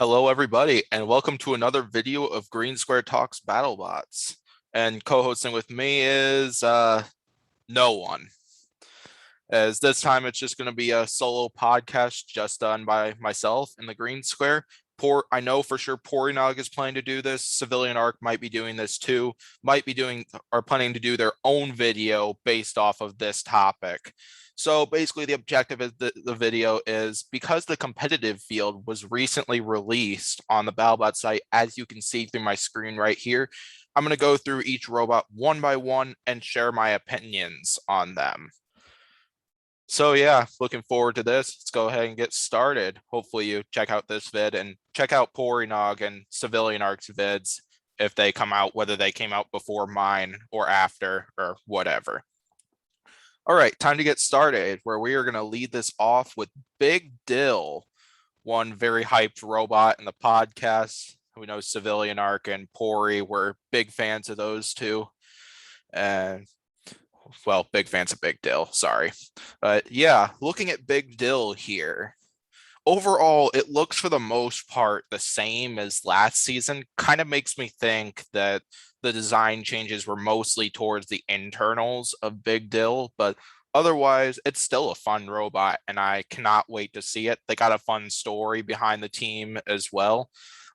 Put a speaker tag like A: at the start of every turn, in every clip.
A: Hello, everybody, and welcome to another video of Green Square Talks Battlebots. And co-hosting with me is no one, as this time it's just going to be a solo podcast just done by myself in the Green Square. I know for sure Porinog is planning to do this. Civilian Arc might be doing this too. Are planning to do their own video based off of this topic. So basically the objective of the video is because the competitive field was recently released on the Battlebot site, as you can see through my screen right here, I'm going to go through each robot one by one and share my opinions on them. So yeah, looking forward to this. Let's go ahead and get started. Hopefully you check out this vid and check out Porinog and Civilian Arc's vids if they come out, whether they came out before mine or after or whatever. All right, time to get started, where we are going to lead this off with Big Dill, one very hyped robot in the podcast. We know Civilian Arc and Pori were big fans of those two. And well, big fans of Big Dill, sorry. But yeah, looking at Big Dill here, overall, it looks for the most part the same as last season. Kind of makes me think that the design changes were mostly towards the internals of Big Dill, but otherwise, it's still a fun robot, and I cannot wait to see it. They got a fun story behind the team as well.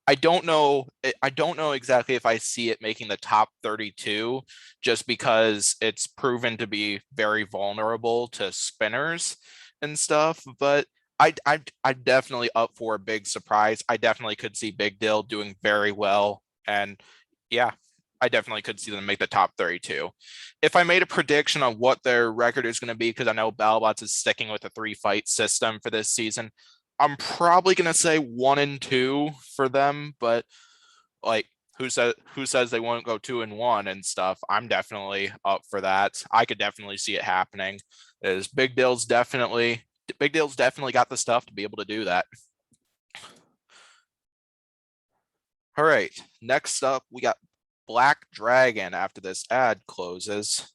A: I don't know exactly if I see it making the top 32 just because it's proven to be very vulnerable to spinners and stuff, but I'm definitely up for a big surprise. I definitely could see Big Dill doing very well, and yeah, I definitely could see them make the top 32. If I made a prediction on what their record is going to be, because I know Battlebots is sticking with the 3-fight system for this season, I'm probably going to say 1-2 for them, but like who says they won't go 2-1 and stuff? I'm definitely up for that. I could definitely see it happening. As Big Dill's definitely got the stuff to be able to do that. All right, next up we got Black Dragon after this ad closes.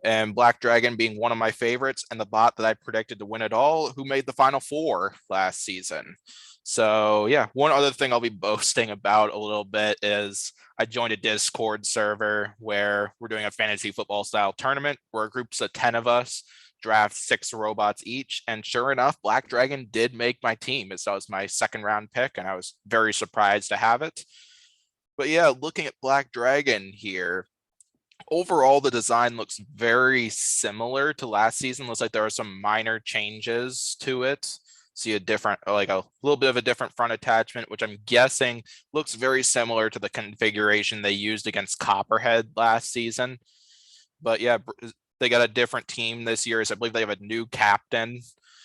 A: And Black Dragon being one of my favorites and the bot that I predicted to win it all, who made the Final Four last season. So yeah, one other thing I'll be boasting about a little bit is I joined a Discord server where we're doing a fantasy football style tournament where groups of 10 of us draft 6 robots each. And sure enough, Black Dragon did make my team. As that was my second round pick, and I was very surprised to have it. But yeah, looking at Black Dragon here, overall, the design looks very similar to last season. Looks like there are some minor changes to it. See a little bit of a different front attachment, which I'm guessing looks very similar to the configuration they used against Copperhead last season. But yeah, they got a different team this year. So I believe they have a new captain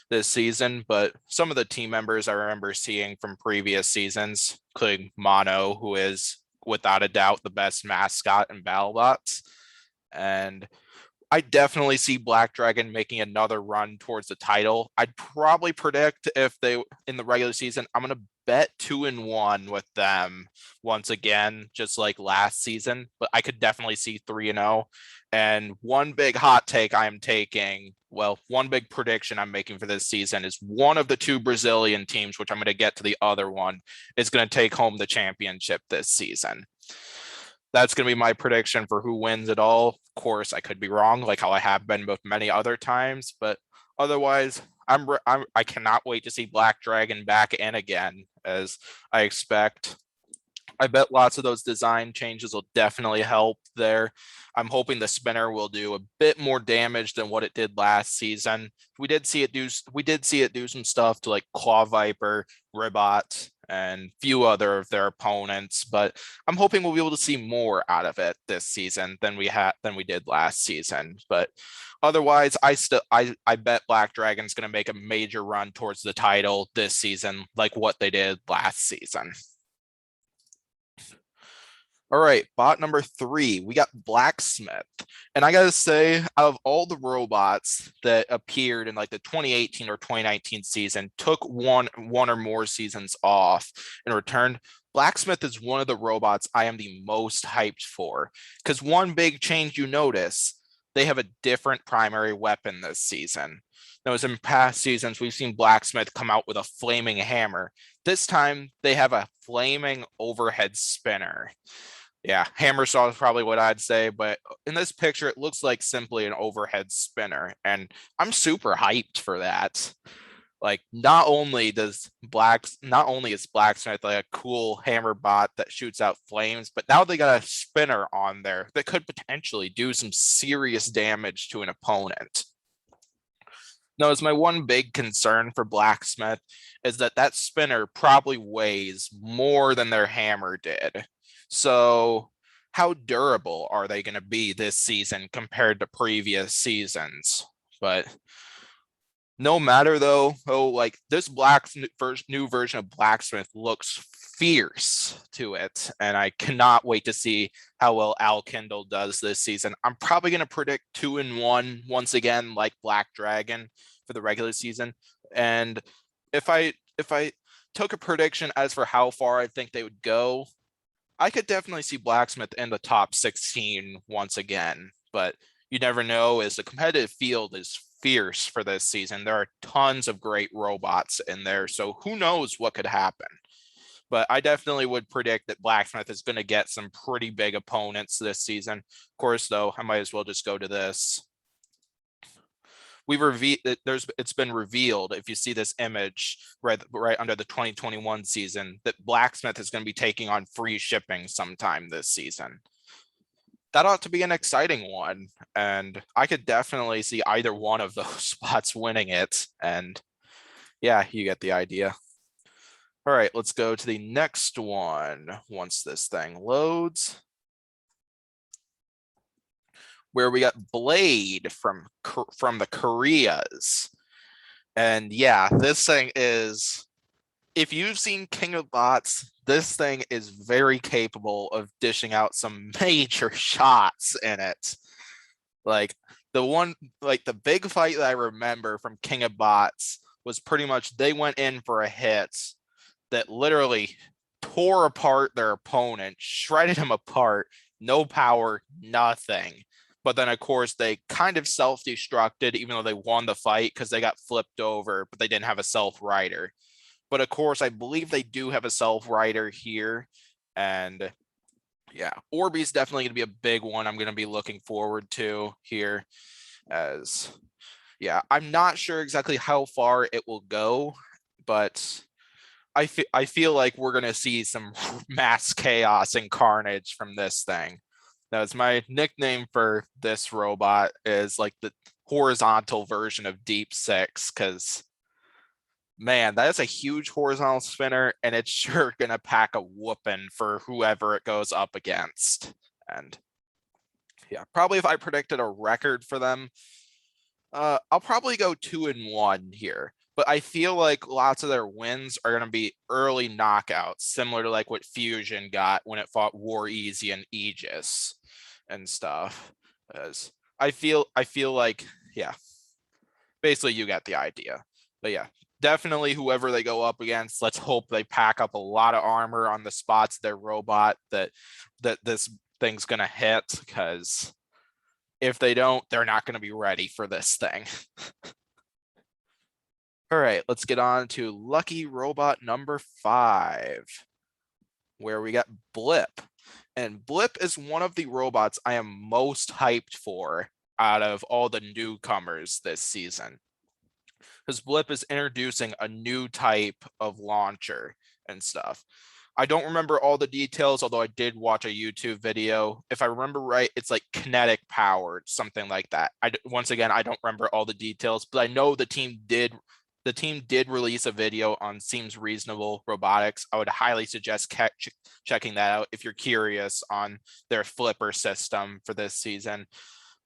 A: this season, but some of the team members I remember seeing from previous seasons, including Mono, who is without a doubt the best mascot in Battlebots. And I definitely see Black Dragon making another run towards the title. I'd probably predict if they in the regular season, I'm going to bet 2-1 with them once again, just like last season, but I could definitely see 3-0. And one big hot take one big prediction I'm making for this season is one of the 2 Brazilian teams, which I'm going to get to the other one, is going to take home the championship this season. That's going to be my prediction for who wins it all. Of course, I could be wrong, like how I have been both many other times, but otherwise, I cannot wait to see Black Dragon back in again, as I expect. I bet lots of those design changes will definitely help there. I'm hoping the spinner will do a bit more damage than what it did last season. We did see it do some stuff to like Claw Viper, Ribot, and few other of their opponents, but I'm hoping we'll be able to see more out of it this season than we did last season. But otherwise, I bet Black Dragon's going to make a major run towards the title this season, like what they did last season. All right, bot number 3, we got Blacksmith. And I gotta say, out of all the robots that appeared in like the 2018 or 2019 season, took one or more seasons off and returned, Blacksmith is one of the robots I am the most hyped for. Because one big change you notice, they have a different primary weapon this season. Now, as in past seasons, we've seen Blacksmith come out with a flaming hammer. This time, they have a flaming overhead spinner. Yeah, hammer saw is probably what I'd say, but in this picture, it looks like simply an overhead spinner, and I'm super hyped for that. Like, not only is Blacksmith like a cool hammer bot that shoots out flames, but now they got a spinner on there that could potentially do some serious damage to an opponent. Now, as my one big concern for Blacksmith is that that spinner probably weighs more than their hammer did. So how durable are they going to be this season compared to previous seasons? But no matter though, like this new version of Blacksmith looks fierce to it, and I cannot wait to see how well Al Kindle does this season. I'm probably going to predict 2-1 once again, like Black Dragon for the regular season. And if I took a prediction as for how far I think they would go, I could definitely see Blacksmith in the top 16 once again, but you never know, as the competitive field is fierce for this season. There are tons of great robots in there, so who knows what could happen. But I definitely would predict that Blacksmith is going to get some pretty big opponents this season. Of course, though, I might as well just go to this. It's been revealed, if you see this image right under the 2021 season, that Blacksmith is going to be taking on Freeshipping sometime this season. That ought to be an exciting one, and I could definitely see either one of those spots winning it. And yeah, you get the idea. All right, let's go to the next one once this thing loads, where we got Blade from the Koreas. And yeah, this thing is, if you've seen King of Bots, this thing is very capable of dishing out some major shots in it. Like the big fight that I remember from King of Bots was pretty much they went in for a hit that literally tore apart their opponent, shredded him apart, no power, nothing. But then, of course, they kind of self-destructed, even though they won the fight because they got flipped over, but they didn't have a self-rider. But of course, I believe they do have a self-rider here. And yeah, Orbeez definitely going to be a big one I'm going to be looking forward to here. As yeah, I'm not sure exactly how far it will go, but I feel like we're going to see some mass chaos and carnage from this thing. That's my nickname for this robot, is like the horizontal version of Deep Six, because man, that is a huge horizontal spinner, and it's sure gonna pack a whooping for whoever it goes up against. And yeah, probably if I predicted a record for them, I'll probably go 2-1 here. But I feel like lots of their wins are gonna be early knockouts, similar to like what Fusion got when it fought War Easy and Aegis and stuff. As I feel like, yeah, basically you get the idea. But yeah, definitely whoever they go up against, let's hope they pack up a lot of armor on the spots their robot that this thing's gonna hit, because if they don't, they're not going to be ready for this thing. All right, let's get on to lucky robot number 5, where we got Blip. And Blip is one of the robots I am most hyped for out of all the newcomers this season, because Blip is introducing a new type of launcher and stuff. I don't remember all the details, although I did watch a YouTube video. If I remember right, it's like kinetic powered, something like that. Once again, I don't remember all the details, but I know the team did release a video on Seems Reasonable Robotics. I would highly suggest checking that out if you're curious on their flipper system for this season.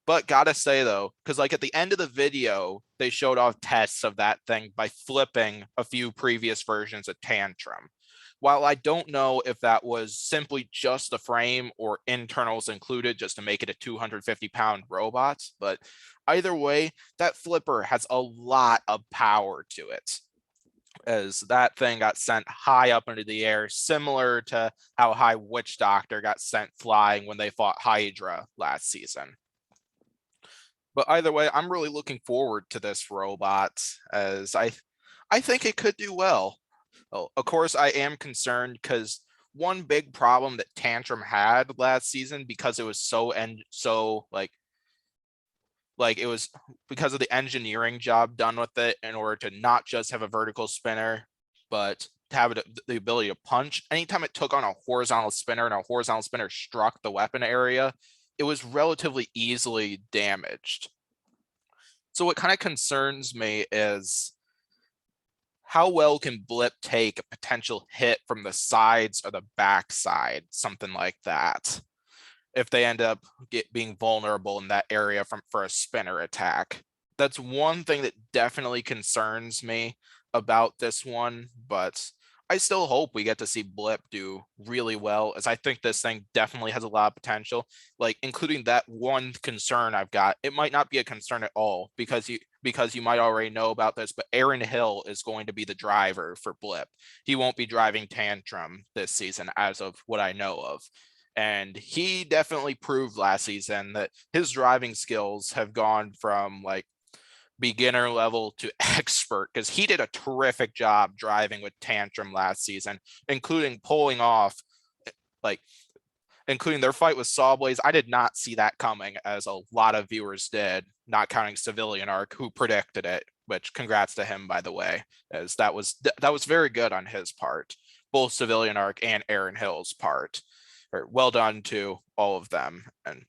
A: But gotta say though, because like at the end of the video, they showed off tests of that thing by flipping a few previous versions of Tantrum. While I don't know if that was simply just the frame or internals included just to make it a 250-pound robot, but either way, that flipper has a lot of power to it, as that thing got sent high up into the air, similar to how high Witch Doctor got sent flying when they fought Hydra last season. But either way, I'm really looking forward to this robot, as I think it could do well. Oh, of course, I am concerned because one big problem that Tantrum had last season, because it was so like it was because of the engineering job done with it, in order to not just have a vertical spinner, but to have the ability to punch. Anytime it took on a horizontal spinner and a horizontal spinner struck the weapon area, it was relatively easily damaged. So what kind of concerns me is how well can Blip take a potential hit from the sides or the backside, something like that, if they end up being vulnerable in that area for a spinner attack. That's one thing that definitely concerns me about this one, but I still hope we get to see Blip do really well, as I think this thing definitely has a lot of potential, like including that one concern I've got. It might not be a concern at all because you might already know about this, but Aaron Hill is going to be the driver for Blip. He won't be driving Tantrum this season as of what I know of. And he definitely proved last season that his driving skills have gone from like beginner level to expert, because he did a terrific job driving with Tantrum last season, including pulling off like including their fight with Sawblaze. I did not see that coming, as a lot of viewers did, not counting Civilian Arc, who predicted it, which congrats to him, by the way, as that was very good on his part, both Civilian Arc and Aaron Hill's part. Or well done to all of them. And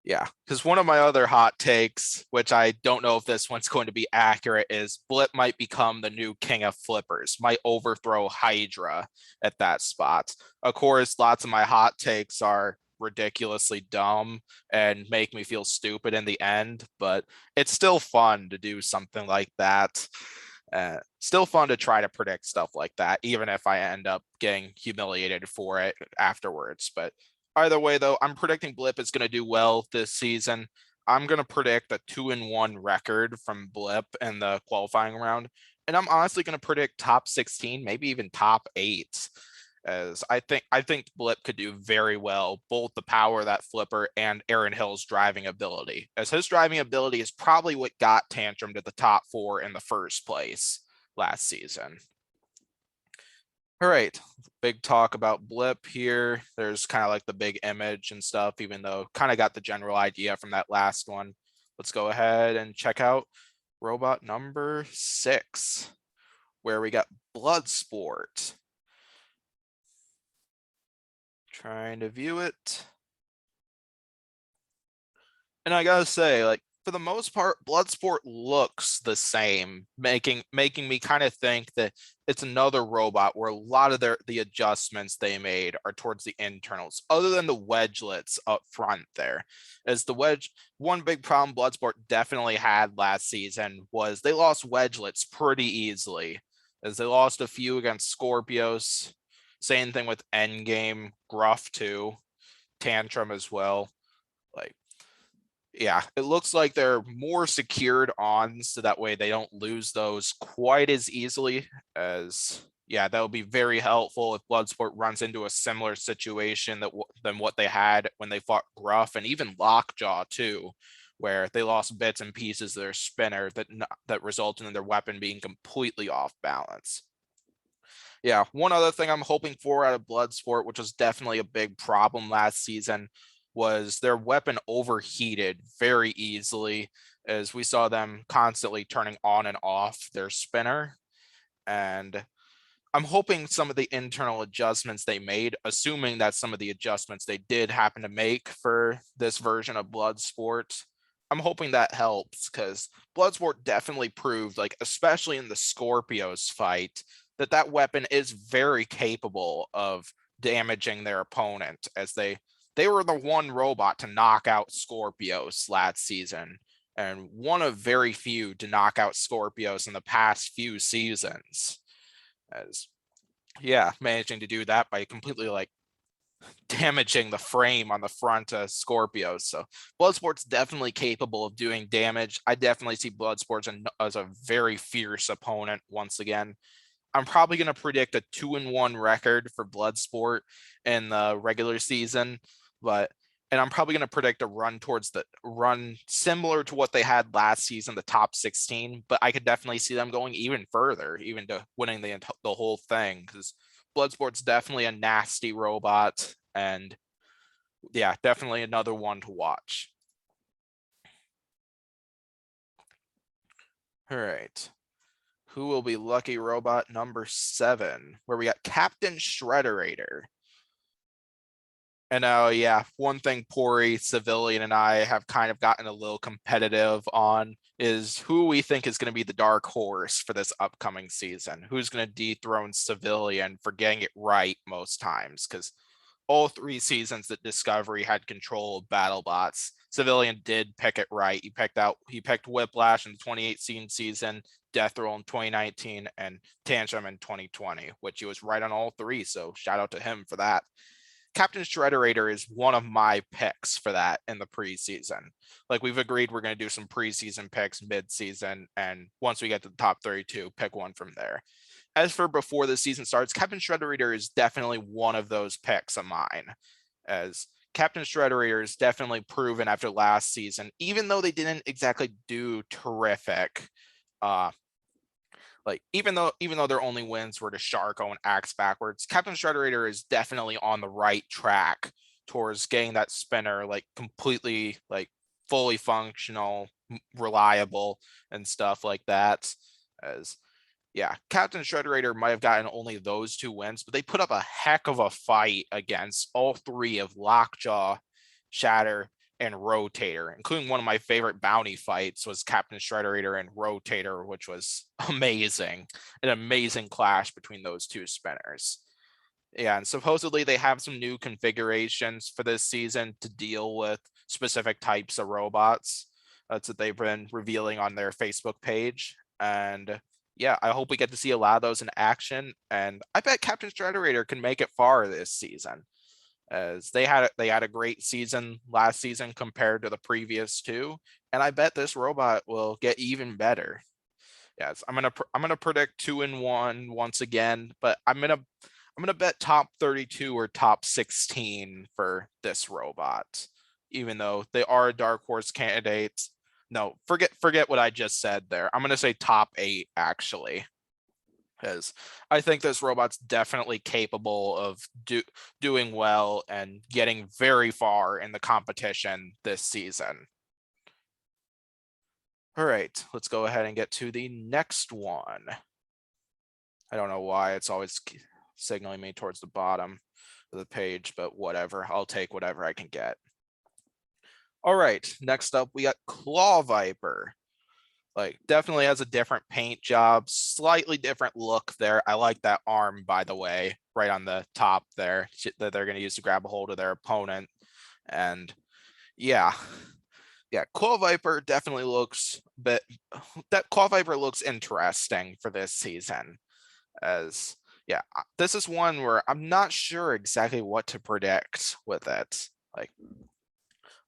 A: yeah, because one of my other hot takes, which I don't know if this one's going to be accurate, is Blip might become the new king of flippers, might overthrow Hydra at that spot. Of course, lots of my hot takes are ridiculously dumb and make me feel stupid in the end, but it's still fun to do something like that. Still fun to try to predict stuff like that, even if I end up getting humiliated for it afterwards. But either way, though, I'm predicting Blip is going to do well this season. I'm going to predict a 2-1 record from Blip in the qualifying round. And I'm honestly going to predict top 16, maybe even top 8, as I think Blip could do very well, both the power of that flipper and Aaron Hill's driving ability, as his driving ability is probably what got Tantrum to the top 4 in the first place last season. All right, big talk about Blip here. There's kind of like the big image and stuff, even though kind of got the general idea from that last one. Let's go ahead and check out robot number 6, where we got Bloodsport. Trying to view it. And I gotta say, like, for the most part, Bloodsport looks the same, making me kind of think that it's another robot where a lot of the adjustments they made are towards the internals, other than the wedgelets up front there. As the wedge, one big problem Bloodsport definitely had last season was they lost wedgelets pretty easily, as they lost a few against Scorpios. Same thing with Endgame, Gruff too, Tantrum as well. Like, yeah, it looks like they're more secured on, so that way they don't lose those quite as easily. As yeah, that would be very helpful if Bloodsport runs into a similar situation than what they had when they fought Gruff and even Lockjaw too, where they lost bits and pieces of their spinner that resulted in their weapon being completely off balance. Yeah, one other thing I'm hoping for out of Bloodsport, which was definitely a big problem last season, was their weapon overheated very easily, as we saw them constantly turning on and off their spinner. And I'm hoping some of the internal adjustments they made, assuming that some of the adjustments they did happen to make for this version of Bloodsport, I'm hoping that helps, because Bloodsport definitely proved, like, especially in the Scorpios fight, that weapon is very capable of damaging their opponent, as they were the one robot to knock out Scorpios last season, and one of very few to knock out Scorpios in the past few seasons. As yeah, managing to do that by completely like damaging the frame on the front of Scorpios. So Bloodsport's definitely capable of doing damage. I definitely see Bloodsport as a very fierce opponent once again. I'm probably going to predict a 2-1 record for Bloodsport in the regular season, but And I'm probably going to predict a run similar to what they had last season, the top 16, but I could definitely see them going even further, even to winning the whole thing, because Bloodsport's definitely a nasty robot, and yeah, definitely another one to watch. All right. Who will be lucky robot number 7, where we got Captain Shrederator. And yeah, one thing Pori, Civilian, and I have kind of gotten a little competitive on is who we think is going to be the dark horse for this upcoming season. Who's going to dethrone Civilian for getting it right most times? Because all 3 seasons that Discovery had control of Battlebots, Civilian did pick it right. He picked Whiplash in the 2018 season, Death Roll in 2019, and Tantrum in 2020, which he was right on all 3. So shout out to him for that. Captain Shrederator is one of my picks for that in the preseason. Like, we've agreed we're going to do some preseason picks mid-season, and once we get to the top 32, pick one from there. As for before the season starts, Captain Shrederator is definitely one of those picks of mine, as Captain Shrederator is definitely proven after last season, even though they didn't exactly do terrific. Like, even though their only wins were to Sharko and Axe Backwards, Captain Shrederator is definitely on the right track towards getting that spinner like completely, like, fully functional, reliable, and stuff like that. As yeah, Captain Shrederator might have gotten only those 2 wins, but they put up a heck of a fight against all 3 of Lockjaw, Shatter, and Rotator, including one of my favorite bounty fights was Captain Shrederator and Rotator, which was amazing. An amazing clash between those 2 spinners. Yeah, and supposedly they have some new configurations for this season to deal with specific types of robots. That's what they've been revealing on their Facebook page. And yeah, I hope we get to see a lot of those in action. And I bet Captain Shrederator can make it far this season, as they had a great season last season compared to the previous 2, and I bet this robot will get even better. Yes, I'm gonna predict 2-1 once again, but I'm gonna bet top 32 or top 16 for this robot, even though they are a dark horse candidate. No, forget what I just said there. I'm gonna say top 8 actually, because I think this robot's definitely capable of doing well and getting very far in the competition this season. All right, let's go ahead and get to the next one. I don't know why it's always signaling me towards the bottom of the page, but whatever. I'll take whatever I can get. All right, next up, we got Claw Viper. Like, definitely has a different paint job, slightly different look there. I like that arm, by the way, right on the top there that they're going to use to grab a hold of their opponent. And yeah, Claw Viper definitely looks, but that Claw Viper looks interesting for this season. As yeah, this is one where I'm not sure exactly what to predict with it.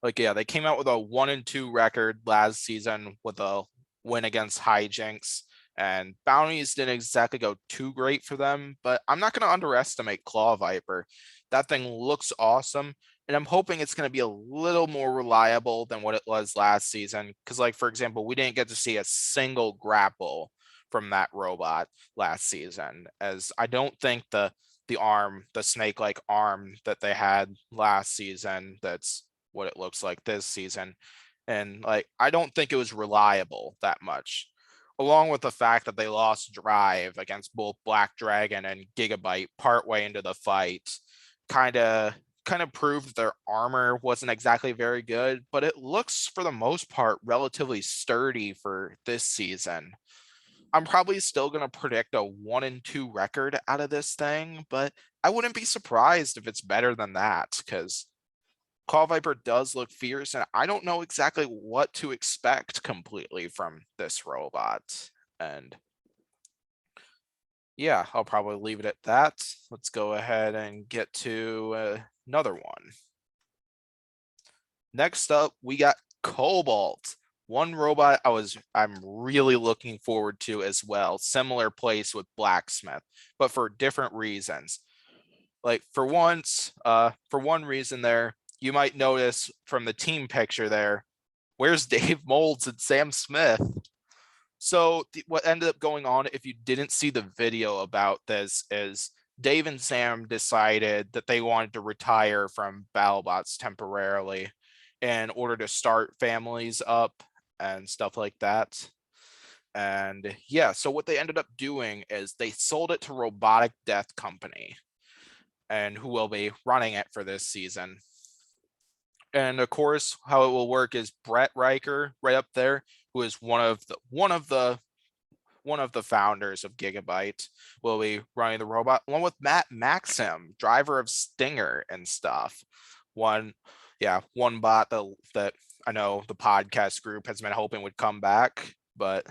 A: Like yeah, they came out with a 1-2 record last season with a win against Hijinks, and bounties didn't exactly go too great for them, but I'm not going to underestimate Claw Viper. That thing looks awesome, and I'm hoping it's going to be a little more reliable than what it was last season, because, like, for example, we didn't get to see a single grapple from that robot last season, as I don't think the snake-like arm that they had last season, that's what it looks like this season. And like, I don't think it was reliable that much, along with the fact that they lost drive against both Black Dragon and Gigabyte partway into the fight. Kind of proved their armor wasn't exactly very good, but it looks for the most part relatively sturdy for this season. I'm probably still going to predict a 1-2 record out of this thing, but I wouldn't be surprised if it's better than that, because Claw Viper does look fierce, and I don't know exactly what to expect completely from this robot. And yeah, I'll probably leave it at that. Let's go ahead and get to another one. Next up, we got Cobalt. One robot I'm really looking forward to as well. Similar place with Blacksmith, but for different reasons. Like, for one reason there, you might notice from the team picture there, where's Dave Molds and Sam Smith? So what ended up going on, if you didn't see the video about this, is Dave and Sam decided that they wanted to retire from Battlebots temporarily in order to start families up and stuff like that. And yeah, so what they ended up doing is they sold it to Robotic Death Company, and who will be running it for this season. And of course, how it will work is Brett Riker right up there, who is one of the founders of Gigabyte, will be running the robot, along with Matt Maxim, driver of Stinger and stuff. One bot that I know the podcast group has been hoping would come back, but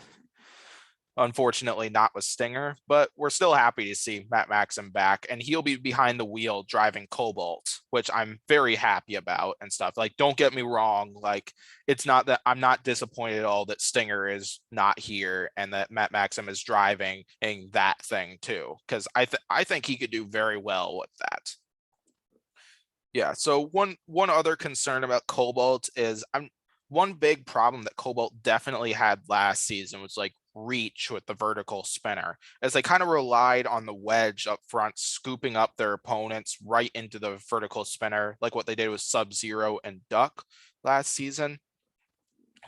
A: unfortunately not with Stinger. But we're still happy to see Matt Maxim back, and he'll be behind the wheel driving Cobalt, which I'm very happy about and stuff. Like, don't get me wrong, like, it's not that I'm not disappointed at all that Stinger is not here and that Matt Maxim is driving that thing too, because I think he could do very well with that. Yeah, so one other concern about Cobalt is one big problem that Cobalt definitely had last season was like reach with the vertical spinner, as they kind of relied on the wedge up front, scooping up their opponents right into the vertical spinner, like what they did with Sub-Zero and Duck last season.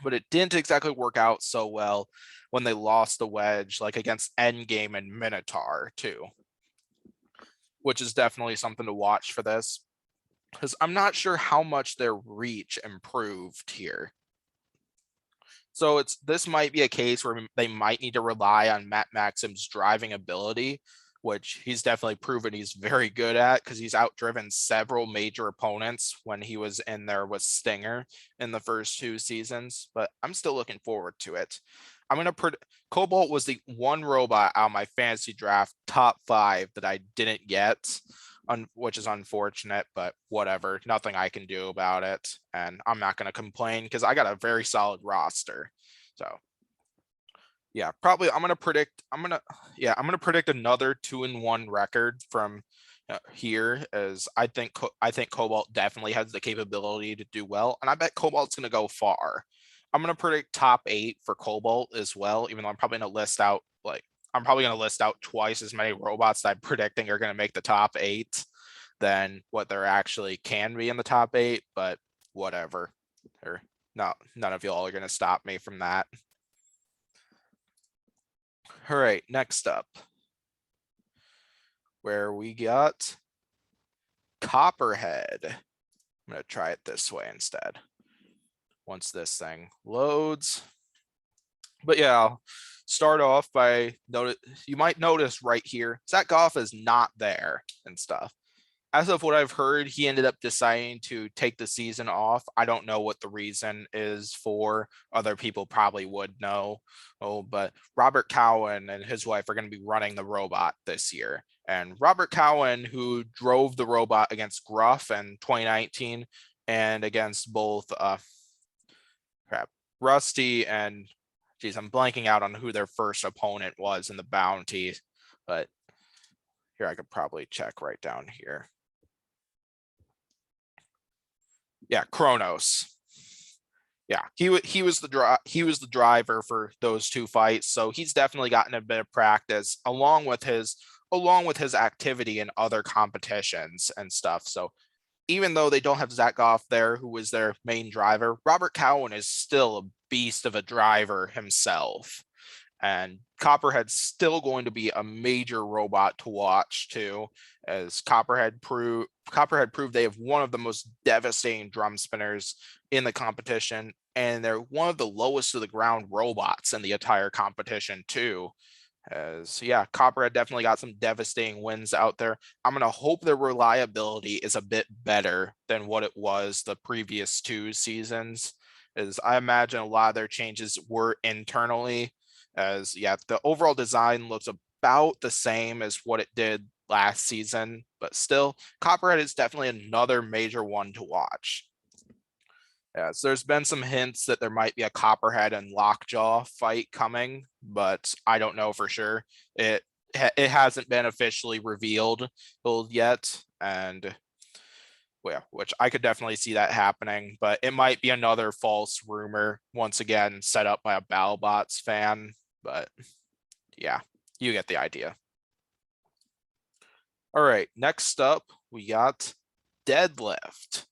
A: But it didn't exactly work out so well when they lost the wedge, like against Endgame and Minotaur too, which is definitely something to watch for this, because I'm not sure how much their reach improved here. So this might be a case where they might need to rely on Matt Maxim's driving ability, which he's definitely proven he's very good at, because he's outdriven several major opponents when he was in there with Stinger in the first 2 seasons. But I'm still looking forward to it. Cobalt was the one robot out of my fantasy draft top 5 that I didn't get, which is unfortunate, but whatever, nothing I can do about it. And I'm not going to complain because I got a very solid roster. So yeah, probably I'm going to predict another 2-1 record from here, as I think Cobalt definitely has the capability to do well, and I bet Cobalt's going to go far. I'm going to predict top 8 for Cobalt as well, even though I'm probably going to list out twice as many robots that I'm predicting are going to make the top 8 than what there actually can be in the top 8, but whatever. None of y'all are going to stop me from that. All right, next up, where we got Copperhead. I'm going to try it this way instead, once this thing loads. But yeah, I'll start off by you might notice right here, Zach Goff is not there and stuff. As of what I've heard, he ended up deciding to take the season off. I don't know what the reason is for. Other people probably would know. But Robert Cowan and his wife are going to be running the robot this year. And Robert Cowan, who drove the robot against Gruff in 2019 and against both Rusty and, geez, I'm blanking out on who their first opponent was in the bounty, but here I could probably check right down here. Yeah, Kronos. Yeah, he was the driver for those 2 fights, so he's definitely gotten a bit of practice along with his activity in other competitions and stuff. So even though they don't have Zach Goff there, who was their main driver, Robert Cowan is still a beast of a driver himself. And Copperhead's still going to be a major robot to watch too, as Copperhead proved they have one of the most devastating drum spinners in the competition, and they're one of the lowest to the ground robots in the entire competition too. As yeah, Copperhead definitely got some devastating wins out there. I'm gonna hope their reliability is a bit better than what it was the previous 2 seasons, as I imagine a lot of their changes were internally. As yeah, the overall design looks about the same as what it did last season, but still, Copperhead is definitely another major one to watch. Yeah, so there's been some hints that there might be a Copperhead and Lockjaw fight coming, but I don't know for sure. It hasn't been officially revealed yet, and well, which I could definitely see that happening, but it might be another false rumor once again set up by a Battlebots fan. But yeah, you get the idea. All right, next up we got Deadlift,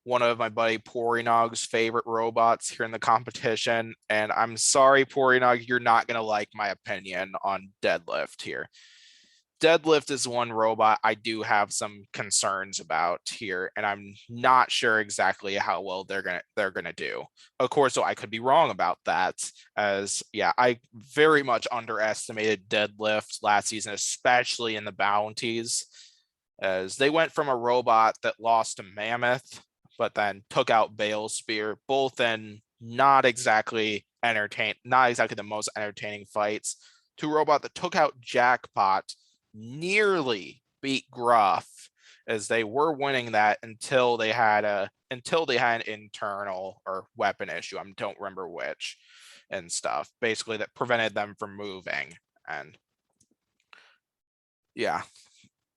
A: one of my buddy Porinog's favorite robots here in the competition. And I'm sorry, Porinog, you're not going to like my opinion on Deadlift here. Deadlift is one robot I do have some concerns about here, and I'm not sure exactly how well they're gonna do. Of course, so I could be wrong about that, as yeah, I very much underestimated Deadlift last season, especially in the bounties, as they went from a robot that lost to Mammoth, but then took out Bale Spear, both in not exactly the most entertaining fights, to a robot that took out Jackpot, nearly beat Gruff, as they were winning that until they had an internal or weapon issue. I don't remember which and stuff, basically that prevented them from moving. And yeah,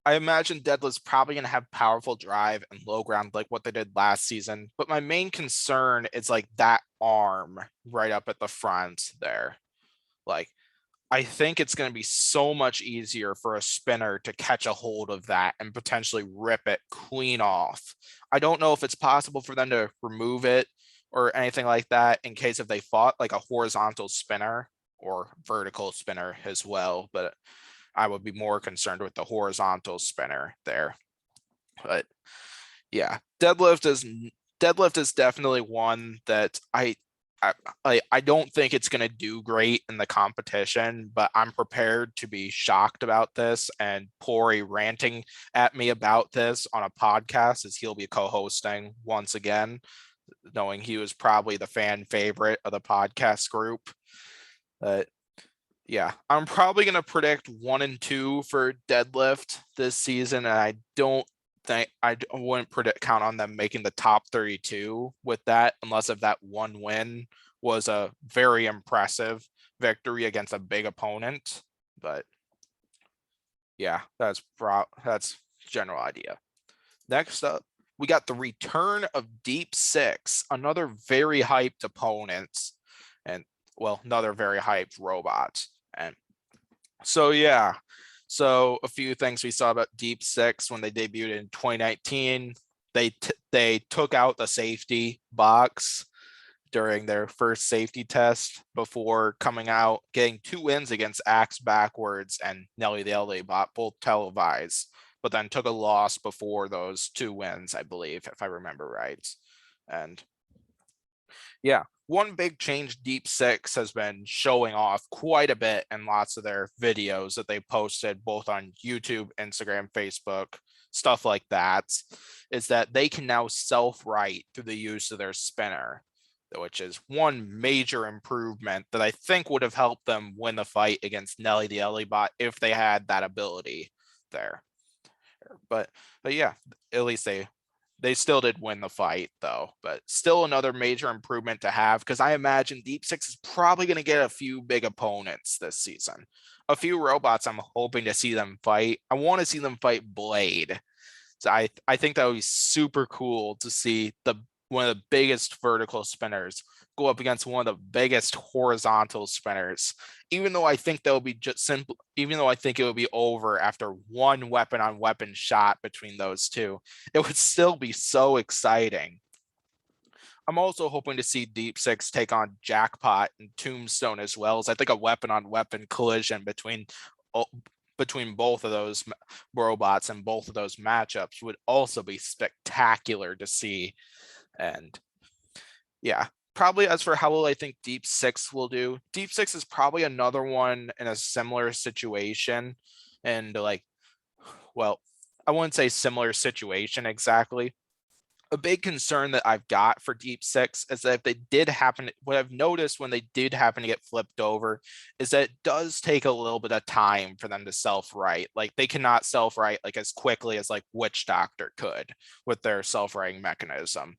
A: I imagine Deadlift's probably going to have powerful drive and low ground like what they did last season. But my main concern is like that arm right up at the front there. Like, I think it's going to be so much easier for a spinner to catch a hold of that and potentially rip it clean off. I don't know if it's possible for them to remove it or anything like that in case if they fought like a horizontal spinner or vertical spinner as well, but I would be more concerned with the horizontal spinner there. But yeah, deadlift is definitely one that I don't think it's going to do great in the competition, but I'm prepared to be shocked about this. And Pori ranting at me about this on a podcast, as he'll be co-hosting once again, knowing he was probably the fan favorite of the podcast group. But yeah, I'm probably going to predict 1 and 2 for Deadlift this season, and I wouldn't count on them making the top 32 with that, unless if that one win was a very impressive victory against a big opponent. But yeah, that's general idea. Next up, we got the return of Deep Six, another very hyped opponent, and well, another very hyped robot. And so yeah, so a few things we saw about Deep Six when they debuted in 2019. They took out the safety box during their first safety test before coming out, getting 2 wins against Axe Backwards and Nelly the LA Bot, both televised, but then took a loss before those 2 wins, I believe, if I remember right. And yeah, one big change Deep Six has been showing off quite a bit in lots of their videos that they posted both on YouTube, Instagram, Facebook, stuff like that, is that they can now self-right through the use of their spinner, which is one major improvement that I think would have helped them win the fight against Nelly the LA Bot if they had that ability there. But yeah, at least they still did win the fight though, but still another major improvement to have, because I imagine Deep Six is probably going to get a few big opponents this season. A few robots I'm hoping to see them fight. I want to see them fight Blade. So I think that would be super cool to see one of the biggest vertical spinners go up against one of the biggest horizontal spinners. Even though I think they'll be just simple, even though I think it would be over after one weapon on weapon shot between those two, it would still be so exciting. I'm also hoping to see Deep Six take on Jackpot and Tombstone as well, as I think a weapon on weapon collision between both of those robots and both of those matchups would also be spectacular to see. And yeah, probably as for how well I think Deep Six will do, Deep Six is probably another one in a similar situation. And like, well, I wouldn't say similar situation exactly. A big concern that I've got for Deep Six is that if they did happen, what I've noticed when they did happen to get flipped over is that it does take a little bit of time for them to self-right. Like they cannot self-right like as quickly as like Witch Doctor could with their self-righting mechanism.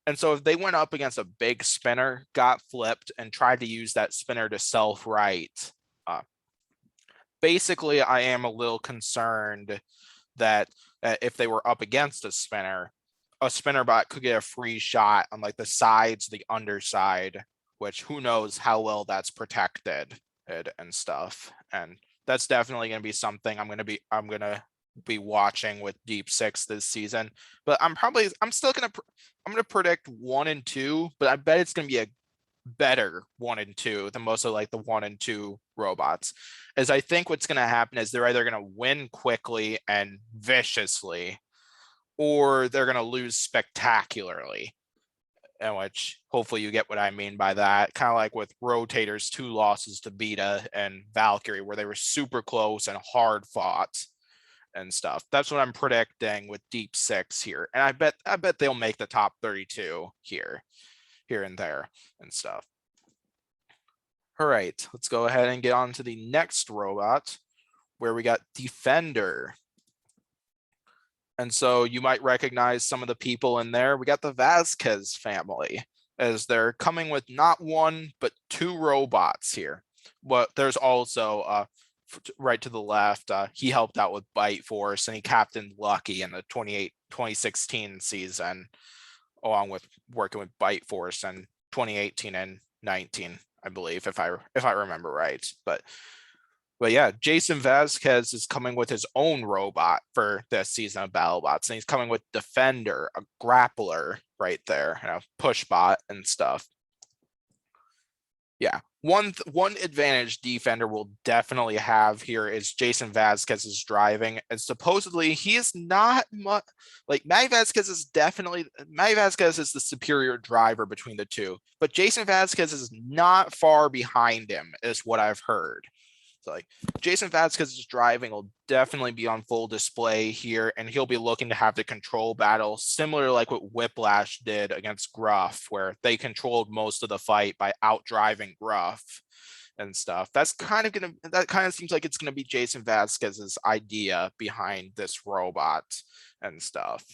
A: And so if they went up against a big spinner, got flipped, and tried to use that spinner to self-right, basically I am a little concerned that if they were up against a spinner, a spinner bot could get a free shot on like the sides, the underside, which who knows how well that's protected and stuff. And that's definitely going to be something I'm going to be watching with Deep Six this season. But I'm still going to predict 1 and 2, but I bet it's going to be a better 1 and 2 than most of like the 1 and 2 robots. As I think what's going to happen is they're either going to win quickly and viciously, or they're going to lose spectacularly. In which hopefully you get what I mean by that. Kind of like with Rotator's 2 losses to Beta and Valkyrie, where they were super close and hard fought and stuff. That's what I'm predicting with Deep Six here. And I bet they'll make the top 32 here and there and stuff. All right, let's go ahead and get on to the next robot, where we got Defender. And so you might recognize some of the people in there. We got the Vasquez family, as they're coming with not 1, but 2 robots here. But there's also, right to the left, he helped out with Bite Force, and he captained Lucky in the 2016 season, along with working with Bite Force in 2018 and 19, I believe, if I remember right. But yeah, Jason Vasquez is coming with his own robot for this season of Battlebots, and he's coming with Defender, a grappler right there, and a push bot and stuff. Yeah, one advantage Defender will definitely have here is Jason Vasquez's driving, and supposedly he is not much like Matty Vasquez is the superior driver between the two, but Jason Vasquez is not far behind him, is what I've heard. Like Jason Vasquez's driving will definitely be on full display here, and he'll be looking to have the control battle similar to like what Whiplash did against Gruff, where they controlled most of the fight by outdriving Gruff and stuff. That kind of seems like it's gonna be Jason Vasquez's idea behind this robot and stuff.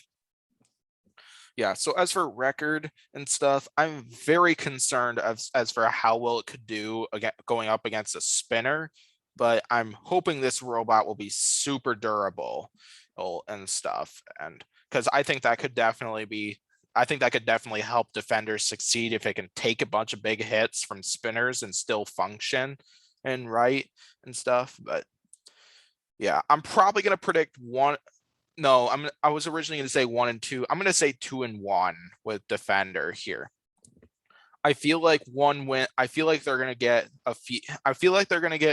A: Yeah, so as for record and stuff, I'm very concerned as for how well it could do going up against a spinner, but I'm hoping this robot will be super durable and stuff. And because I think that could definitely help defenders succeed if it can take a bunch of big hits from spinners and still function and stuff. But yeah, I'm probably going to predict 1. No, I was originally going to say 1 and 2. I'm going to say 2 and 1 with Defender here. I feel like one win. I feel like they're going to get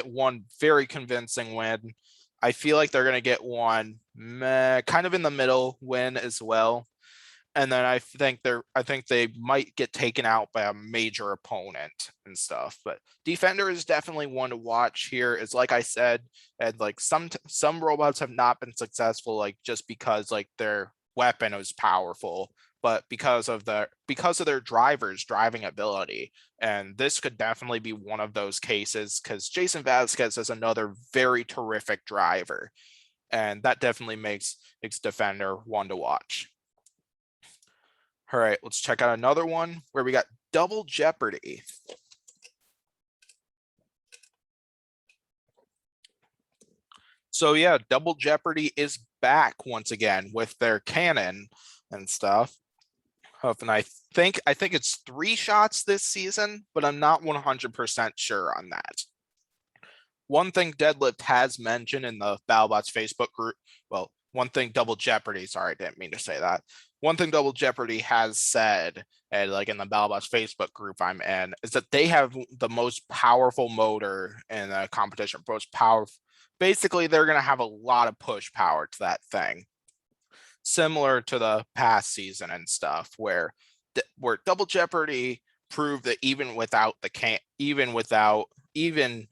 A: one very convincing win. I feel like they're going to get one kind of in the middle win as well. And then I think they might get taken out by a major opponent and stuff. But Defender is definitely one to watch here. It's like I said, and like some robots have not been successful, like just because like their weapon is powerful, but because of their driver's driving ability. And this could definitely be one of those cases, because Jason Vasquez is another very terrific driver, and that definitely makes Defender one to watch. All right, let's check out another one where we got Double Jeopardy. So yeah, Double Jeopardy is back once again with their cannon and stuff. And I think it's 3 shots this season, but I'm not 100% sure on that. One thing Deadlift has mentioned in the Battlebots Facebook group, well, one thing Double Jeopardy, sorry, I didn't mean to say that. One thing Double Jeopardy has said, and like in the Battlebots Facebook group I'm in, is that they have the most powerful motor in the competition. Most powerful. Basically, they're going to have a lot of push power to that thing, similar to the past season and stuff, where Double Jeopardy proved that even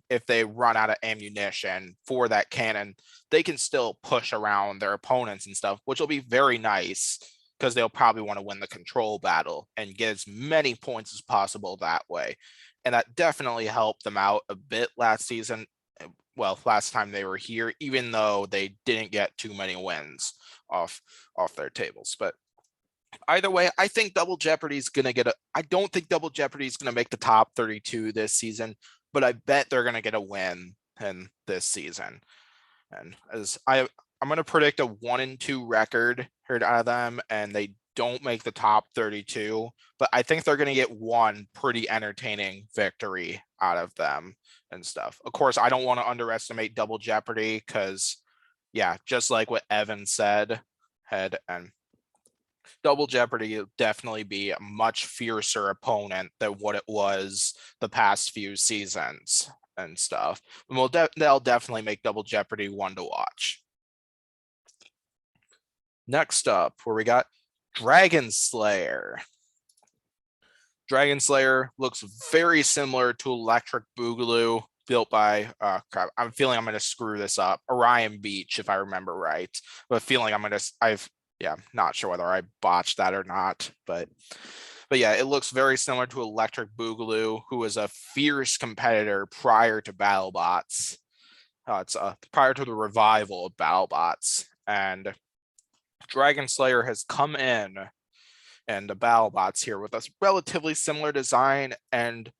A: if they run out of ammunition for that cannon, they can still push around their opponents and stuff, which will be very nice, because they'll probably want to win the control battle and get as many points as possible that way. And that definitely helped them out a bit last season. Well, last time they were here, even though they didn't get too many wins off their tables. But either way, I think Double Jeopardy is going to get I don't think Double Jeopardy is going to make the top 32 this season, but I bet they're going to get a win in this season. And as I'm going to predict a 1 and 2 record out of them, and they don't make the top 32, but I think they're going to get one pretty entertaining victory out of them and stuff. Of course, I don't want to underestimate Double Jeopardy because, yeah, just like what Evan said, and Double Jeopardy will definitely be a much fiercer opponent than what it was the past few seasons and stuff. And they'll definitely make Double Jeopardy one to watch. Next up, where we got Dragon Slayer. Dragon Slayer looks very similar to Electric Boogaloo, built by crap. I'm feeling I'm gonna screw this up. Orion Beach, if I remember right. But feeling I'm not sure whether I botched that or not, but yeah, it looks very similar to Electric Boogaloo, who was a fierce competitor prior to Battlebots. It's prior to the revival of Battlebots, and Dragon Slayer has come in and the Battlebots here with a relatively similar design. And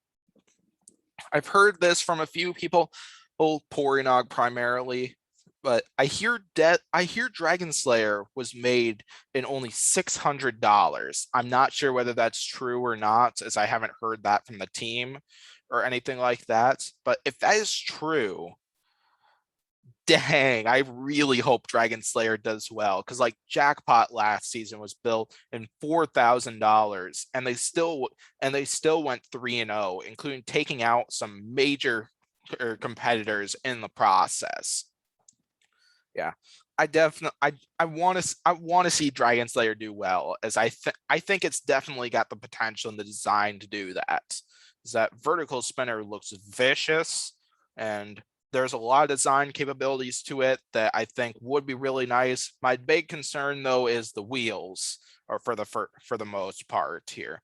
A: I've heard this from a few people, old Porinog primarily, but I hear Dragon Slayer was made in only $600. I'm not sure whether that's true or not, as I haven't heard that from the team or anything like that. But if that is true, dang, I really hope Dragon Slayer does well, because like Jackpot last season was built in $4,000, and they still went 3-0, including taking out some major competitors in the process. Yeah, I want to see Dragon Slayer do well, as I think it's definitely got the potential and the design to do that. Is that vertical spinner looks vicious, and there's a lot of design capabilities to it that I think would be really nice. My big concern though is the wheels, or for the most part here,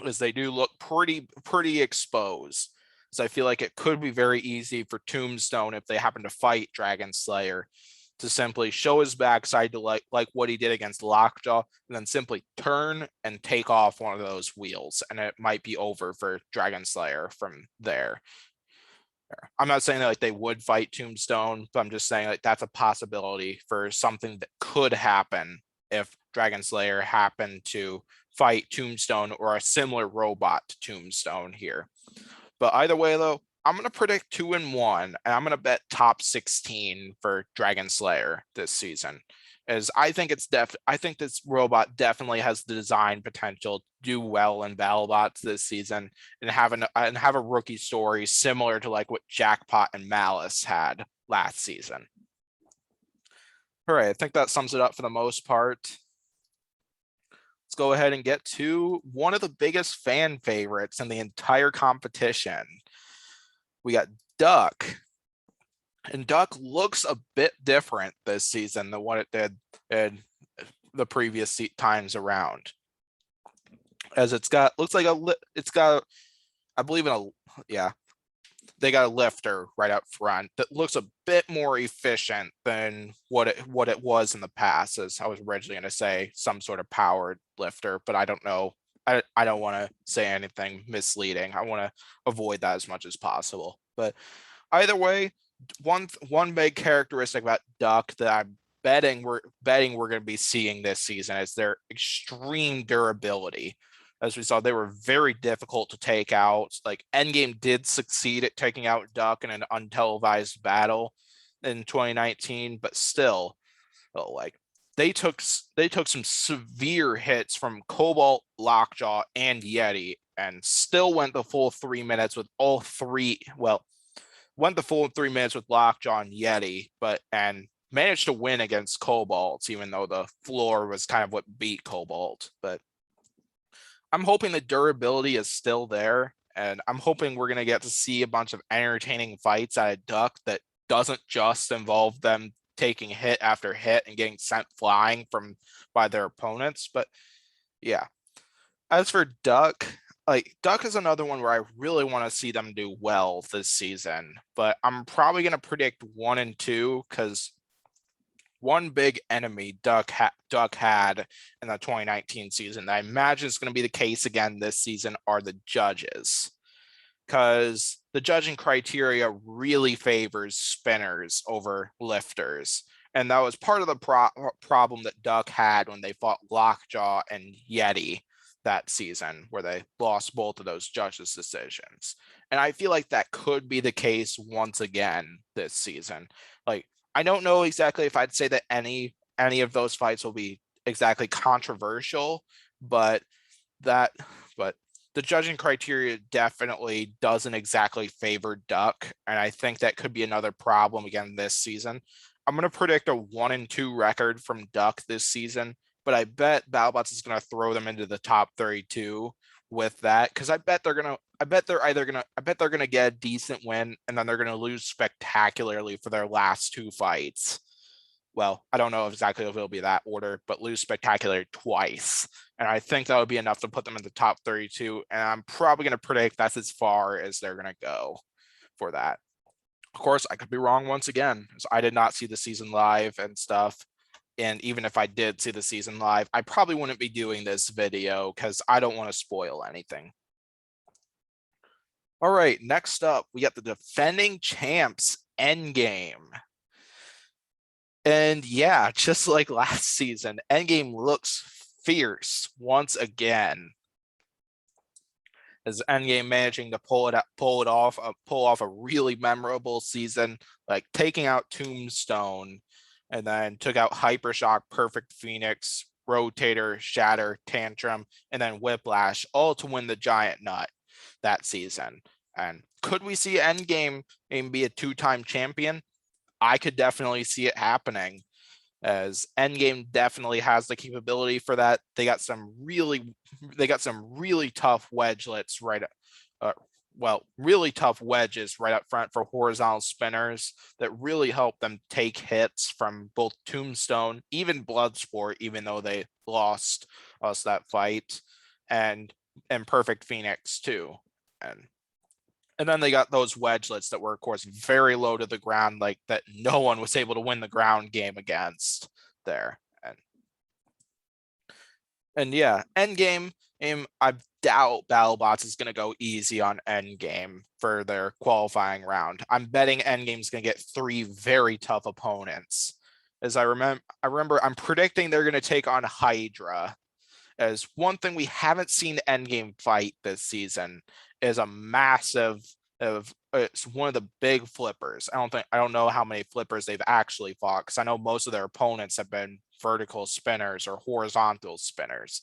A: as they do look pretty exposed. So I feel like it could be very easy for Tombstone, if they happen to fight Dragon Slayer, to simply show his backside to like what he did against Lockjaw, and then simply turn and take off one of those wheels, and it might be over for Dragon Slayer from there. I'm not saying that like they would fight Tombstone, but I'm just saying like that's a possibility for something that could happen if Dragon Slayer happened to fight Tombstone or a similar robot to Tombstone here. But either way though, I'm going to predict 2-1, and I'm going to bet top 16 for Dragon Slayer this season, as I think this robot definitely has the design potential to do well in Battlebots this season and have a rookie story similar to like what Jackpot and Malice had last season. All right, I think that sums it up for the most part. Let's go ahead and get to one of the biggest fan favorites in the entire competition. We got Duck. And Duck looks a bit different this season than what it did in the previous times around, as it's got I believe they got a lifter right up front that looks a bit more efficient than what it was in the past, as I was originally going to say some sort of powered lifter, but I don't know. I don't want to say anything misleading. I want to avoid that as much as possible. But either way, one big characteristic about Duck that I'm betting we're going to be seeing this season is their extreme durability. As we saw, they were very difficult to take out. Like Endgame did succeed at taking out Duck in an untelevised battle in 2019, but still, like they took some severe hits from Cobalt, Lockjaw, and Yeti, and still went the full 3 minutes with all three. Well, went the full 3 minutes with Lockjaw and Yeti, and managed to win against Cobalt, even though the floor was kind of what beat Cobalt. But I'm hoping the durability is still there, and I'm hoping we're going to get to see a bunch of entertaining fights out of Duck that doesn't just involve them taking hit after hit and getting sent flying by their opponents. But yeah, as for Duck, like Duck is another one where I really want to see them do well this season, but I'm probably going to predict 1 and 2, because one big enemy Duck had in the 2019 season that I imagine is going to be the case again this season are the judges. Because the judging criteria really favors spinners over lifters. And that was part of the problem that Duck had when they fought Lockjaw and Yeti that season, where they lost both of those judges' decisions. And I feel like that could be the case once again this season. Like, I don't know exactly if I'd say that any of those fights will be exactly controversial, but that but the judging criteria definitely doesn't exactly favor Duck, and I think that could be another problem again this season. I'm going to predict a 1-2 record from Duck this season, but I bet Battlebots is going to throw them into the top 32 with that, because I bet they're going to get a decent win, and then they're going to lose spectacularly for their last two fights. Well, I don't know exactly if it'll be that order, but lose spectacularly twice. And I think that would be enough to put them in the top 32. And I'm probably going to predict that's as far as they're going to go for that. Of course, I could be wrong once again, as I did not see the season live and stuff. And even if I did see the season live, I probably wouldn't be doing this video because I don't want to spoil anything. All right, next up, we got the defending champs Endgame. And yeah, just like last season, Endgame looks fierce once again, as Endgame managing to pull off a really memorable season, like taking out Tombstone, and then took out Hypershock, Perfect Phoenix, Rotator, Shatter, Tantrum, and then Whiplash, all to win the Giant Nut that season. And could we see Endgame be a two-time champion? I could definitely see it happening, as Endgame definitely has the capability for that. They got some really tough wedgelets really tough wedges right up front for horizontal spinners that really help them take hits from both Tombstone, even Bloodsport, even though they lost us that fight, and Perfect Phoenix too. And then they got those wedgelets that were, of course, very low to the ground, like that no one was able to win the ground game against there. And yeah, Endgame, I doubt Battlebots is going to go easy on Endgame for their qualifying round. I'm betting Endgame's going to get 3 very tough opponents. As I remember, I'm predicting they're going to take on Hydra. As one thing we haven't seen Endgame fight this season is a massive it's one of the big flippers. I don't know how many flippers they've actually fought, because I know most of their opponents have been vertical spinners or horizontal spinners,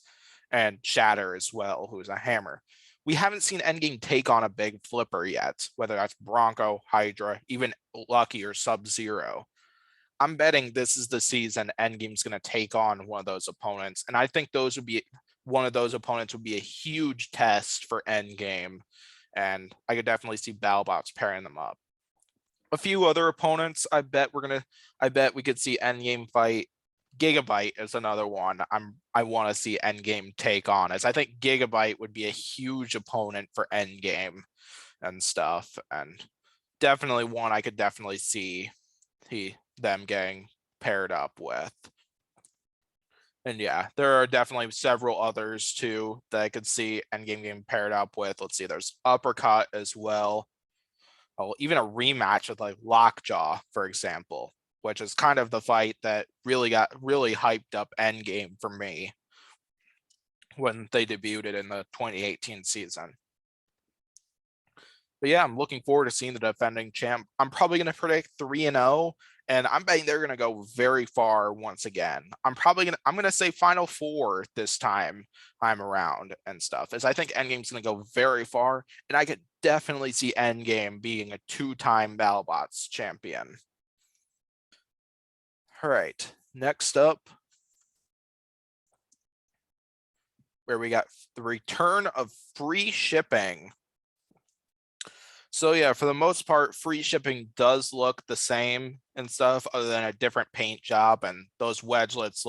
A: and Shatter as well, who's a hammer. We haven't seen Endgame take on a big flipper yet, whether that's Bronco, Hydra, even Lucky or Sub-Zero. I'm betting this is the season Endgame's going to take on one of those opponents, and I think one of those opponents would be a huge test for Endgame, and I could definitely see Battlebots pairing them up. A few other opponents, I bet we could see Endgame fight. Gigabyte is another one I want to see Endgame take on, as I think Gigabyte would be a huge opponent for Endgame and stuff, and definitely one I could definitely see them getting paired up with. And yeah, there are definitely several others too that I could see Endgame getting paired up with. Let's see, there's Uppercut as well. Oh, even a rematch with like Lockjaw, for example, which is kind of the fight that really hyped up Endgame for me when they debuted in the 2018 season. But yeah, I'm looking forward to seeing the defending champ. I'm probably going to predict 3-0, and I'm betting they're going to go very far once again. I'm going to say Final Four this time I'm around and stuff, as I think Endgame's going to go very far, and I could definitely see Endgame being a 2-time Battlebots champion. All right, next up, where we got the return of Freeshipping. So yeah, for the most part, Freeshipping does look the same and stuff, other than a different paint job. And those wedgelets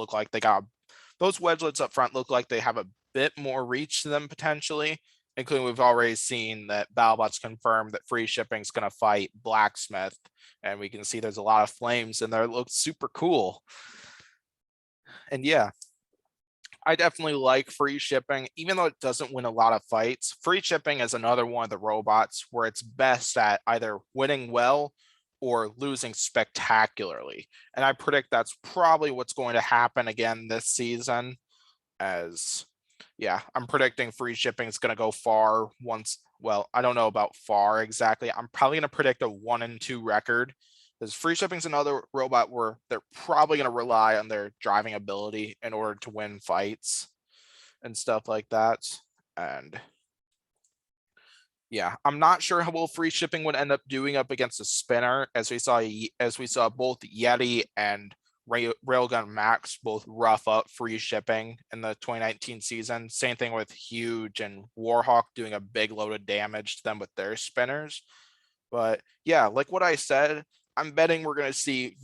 A: up front look like they have a bit more reach to them potentially, including we've already seen that Battlebots confirmed that Freeshipping is going to fight Blacksmith, and we can see there's a lot of flames in there. It looks super cool. And yeah, I definitely like free shipping, even though it doesn't win a lot of fights. Free shipping is another one of the robots where it's best at either winning well or losing spectacularly. And I predict that's probably what's going to happen again this season. As yeah, I'm predicting free shipping is going to go far once. Well, I don't know about far exactly. I'm probably going to predict a 1-2 record, because free shipping is another robot where they're probably going to rely on their driving ability in order to win fights and stuff like that. And yeah, I'm not sure how well free shipping would end up doing up against a spinner, as we saw both Yeti and Railgun Max both rough up free shipping in the 2019 season. Same thing with Huge and Warhawk doing a big load of damage to them with their spinners. But yeah, like what I said, I'm betting we're going to see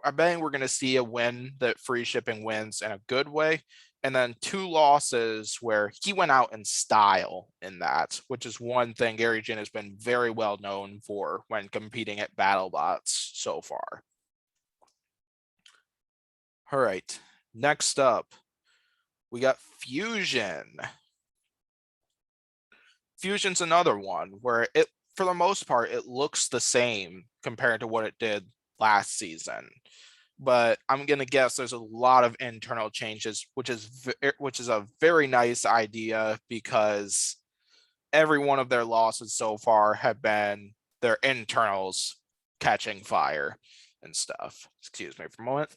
A: I'm betting we're going to see a win that free shipping wins in a good way, and then 2 losses where he went out in style in that, which is one thing Gary Jin has been very well known for when competing at Battlebots so far. All right, next up, we got Fusion. Fusion's another one where it, for the most part, it looks the same compared to what it did last season. But I'm gonna guess there's a lot of internal changes, which is a very nice idea, because every one of their losses so far have been their internals catching fire and stuff. Excuse me for a moment.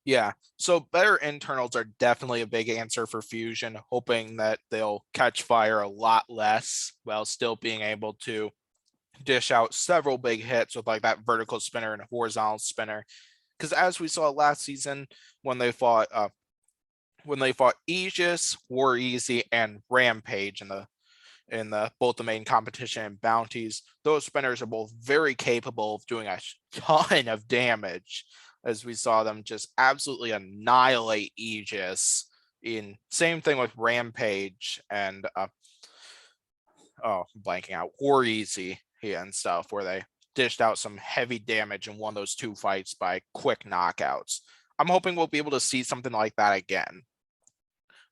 A: Yeah, so better internals are definitely a big answer for Fusion, hoping that they'll catch fire a lot less while still being able to dish out several big hits with like that vertical spinner and horizontal spinner. Because as we saw last season when they fought Aegis, War Easy, and Rampage in the both the main competition and bounties, those spinners are both very capable of doing a ton of damage, as we saw them just absolutely annihilate Aegis. In same thing with Rampage and blanking out, War Easy and stuff, where they dished out some heavy damage and won those 2 fights by quick knockouts. I'm hoping we'll be able to see something like that again.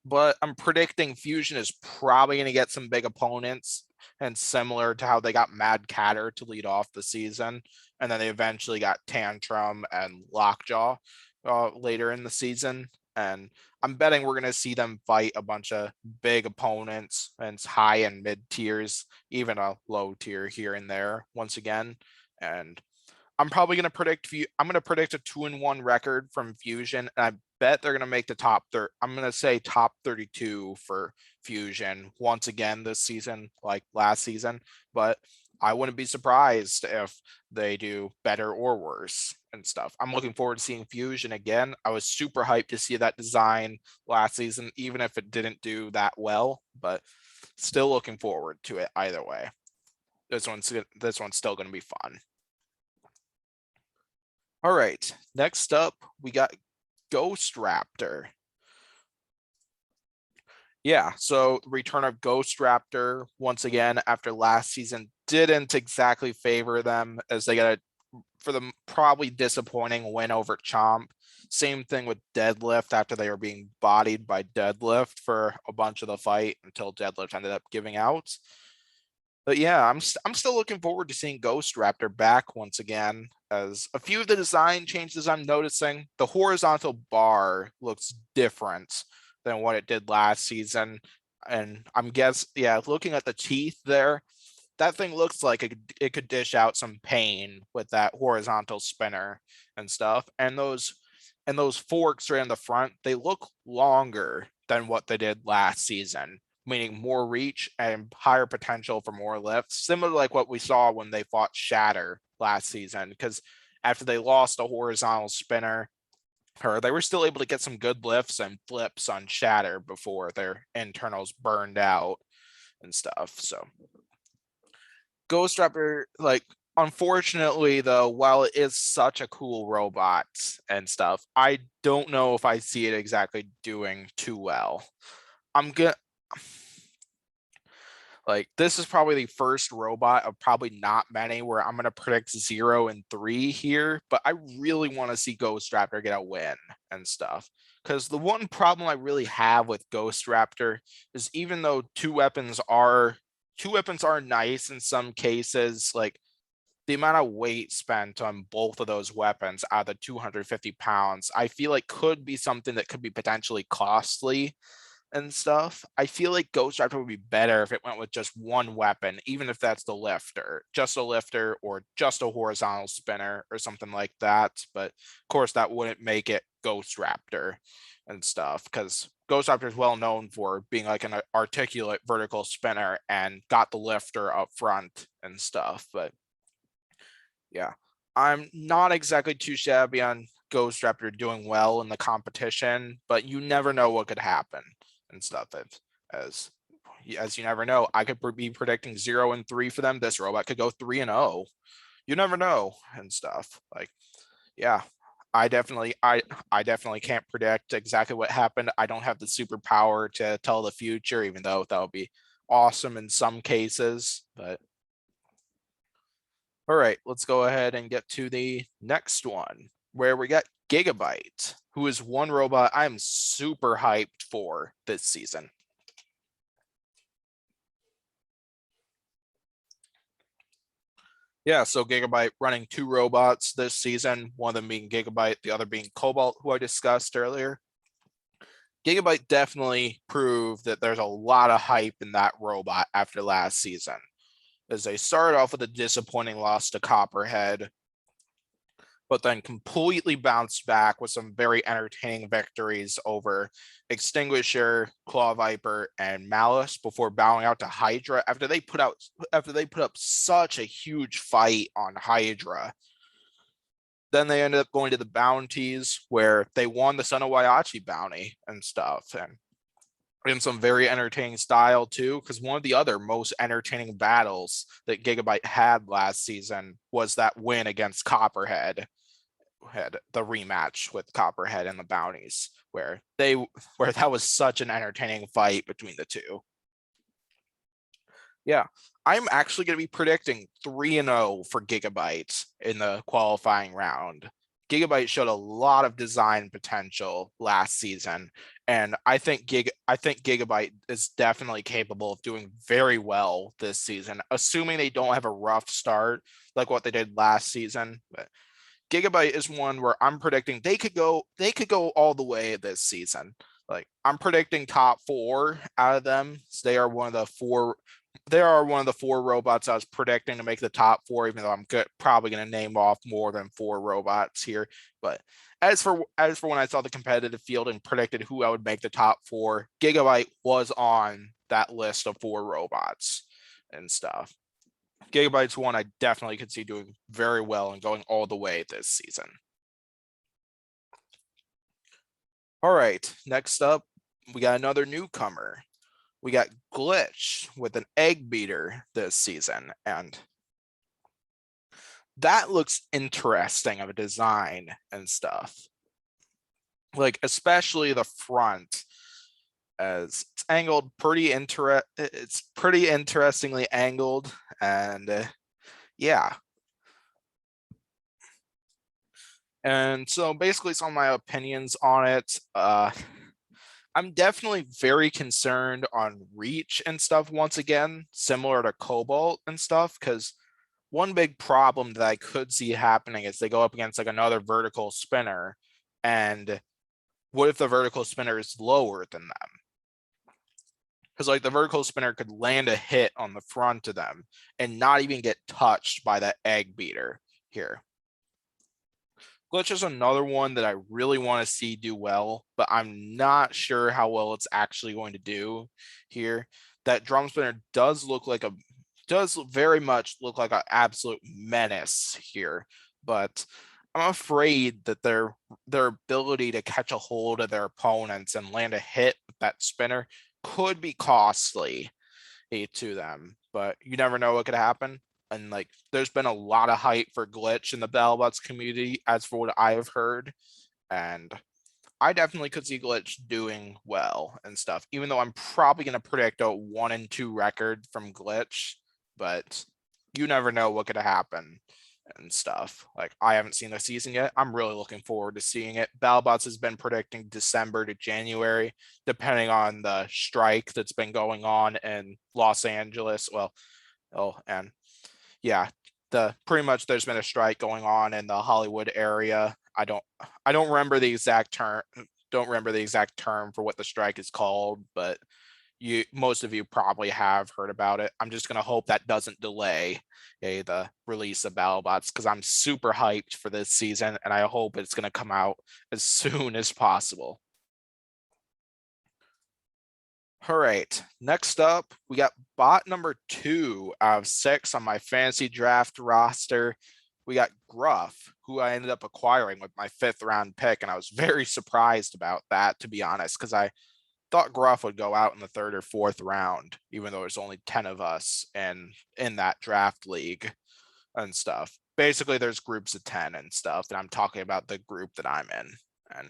A: But I'm predicting Fusion is probably going to get some big opponents, and similar to how they got Mad Catter to lead off the season, and then they eventually got Tantrum and Lockjaw later in the season. And I'm betting we're going to see them fight a bunch of big opponents, and it's high and mid tiers, even a low tier here and there once again. And I'm probably going to predict I'm going to predict a 2-1 record from Fusion, and I bet they're going to make the top 30. I'm going to say top 32 for Fusion once again this season, like last season. But I wouldn't be surprised if they do better or worse and stuff. I'm looking forward to seeing Fusion again. I was super hyped to see that design last season, even if it didn't do that well, but still looking forward to it either way. This one's still going to be fun. All right, next up, we got Ghost Raptor. Yeah, so the return of Ghost Raptor once again after last season didn't exactly favor them, as they got for the probably disappointing win over Chomp. Same thing with Deadlift after they were being bodied by Deadlift for a bunch of the fight until Deadlift ended up giving out. But yeah, I'm still looking forward to seeing Ghost Raptor back once again, as a few of the design changes I'm noticing. The horizontal bar looks different than what it did last season. And looking at the teeth there, that thing looks like it could dish out some pain with that horizontal spinner and stuff. And those forks right in the front, they look longer than what they did last season, meaning more reach and higher potential for more lifts, similar to like what we saw when they fought Shatter last season. Because after they lost a horizontal spinner, they were still able to get some good lifts and flips on Shatter before their internals burned out and stuff. So Ghost Raptor, like, unfortunately though, while it is such a cool robot and stuff, I don't know if I see it exactly doing too well. I'm good. Like, this is probably the first robot of probably not many where I'm going to predict 0 and 3 here, but I really want to see Ghost Raptor get a win and stuff. Because the one problem I really have with Ghost Raptor is even though two weapons are nice in some cases, like the amount of weight spent on both of those weapons out of the 250 pounds, I feel like could be something that could be potentially costly and stuff. I feel like Ghost Raptor would be better if it went with just one weapon, even if that's the lifter, just a lifter or just a horizontal spinner or something like that. But of course, that wouldn't make it Ghost Raptor and stuff, because Ghost Raptor is well known for being like an articulate vertical spinner and got the lifter up front and stuff. But yeah, I'm not exactly too shabby on Ghost Raptor doing well in the competition, but you never know what could happen and stuff. As you never know, I could be predicting 0 and 3 for them. This robot could go 3 and 0. You never know and stuff. Like, yeah, I definitely can't predict exactly what happened. I don't have the superpower to tell the future, even though that would be awesome in some cases. But all right, let's go ahead and get to the next one, where we got Gigabyte, who is one robot I'm super hyped for this season. Yeah, so Gigabyte running two robots this season, one of them being Gigabyte, the other being Cobalt, who I discussed earlier. Gigabyte definitely proved that there's a lot of hype in that robot after last season, as they started off with a disappointing loss to Copperhead, but then completely bounced back with some very entertaining victories over Extinguisher, Claw Viper, and Malice before bowing out to Hydra after they put up such a huge fight on Hydra. Then they ended up going to the bounties where they won the Son of Waiachi bounty and stuff, and in some very entertaining style too, because one of the other most entertaining battles that Gigabyte had last season was that win against Copperhead, had the rematch with Copperhead and the bounties, where that was such an entertaining fight between the two. Yeah, I'm actually going to be predicting 3 and 0 for Gigabyte in the qualifying round. Gigabyte showed a lot of design potential last season, and I think Gigabyte is definitely capable of doing very well this season, assuming they don't have a rough start like what they did last season. But Gigabyte is one where I'm predicting they could go all the way this season. Like, I'm predicting top 4 out of them. So they are one of the 4 robots I was predicting to make the top 4, even though I'm probably going to name off more than 4 robots here. But as for when I saw the competitive field and predicted who I would make the top 4, Gigabyte was on that list of 4 robots and stuff. Gigabyte's one I definitely could see doing very well and going all the way this season. All right, next up, we got another newcomer. We got Glitch with an egg beater this season, and that looks interesting of a design and stuff. Like, especially the front, as it's angled it's pretty interestingly angled, and yeah. And so basically some of my opinions on it, I'm definitely very concerned on reach and stuff once again, similar to Cobalt and stuff, because one big problem that I could see happening is they go up against like another vertical spinner, and what if the vertical spinner is lower than them? Because like the vertical spinner could land a hit on the front of them and not even get touched by that egg beater here. Glitch is another one that I really want to see do well, but I'm not sure how well it's actually going to do here. That drum spinner does very much look like an absolute menace here, but I'm afraid that their ability to catch a hold of their opponents and land a hit with that spinner could be costly to them, but you never know what could happen. And like, there's been a lot of hype for Glitch in the Battlebots community, as for what I have heard, and I definitely could see Glitch doing well and stuff, even though I'm probably going to predict a 1-2 record from Glitch, but you never know what could happen and stuff. Like, I haven't seen the season yet. I'm really looking forward to seeing it. Battlebots has been predicting December to January, depending on the strike that's been going on in Los Angeles. And yeah, pretty much there's been a strike going on in the Hollywood area. I don't remember the exact term. Don't remember the exact term for what the strike is called, but most of you probably have heard about it. I'm just gonna hope that doesn't delay the release of Battlebots, because I'm super hyped for this season and I hope it's gonna come out as soon as possible. All right, next up, we got bot number 2 out of 6 on my fantasy draft roster. We got Gruff, who I ended up acquiring with my 5th round pick, and I was very surprised about that, to be honest, because I thought Gruff would go out in the 3rd or 4th round, even though there's only 10 of us in that draft league and stuff. Basically, there's groups of 10 and stuff, and I'm talking about the group that I'm in, and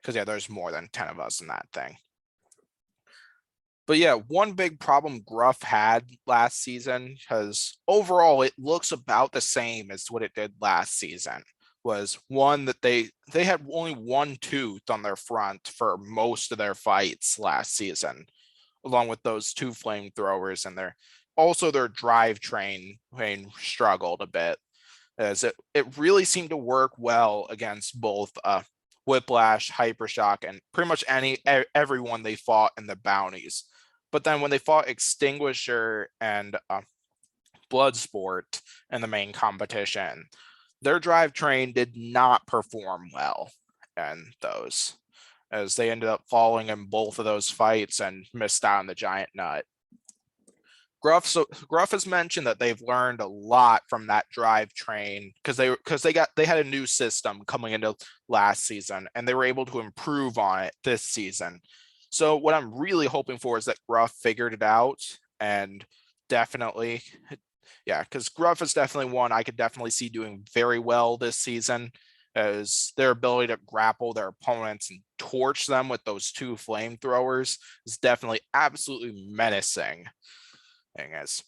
A: because yeah, there's more than 10 of us in that thing. But yeah, one big problem Gruff had last season, because overall it looks about the same as what it did last season, was one that they had only one tooth on their front for most of their fights last season, along with those 2 flamethrowers, and their drivetrain struggled a bit, as it really seemed to work well against both Whiplash, Hypershock, and pretty much everyone they fought in the bounties. But then when they fought Extinguisher and Bloodsport in the main competition, their drivetrain did not perform well in those, as they ended up falling in both of those fights and missed out on the giant nut. Gruff has mentioned that they've learned a lot from that drivetrain, because they had a new system coming into last season and they were able to improve on it this season. So what I'm really hoping for is that Gruff figured it out, and definitely, yeah, because Gruff is definitely one I could definitely see doing very well this season, as their ability to grapple their opponents and torch them with those 2 flamethrowers is definitely absolutely menacing. Thing is,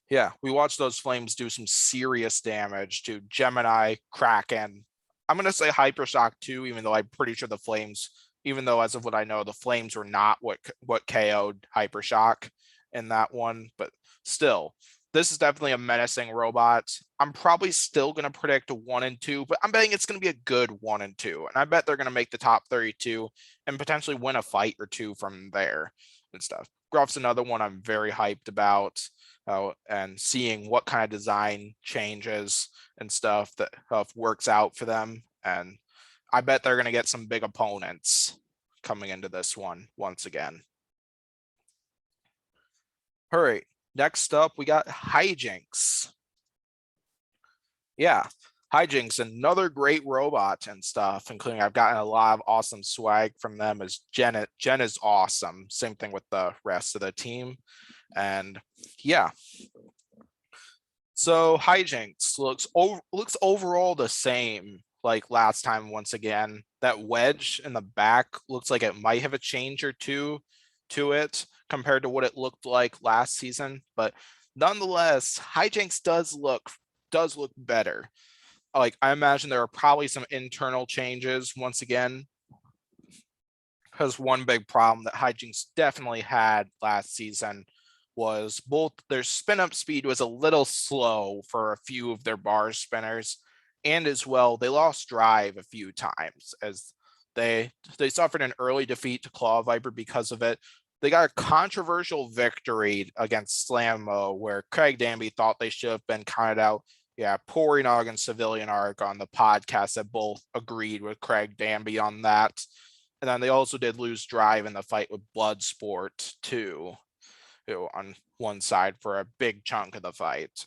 A: yeah, we watched those flames do some serious damage to Gemini, Kraken. I'm gonna say Hypershock too, even though I'm pretty sure the flames, even though as of what I know, the flames were not what KO'd Hypershock in that one, but still, this is definitely a menacing robot. I'm probably still gonna predict a 1-2, but I'm betting it's gonna be a good 1-2, and I bet they're gonna make the top 32 and potentially win a fight or 2 from there and stuff. Gruff's another one I'm very hyped about, and seeing what kind of design changes and stuff that works out for them. And I bet they're going to get some big opponents coming into this one once again. All right, next up, we got Hijinks. Yeah, Hijinks, another great robot and stuff, including I've gotten a lot of awesome swag from them, as Jen is awesome. Same thing with the rest of the team. And yeah, so Hijinks looks overall the same like last time. Once again, that wedge in the back looks like it might have a change or 2 to it compared to what it looked like last season, but nonetheless, Hijinks does look better. Like, I imagine there are probably some internal changes once again, because one big problem that Hijinks definitely had last season was both their spin up speed was a little slow for a few of their bar spinners, and as well they lost drive a few times, as they suffered an early defeat to Claw Viper because of it. They got a controversial victory against Slammo, where Craig Danby thought they should have been counted out. Yeah, Porinog and Civilian Arc on the podcast that both agreed with Craig Danby on that. And then they also did lose drive in the fight with Bloodsport too, on one side for a big chunk of the fight.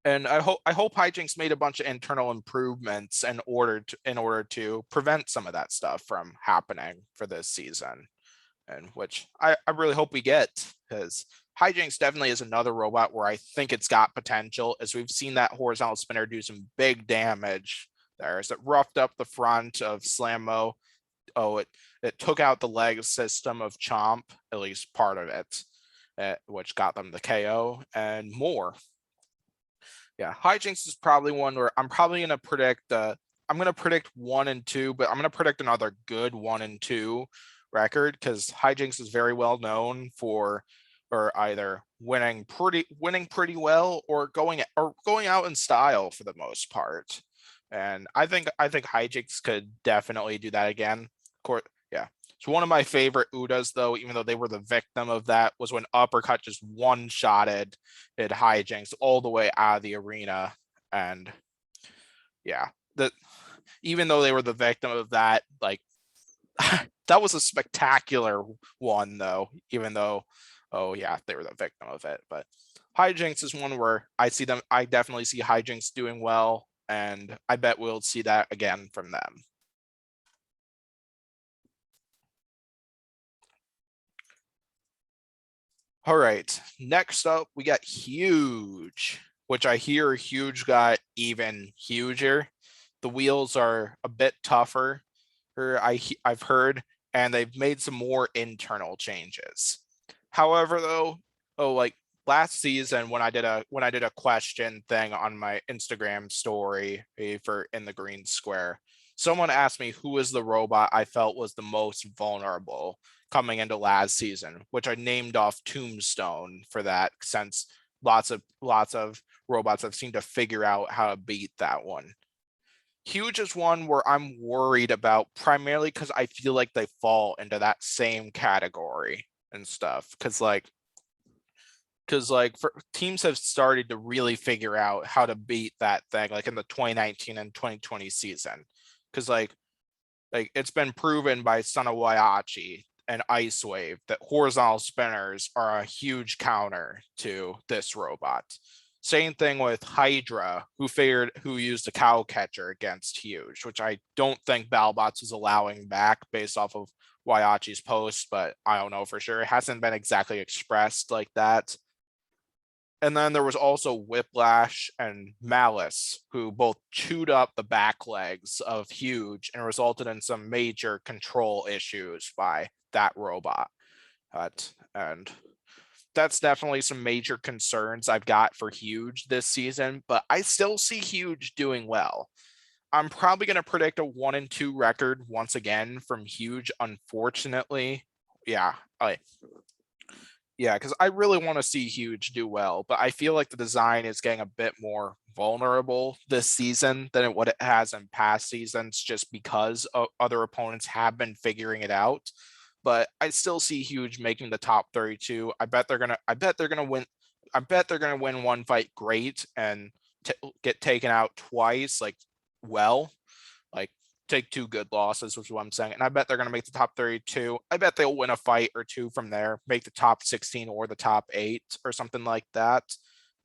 A: And I hope Hijinks made a bunch of internal improvements in order to prevent some of that stuff from happening for this season, and which I really hope we get, because Hijinks definitely is another robot where I think it's got potential, as we've seen that horizontal spinner do some big damage there. Is it roughed up the front of Slammo? Oh, it took out the leg system of Chomp, at least part of it, which got them the KO and more. Yeah, Hijinks is probably one where I'm probably gonna predict. I'm gonna predict 1 and 2, but I'm gonna predict another good 1 and 2 record because Hijinks is very well known for either winning pretty well or going out in style for the most part. And I think Hijinks could definitely do that again. Of course, yeah. So one of my favorite Udas, though, even though they were the victim of that, was when Uppercut just one-shotted it Hijinks all the way out of the arena. And yeah, even though they were the victim of that, like that was a spectacular one, though, even though, oh yeah, they were the victim of it. But Hijinks is one where I definitely see Hijinks doing well, and I bet we'll see that again from them. All right, next up, we got Huge, which I hear Huge got even huger. The wheels are a bit tougher, I've heard, and they've made some more internal changes. However, though, like last season when I did a question thing on my Instagram story for in the green square, someone asked me who is the robot I felt was the most vulnerable coming into last season, which I named off Tombstone for that, since lots of robots have seemed to figure out how to beat that one. Huge is one where I'm worried about, primarily because I feel like they fall into that same category and stuff. Because teams have started to really figure out how to beat that thing, like in the 2019 and 2020 season. Because like it's been proven by Son of Waiachi and Ice Wave that horizontal spinners are a huge counter to this robot. Same thing with Hydra, who used a cow catcher against Huge, which I don't think Battlebots is allowing back based off of Waiachi's post, but I don't know for sure. It hasn't been exactly expressed like that. And then there was also Whiplash and Malice, who both chewed up the back legs of Huge and resulted in some major control issues by that robot. And that's definitely some major concerns I've got for Huge this season, but I still see Huge doing well. I'm probably going to predict a 1 and 2 record once again from Huge, unfortunately. Yeah, because I really want to see Huge do well, but I feel like the design is getting a bit more vulnerable this season than what it has in past seasons, just because other opponents have been figuring it out. But I still see Huge making the top 32. I bet they're gonna win. I bet they're gonna win one fight great and get taken out twice, like take 2 good losses, which is what I'm saying. And I bet they're going to make the top 32. I bet they'll win a fight or 2 from there, make the top 16 or the top 8 or something like that.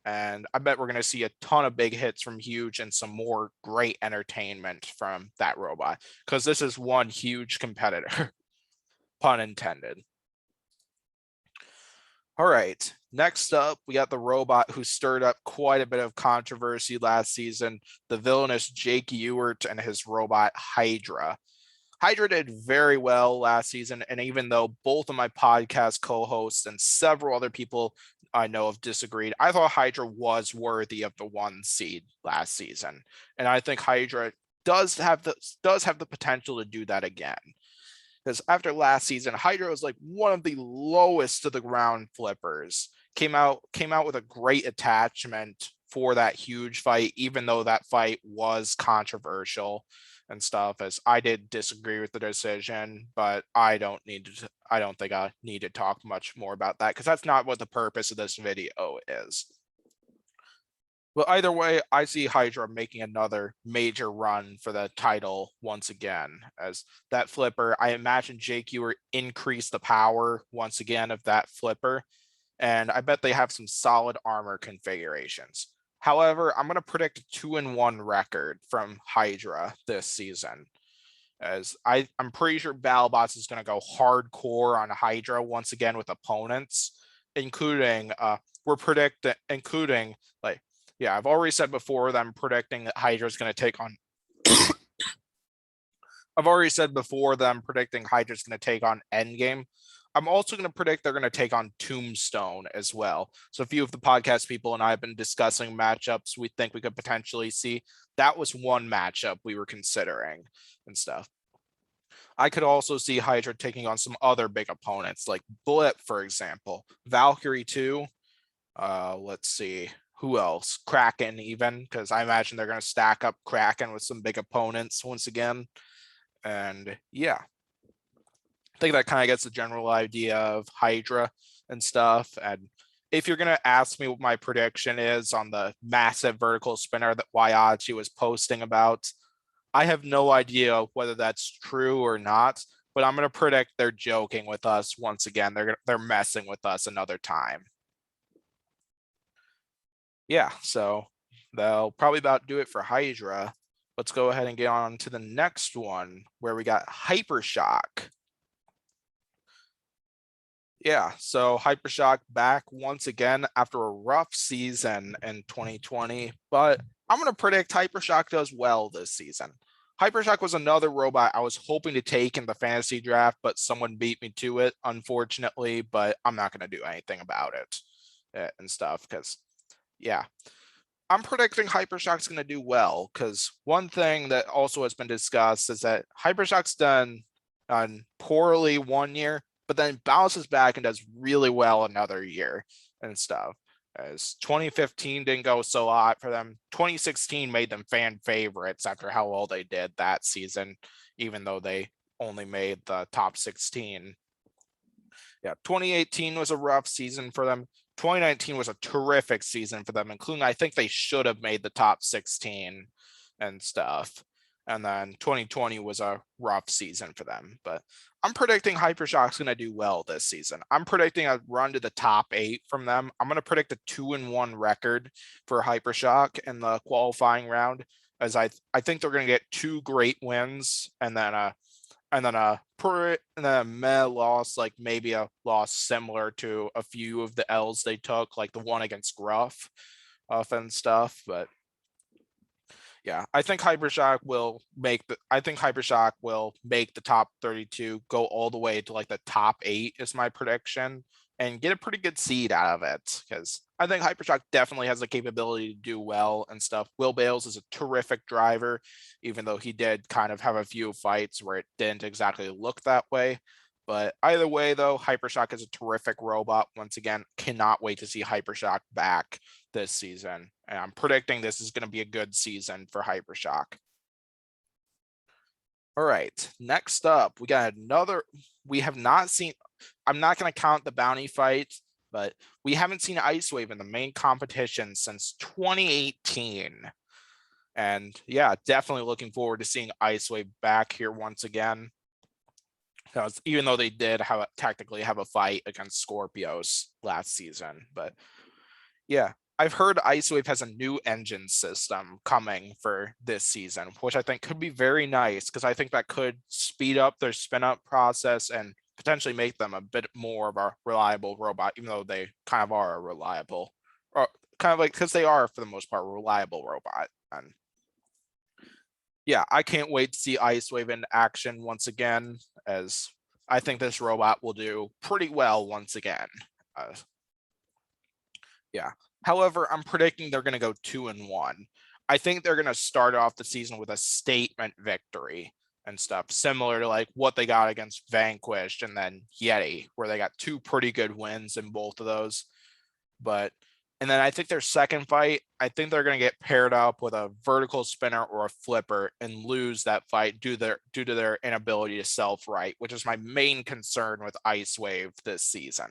A: And I bet we're going to see a ton of big hits from Huge and some more great entertainment from that robot, because this is one huge competitor, pun intended. All right, next up, we got the robot who stirred up quite a bit of controversy last season, the villainous Jake Ewert and his robot Hydra. Hydra did very well last season, and even though both of my podcast co-hosts and several other people I know have disagreed, I thought Hydra was worthy of the 1 seed last season, and I think Hydra does have the potential to do that again. Because after last season, Hydra was like one of the lowest to the ground flippers. Came out with a great attachment for that Huge fight, even though that fight was controversial and stuff. As I did disagree with the decision, but I don't think I need to talk much more about that, because that's not what the purpose of this video is. But either way, I see Hydra making another major run for the title once again. As that flipper, I imagine Jake Ewert increased the power once again of that flipper, and I bet they have some solid armor configurations. However, I'm going to predict a 2-1 record from Hydra this season, as I'm pretty sure Battlebots is going to go hardcore on Hydra once again with opponents, including I've already said before that I'm predicting that Hydra is going to take on I've already said before that I'm predicting Hydra's going to take on Endgame. I'm also going to predict they're going to take on Tombstone as well. So a few of the podcast people and I have been discussing matchups we think we could potentially see. That was one matchup we were considering and stuff. I could also see Hydra taking on some other big opponents like Blip, for example. Valkyrie too. Let's see. Who else? Kraken even, because I imagine they're going to stack up Kraken with some big opponents once again. And yeah, I think that kind of gets the general idea of Hydra and stuff. And if you're going to ask me what my prediction is on the massive vertical spinner that Waiachi was posting about, I have no idea whether that's true or not, but I'm going to predict they're joking with us once again. They're messing with us another time. Yeah, so they'll probably about do it for Hydra. Let's go ahead and get on to the next one where we got Hypershock. Yeah, so Hypershock back once again after a rough season in 2020, but I'm going to predict Hypershock does well this season. Hypershock was another robot I was hoping to take in the fantasy draft, but someone beat me to it, unfortunately, but I'm not going to do anything about it and stuff because, yeah. I'm predicting Hypershock's going to do well because one thing that also has been discussed is that Hypershock's done poorly one year, but then bounces back and does really well another year and stuff. As 2015 didn't go so hot for them, 2016 made them fan favorites after how well they did that season, even though they only made the top 16. Yeah, 2018 was a rough season for them. 2019 was a terrific season for them, including I think they should have made the top 16 and stuff. And then 2020 was a rough season for them. But I'm predicting Hypershock's going to do well this season. I'm predicting a run to the top 8 from them. I'm going to predict a 2-1 record for Hypershock in the qualifying round, as I think they're going to get 2 great wins and then a meh loss, like maybe a loss similar to a few of the L's they took, like the one against Gruff and stuff. But yeah, I think Hypershock will make the top 32, go all the way to like the top 8 is my prediction, and get a pretty good seed out of it because I think Hypershock definitely has the capability to do well and stuff. Will Bales is a terrific driver, even though he did kind of have a few fights where it didn't exactly look that way. But either way, though, Hypershock is a terrific robot. Once again, cannot wait to see Hypershock back this season. And I'm predicting this is going to be a good season for Hypershock. All right, next up, we got another. We have not seen. I'm not going to count the bounty fight, but we haven't seen Ice Wave in the main competition since 2018. And yeah, definitely looking forward to seeing Ice Wave back here once again. Because even though they did technically have a fight against Scorpios last season, but yeah, I've heard Ice Wave has a new engine system coming for this season, which I think could be very nice because I think that could speed up their spin up process and potentially make them a bit more of a reliable robot, even though they kind of are a reliable, or kind of like because they are for the most part a reliable robot. And yeah, I can't wait to see Ice Wave in action once again, as I think this robot will do pretty well once again. Yeah. However, I'm predicting they're going to go 2-1. I think they're going to start off the season with a statement victory and stuff, similar to like what they got against Vanquished and then Yeti, where they got 2 pretty good wins in both of those. And then I think their second fight, I think they're going to get paired up with a vertical spinner or a flipper and lose that fight due to their inability to self-right, which is my main concern with Ice Wave this season.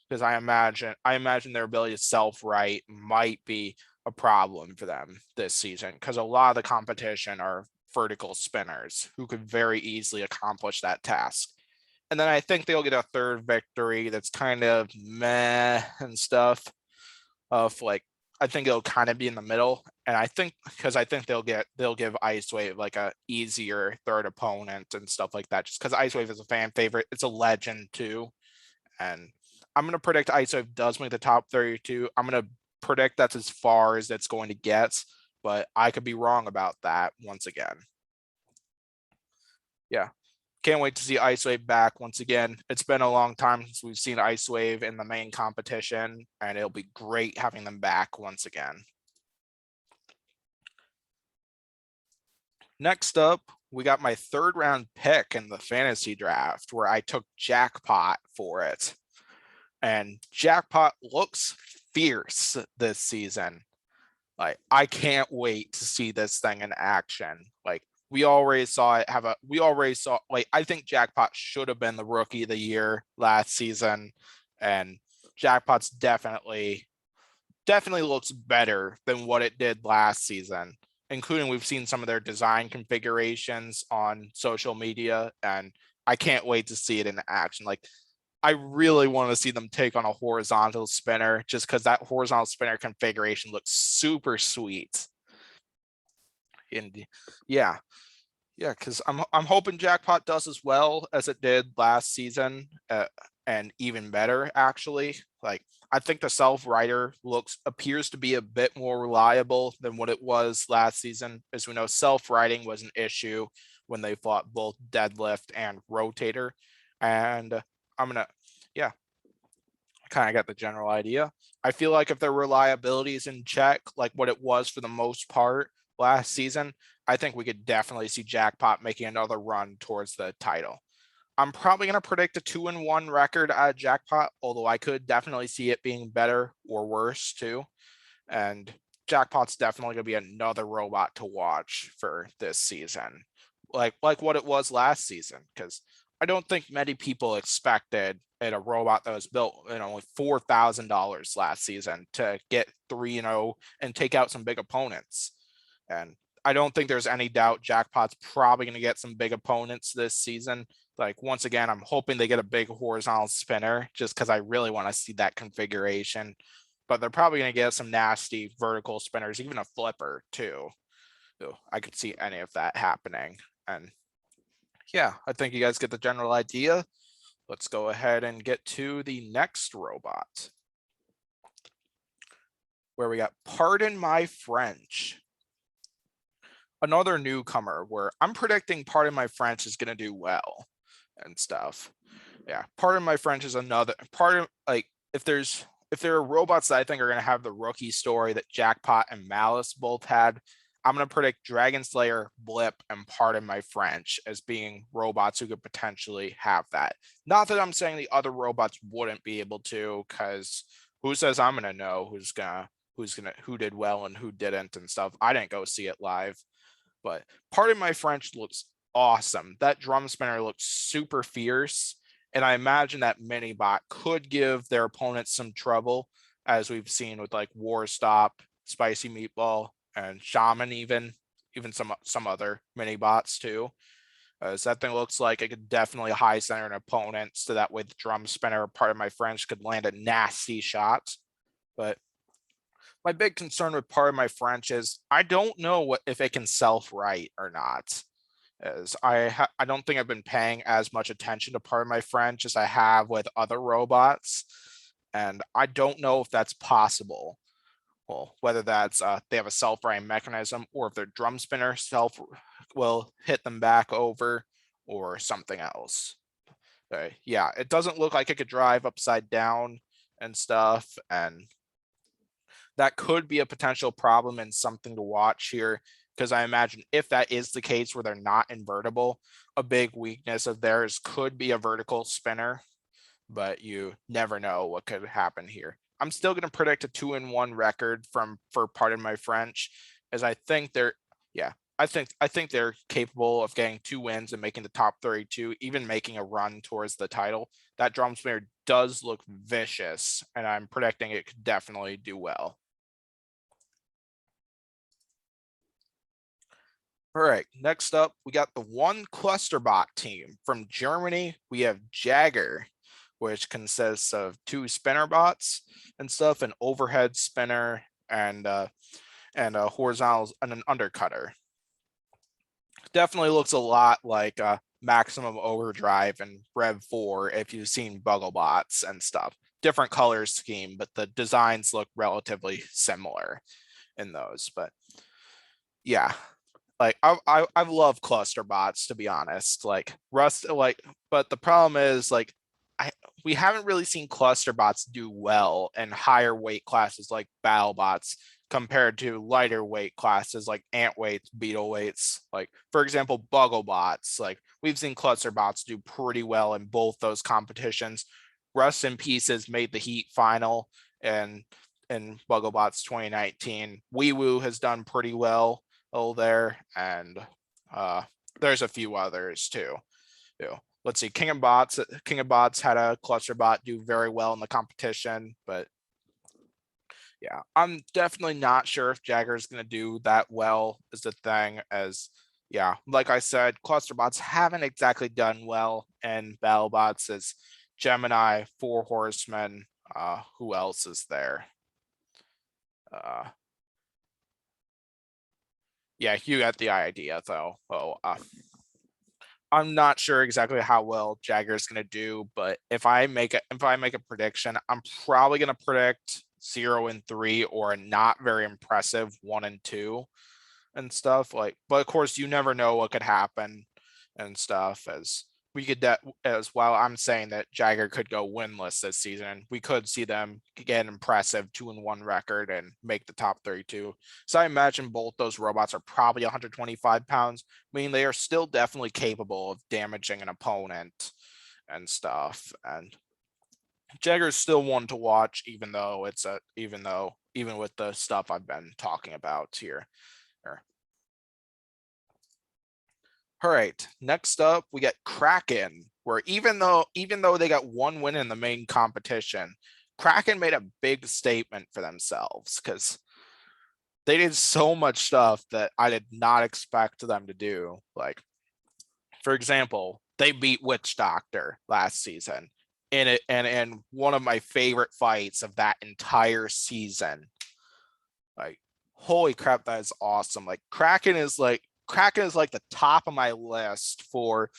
A: Because I imagine their ability to self-right might be a problem for them this season, because a lot of the competition are vertical spinners who could very easily accomplish that task. And then I think they'll get a third victory that's kind of meh and stuff. Of like, I think it'll kind of be in the middle, and I think they'll give Ice Wave like a easier third opponent and stuff like that, just because Ice Wave is a fan favorite. It's a legend too, and I'm going to predict Ice Wave does make the top 32. I'm going to predict that's as far as it's going to get. but I could be wrong about that once again. Yeah. Can't wait to see Ice Wave back once again. It's been a long time since we've seen Ice Wave in the main competition, and it'll be great having them back once again. Next up, we got my 3rd round pick in the fantasy draft where I took Jackpot for it. And Jackpot looks fierce this season. Like, I can't wait to see this thing in action. Like, we already saw it I think Jackpot should have been the rookie of the year last season, and Jackpot's definitely looks better than what it did last season, including we've seen some of their design configurations on social media, and I can't wait to see it in action. Like, I really want to see them take on a horizontal spinner just because that horizontal spinner configuration looks super sweet. And yeah, because I'm hoping Jackpot does as well as it did last season, and even better actually. Like, I think the self-rider appears to be a bit more reliable than what it was last season. As we know, self-riding was an issue when they fought both Deadlift and Rotator, and I kind of got the general idea. I feel like if their reliability is in check, like what it was for the most part last season, I think we could definitely see Jackpot making another run towards the title. I'm probably going to predict a 2-1 record at Jackpot, although I could definitely see it being better or worse too. And Jackpot's definitely going to be another robot to watch for this season, like what it was last season, because I don't think many people expected a robot that was built at only $4,000 last season to get 3-0 and take out some big opponents. And I don't think there's any doubt Jackpot's probably going to get some big opponents this season. Like, once again, I'm hoping they get a big horizontal spinner just because I really want to see that configuration. But they're probably going to get some nasty vertical spinners, even a flipper too. So I could see any of that happening. And yeah, I think you guys get the general idea. Let's go ahead and get to the next robot, where we got Pardon My French. Another newcomer where I'm predicting Pardon My French is going to do well and stuff. Yeah, Pardon My French is another if there are robots that I think are going to have the rookie story that Jackpot and Malice both had, I'm going to predict Dragon Slayer, Blip, and Pardon My French as being robots who could potentially have that. Not that I'm saying the other robots wouldn't be able to, because who says I'm going to know who did well and who didn't and stuff. I didn't go see it live, but Pardon My French looks awesome. That drum spinner looks super fierce, and I imagine that Minibot could give their opponents some trouble, as we've seen with like War Stop, Spicy Meatball, and Shaman, even some other Minibots too. So that thing looks like it could definitely high center an opponent, so that way the drum spinner, Pardon My French, could land a nasty shot. But my big concern with Pardon My French is I don't know if it can self-right or not. As I don't think I've been paying as much attention to Pardon My French as I have with other robots, and I don't know if that's possible. Well, whether that's they have a self-righting mechanism, or if their drum spinner will hit them back over, or something else. Yeah, it doesn't look like it could drive upside down and stuff, and that could be a potential problem and something to watch here, because I imagine if that is the case where they're not invertible, a big weakness of theirs could be a vertical spinner, but you never know what could happen here. I'm still going to predict a 2-1 record for Pardon My French, as I think I think they're capable of getting 2 wins and making the top 32, even making a run towards the title. That drum spinner does look vicious, and I'm predicting it could definitely do well. All right, next up, we got the one clusterbot team from Germany. We have Jagger, which consists of 2 spinner bots and stuff, an overhead spinner and a horizontal and an undercutter. Definitely looks a lot like Maximum Overdrive and Rev 4 if you've seen Battlebots and stuff. Different color scheme, but the designs look relatively similar in those. But yeah, like I love cluster bots, to be honest. Like Rust, like, but the problem is like I we haven't really seen cluster bots do well in higher weight classes like Battlebots compared to lighter weight classes like ant weights, beetle weights. Like for example, Bugglebots. Like we've seen cluster bots do pretty well in both those competitions. Rust in Pieces made the Heat final and in Bugglebots 2019. Wee Woo has done pretty well there, and there's a few others too. Let's see, King of Bots had a cluster bot do very well in the competition, but yeah, I'm definitely not sure if Jagger's going to do that well as the thing. As yeah, like I said, cluster bots haven't exactly done well, and Battlebots is Gemini, Four Horsemen. Who else is there? Yeah, you got the idea though. I'm not sure exactly how well Jagger's gonna do, but if I make a prediction, I'm probably gonna predict 0-3 or a not very impressive 1-2 and stuff. Like, but of course you never know what could happen and stuff. As we could as well, I'm saying that Jagger could go winless this season. We could see them get an impressive 2-1 record and make the top 32. So I imagine both those robots are probably 125 pounds, meaning they are still definitely capable of damaging an opponent and stuff. And Jagger's still one to watch, even with the stuff I've been talking about here. All right, next up we got Kraken, where even though they got one win in the main competition, Kraken made a big statement for themselves because they did so much stuff that I did not expect them to do. Like, for example, they beat Witch Doctor last season in one of my favorite fights of that entire season. Like, holy crap, that is awesome. Like Kraken is like the top of my list for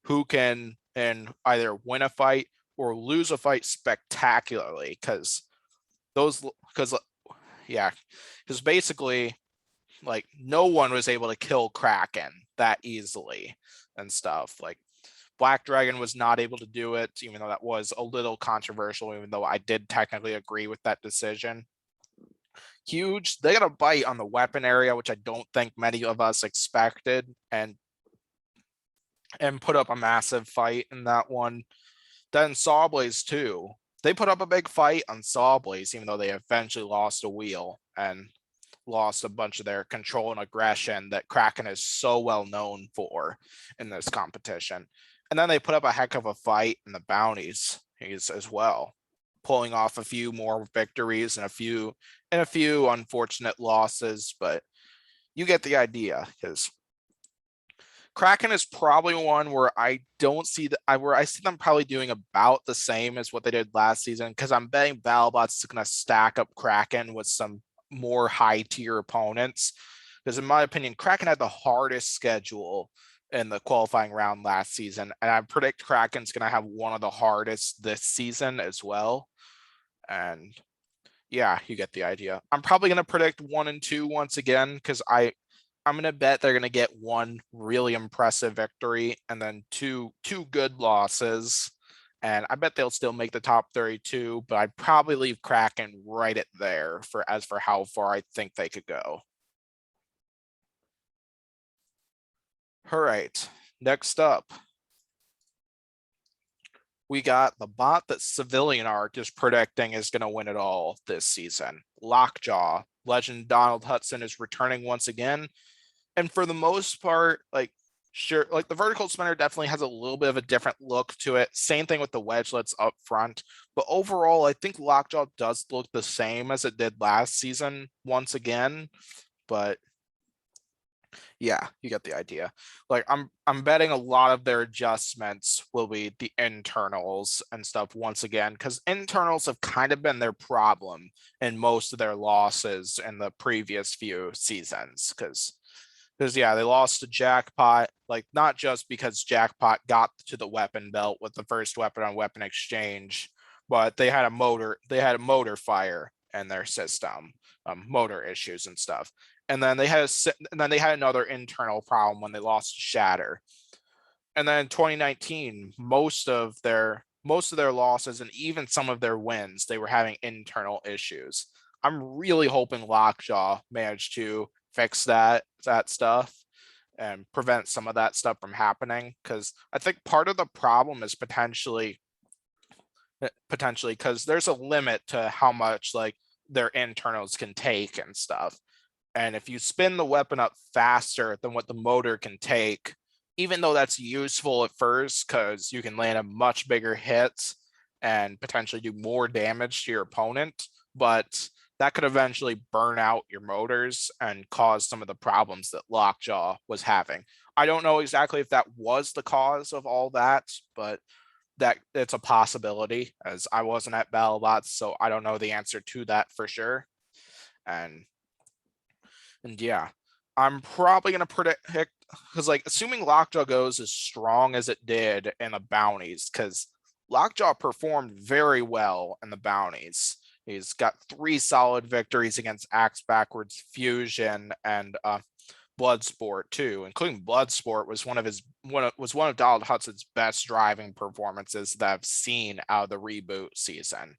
A: who can and either win a fight or lose a fight spectacularly, because yeah, because basically like no one was able to kill Kraken that easily and stuff. Like Black Dragon was not able to do it, even though that was a little controversial, even though I did technically agree with that decision. Huge. They got a bite on the weapon area, which I don't think many of us expected, and put up a massive fight in that one. Then Sawblaze too. They put up a big fight on Sawblaze, even though they eventually lost a wheel and lost a bunch of their control and aggression that Kraken is so well known for in this competition. And then they put up a heck of a fight in the bounties as well, pulling off a few more victories and a few unfortunate losses, but you get the idea. Because Kraken is probably one where I don't see where I see them probably doing about the same as what they did last season, because I'm betting Battlebots is going to stack up Kraken with some more high tier opponents. Because in my opinion, Kraken had the hardest schedule in the qualifying round last season, and I predict Kraken's going to have one of the hardest this season as well. And yeah, you get the idea. I'm probably going to predict 1-2 once again, because I'm going to bet they're going to get one really impressive victory and then two good losses. And I bet they'll still make the top 32, but I'd probably leave Kraken right at there for how far I think they could go. All right, next up, we got the bot that Civilian Arc is predicting is going to win it all this season. Lockjaw. Legend Donald Hudson is returning once again. And for the most part, like, sure, like the vertical spinner definitely has a little bit of a different look to it. Same thing with the wedgelets up front. But overall, I think Lockjaw does look the same as it did last season once again. But yeah, you get the idea. Like I'm betting a lot of their adjustments will be the internals and stuff once again, because internals have kind of been their problem in most of their losses in the previous few seasons. Because yeah, they lost to Jackpot, like not just because Jackpot got to the weapon belt with the first weapon on weapon exchange, but they had a motor fire in their system, motor issues and stuff. And then they had another internal problem when they lost to Shatter. And then in 2019, most of their losses and even some of their wins, they were having internal issues. I'm really hoping Lockjaw managed to fix that stuff and prevent some of that stuff from happening, because I think part of the problem is potentially because there's a limit to how much like their internals can take and stuff. And if you spin the weapon up faster than what the motor can take, even though that's useful at first because you can land a much bigger hit and potentially do more damage to your opponent, but that could eventually burn out your motors and cause some of the problems that Lockjaw was having. I don't know exactly if that was the cause of all that, but that it's a possibility, as I wasn't at Battlebots, so I don't know the answer to that for sure. And yeah, I'm probably gonna predict, because like assuming Lockjaw goes as strong as it did in the bounties, because Lockjaw performed very well in the bounties. He's got 3 solid victories against Axe Backwards Fusion and Bloodsport too, including Bloodsport was one of Donald Hudson's best driving performances that I've seen out of the reboot season,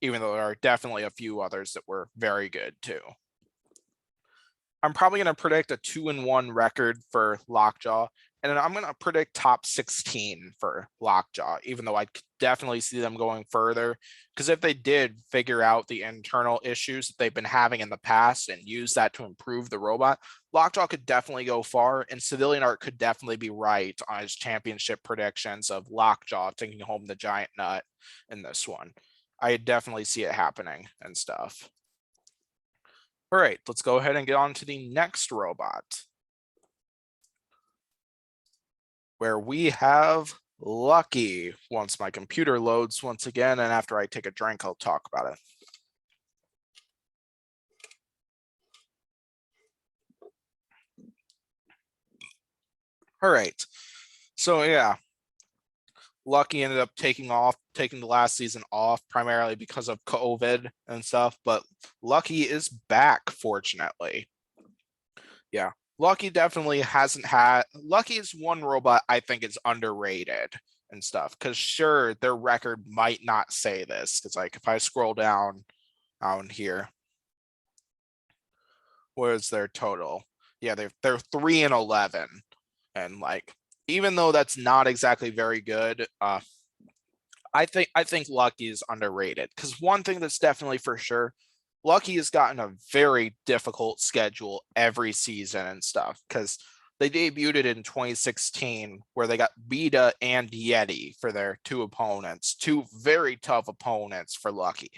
A: even though there are definitely a few others that were very good too. I'm probably going to predict a 2-1 record for Lockjaw, and then I'm going to predict top 16 for Lockjaw, even though I could definitely see them going further, because if they did figure out the internal issues that they've been having in the past and use that to improve the robot, Lockjaw could definitely go far, and Civilian Art could definitely be right on his championship predictions of Lockjaw taking home the giant nut in this one. I definitely see it happening and stuff. All right, let's go ahead and get on to the next robot, where we have Lucky. Once my computer loads once again, and after I take a drink, I'll talk about it. All right, so yeah, Lucky ended up taking the last season off primarily because of COVID and stuff, but Lucky is back, fortunately. Yeah, Lucky definitely hasn't had. Lucky is one robot I think is underrated and stuff, because sure, their record might not say this, because like if I scroll down here, what is their total? Yeah, they're 3-11, and like even though that's not exactly very good, I think Lucky is underrated, because one thing that's definitely for sure, Lucky has gotten a very difficult schedule every season and stuff, because they debuted in 2016 where they got Beta and Yeti for their 2 opponents, 2 very tough opponents for Lucky.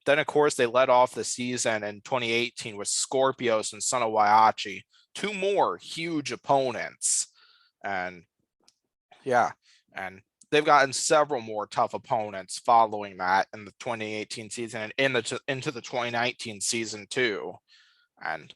A: Then of course they led off the season in 2018 with Scorpios and Son of Waiachi, 2 more huge opponents. And yeah, and they've gotten several more tough opponents following that in the 2018 season and into the 2019 season too. And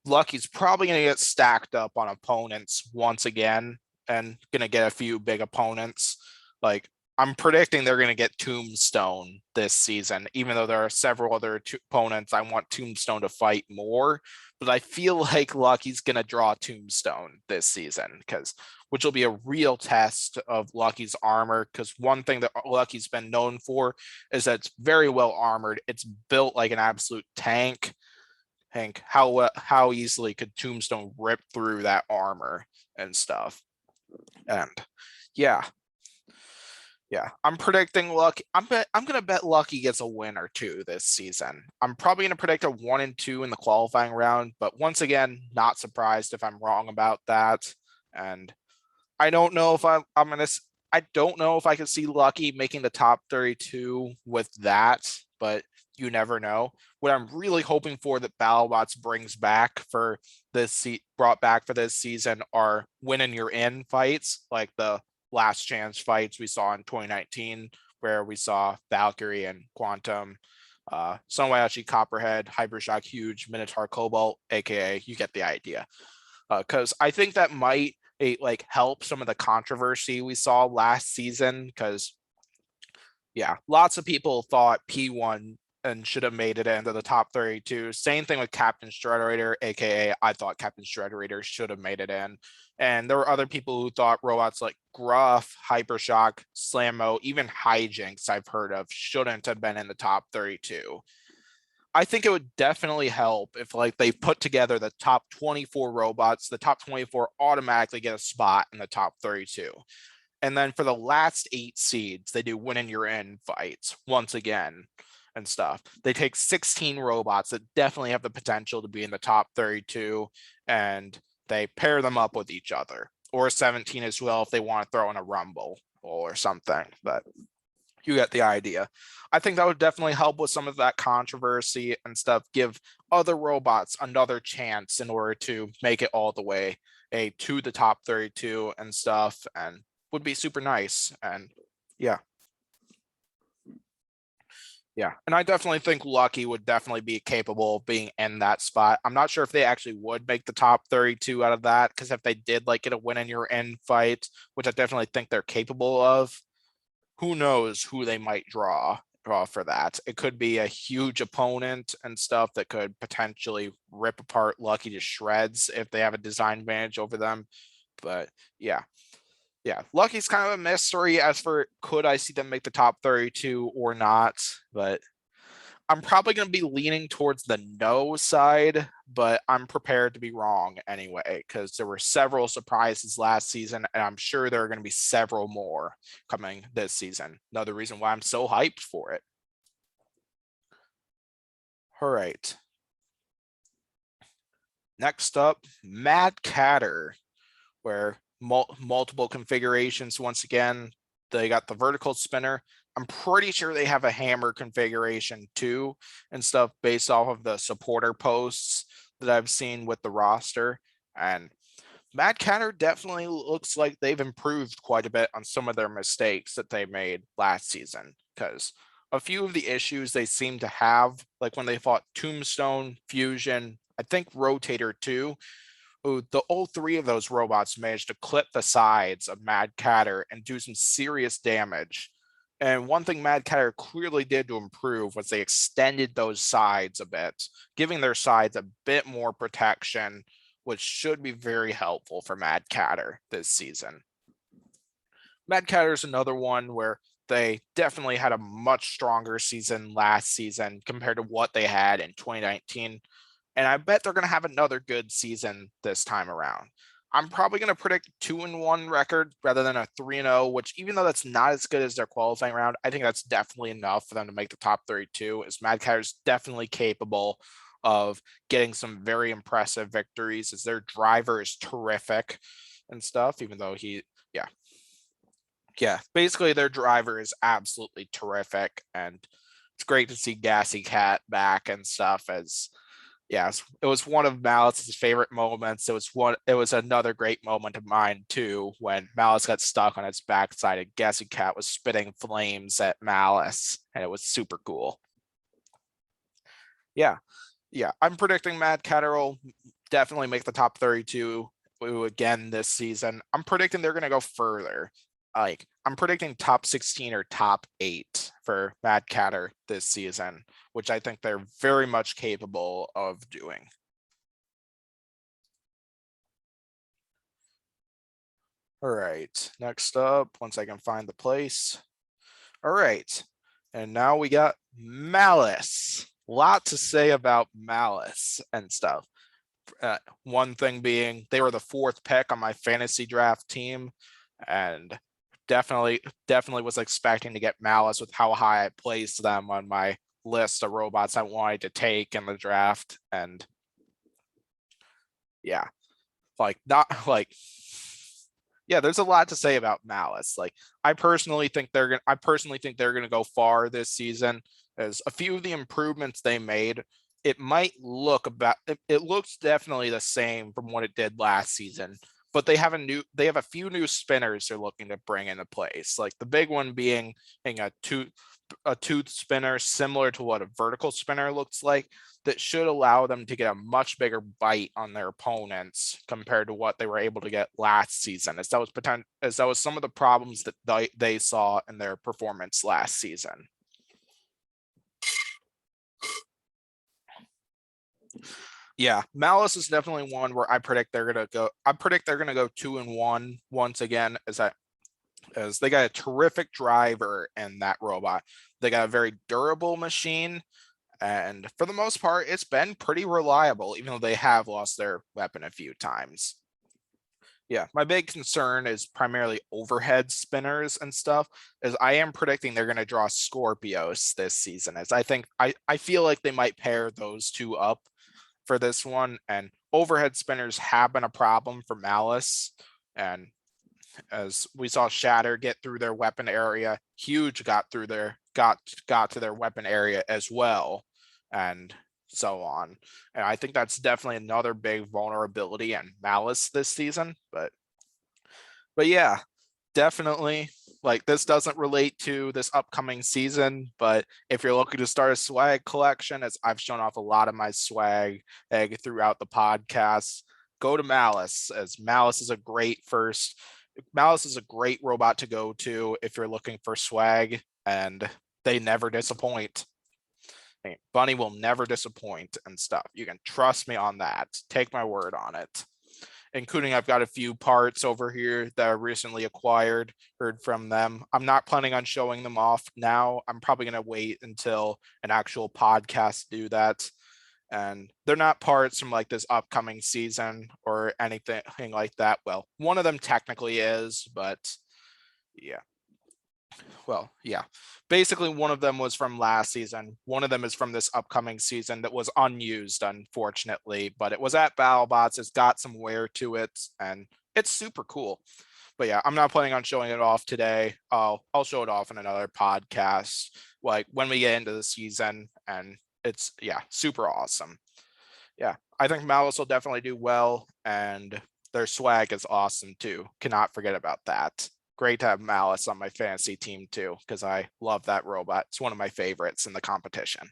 A: Lucky's probably going to get stacked up on opponents once again and going to get a few big opponents. Like I'm predicting they're going to get Tombstone this season, even though there are several other opponents I want Tombstone to fight more. But I feel like Lucky's going to draw Tombstone this season, which will be a real test of Lucky's armor. Because one thing that Lucky's been known for is that it's very well armored. It's built like an absolute tank. Hank, how easily could Tombstone rip through that armor and stuff? And yeah, I'm predicting Lucky. I'm gonna bet Lucky gets a win or 2 this season. I'm probably gonna predict a 1 and 2 in the qualifying round, but once again, not surprised if I'm wrong about that. And I don't know if I don't know if I could see Lucky making the top 32 with that, but you never know. What I'm really hoping for that Battlebots brought back for this season are win and you're in fights, like the last chance fights we saw in 2019, where we saw Valkyrie and Quantum, Sunway Copperhead, Hypershock Huge, Minotaur Cobalt, aka you get the idea. Because I think that might like help some of the controversy we saw last season, because yeah, lots of people thought P1 and should have made it into the top 32. Same thing with Captain Shrederator, aka I thought Captain Shrederator should have made it in. And there were other people who thought robots like Gruff, Hypershock, Slammo, even Hijinks I've heard of shouldn't have been in the top 32. I think it would definitely help if like they put together the top 24 robots, the top 24 automatically get a spot in the top 32. And then for the last 8 seeds, they do win and you're in fights once again and stuff. They take 16 robots that definitely have the potential to be in the top 32 and they pair them up with each other, or 17 as well if they want to throw in a rumble or something. But you get the idea. I think that would definitely help with some of that controversy and stuff, give other robots another chance in order to make it all the way to the top 32 and stuff, and would be super nice. And yeah. Yeah, and I definitely think Lucky would definitely be capable of being in that spot. I'm not sure if they actually would make the top 32 out of that, because if they did like get a win in your end fight, which I definitely think they're capable of, who knows who they might draw for that. It could be a huge opponent and stuff that could potentially rip apart Lucky to shreds if they have a design advantage over them. But yeah. Yeah, Lucky's kind of a mystery as for could I see them make the top 32 or not, but I'm probably going to be leaning towards the no side, but I'm prepared to be wrong anyway, because there were several surprises last season, and I'm sure there are going to be several more coming this season. Another reason why I'm so hyped for it. All right. Next up, Mad Catter, where multiple configurations. Once again, they got the vertical spinner. I'm pretty sure they have a hammer configuration too and stuff based off of the supporter posts that I've seen with the roster. And Mad Catter definitely looks like they've improved quite a bit on some of their mistakes that they made last season, because a few of the issues they seem to have, like when they fought Tombstone, Fusion, I think Rotator too, all 3 of those robots managed to clip the sides of Mad Catter and do some serious damage. And one thing Mad Catter clearly did to improve was they extended those sides a bit, giving their sides a bit more protection, which should be very helpful for Mad Catter this season. Mad Catter is another one where they definitely had a much stronger season last season compared to what they had in 2019. And I bet they're going to have another good season this time around. I'm probably going to predict 2-1 record rather than a 3-0, which even though that's not as good as their qualifying round, I think that's definitely enough for them to make the top 32, as Mad Catter is definitely capable of getting some very impressive victories, as their driver is terrific and stuff, even though basically their driver is absolutely terrific. And it's great to see Gassy Cat back and stuff, as yes, it was one of Malice's favorite moments. It was another great moment of mine too, when Malice got stuck on its backside and Gassy Cat was spitting flames at Malice, and it was super cool. Yeah. I'm predicting Mad Catter will definitely make the top 32 again this season. I'm predicting they're going to go further. Like, I'm predicting top 16 or top 8 for Mad Catter this season, which I think they're very much capable of doing. All right, next up, once I can find the place. All right, and now we got Malice. A lot to say about Malice and stuff. One thing being, they were the 4th pick on my fantasy draft team, and definitely was expecting to get Malice with how high I placed them on my list of robots I wanted to take in the draft. And yeah, there's a lot to say about Malice. Like, I personally think they're gonna go far this season. As a few of the improvements they made, it looks definitely the same from what it did last season, but they have a few new spinners they're looking to bring into place. Like the big one being a tooth spinner similar to what a vertical spinner looks like, that should allow them to get a much bigger bite on their opponents compared to what they were able to get last season, as that was some of the problems that they saw in their performance last season. Yeah, Malice is definitely one where I predict they're gonna go. I predict they're gonna go 2-1 once again, as they got a terrific driver in that robot. They got a very durable machine, and for the most part, it's been pretty reliable, even though they have lost their weapon a few times. Yeah, my big concern is primarily overhead spinners and stuff, as I am predicting they're going to draw Scorpios this season, as I feel like they might pair those two up for this one, and overhead spinners have been a problem for Malice, and as we saw Shatter get through their weapon area, Huge got through their got to their weapon area as well, and so on. And I think that's definitely another big vulnerability in Malice this season. But yeah, definitely, like, this doesn't relate to this upcoming season, but if you're looking to start a swag collection, as I've shown off a lot of my swag throughout the podcast, go to Malice, as Malice is a great robot to go to if you're looking for swag, and they never disappoint. Bunny will never disappoint and stuff. You can trust me on that. Take my word on it. Including, I've got a few parts over here that I recently acquired, heard from them. I'm not planning on showing them off now. I'm probably going to wait until an actual podcast to do that. And they're not parts from like this upcoming season or anything like that. Well, one of them technically is, but yeah. Well, yeah. Basically, one of them was from last season. One of them is from this upcoming season that was unused, unfortunately, but it was at Battlebots. It's got some wear to it, and it's super cool. But yeah, I'm not planning on showing it off today. I'll show it off in another podcast, like when we get into the season, and it's, yeah, super awesome. Yeah, I think Malice will definitely do well, and their swag is awesome too. Cannot forget about that. Great to have Malice on my fantasy team too, because I love that robot. It's one of my favorites in the competition.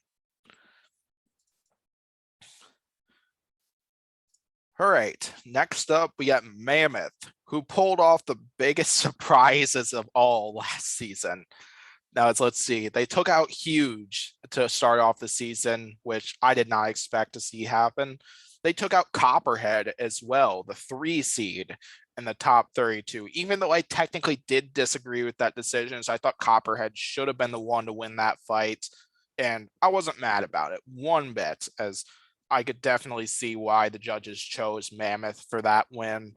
A: All right, next up, we got Mammoth, who pulled off the biggest surprises of all last season. Now, let's see. They took out Huge to start off the season, which I did not expect to see happen. They took out Copperhead as well, the 3 seed in the top 32, even though I technically did disagree with that decision. So I thought Copperhead should have been the one to win that fight. And I wasn't mad about it one bit, as I could definitely see why the judges chose Mammoth for that win.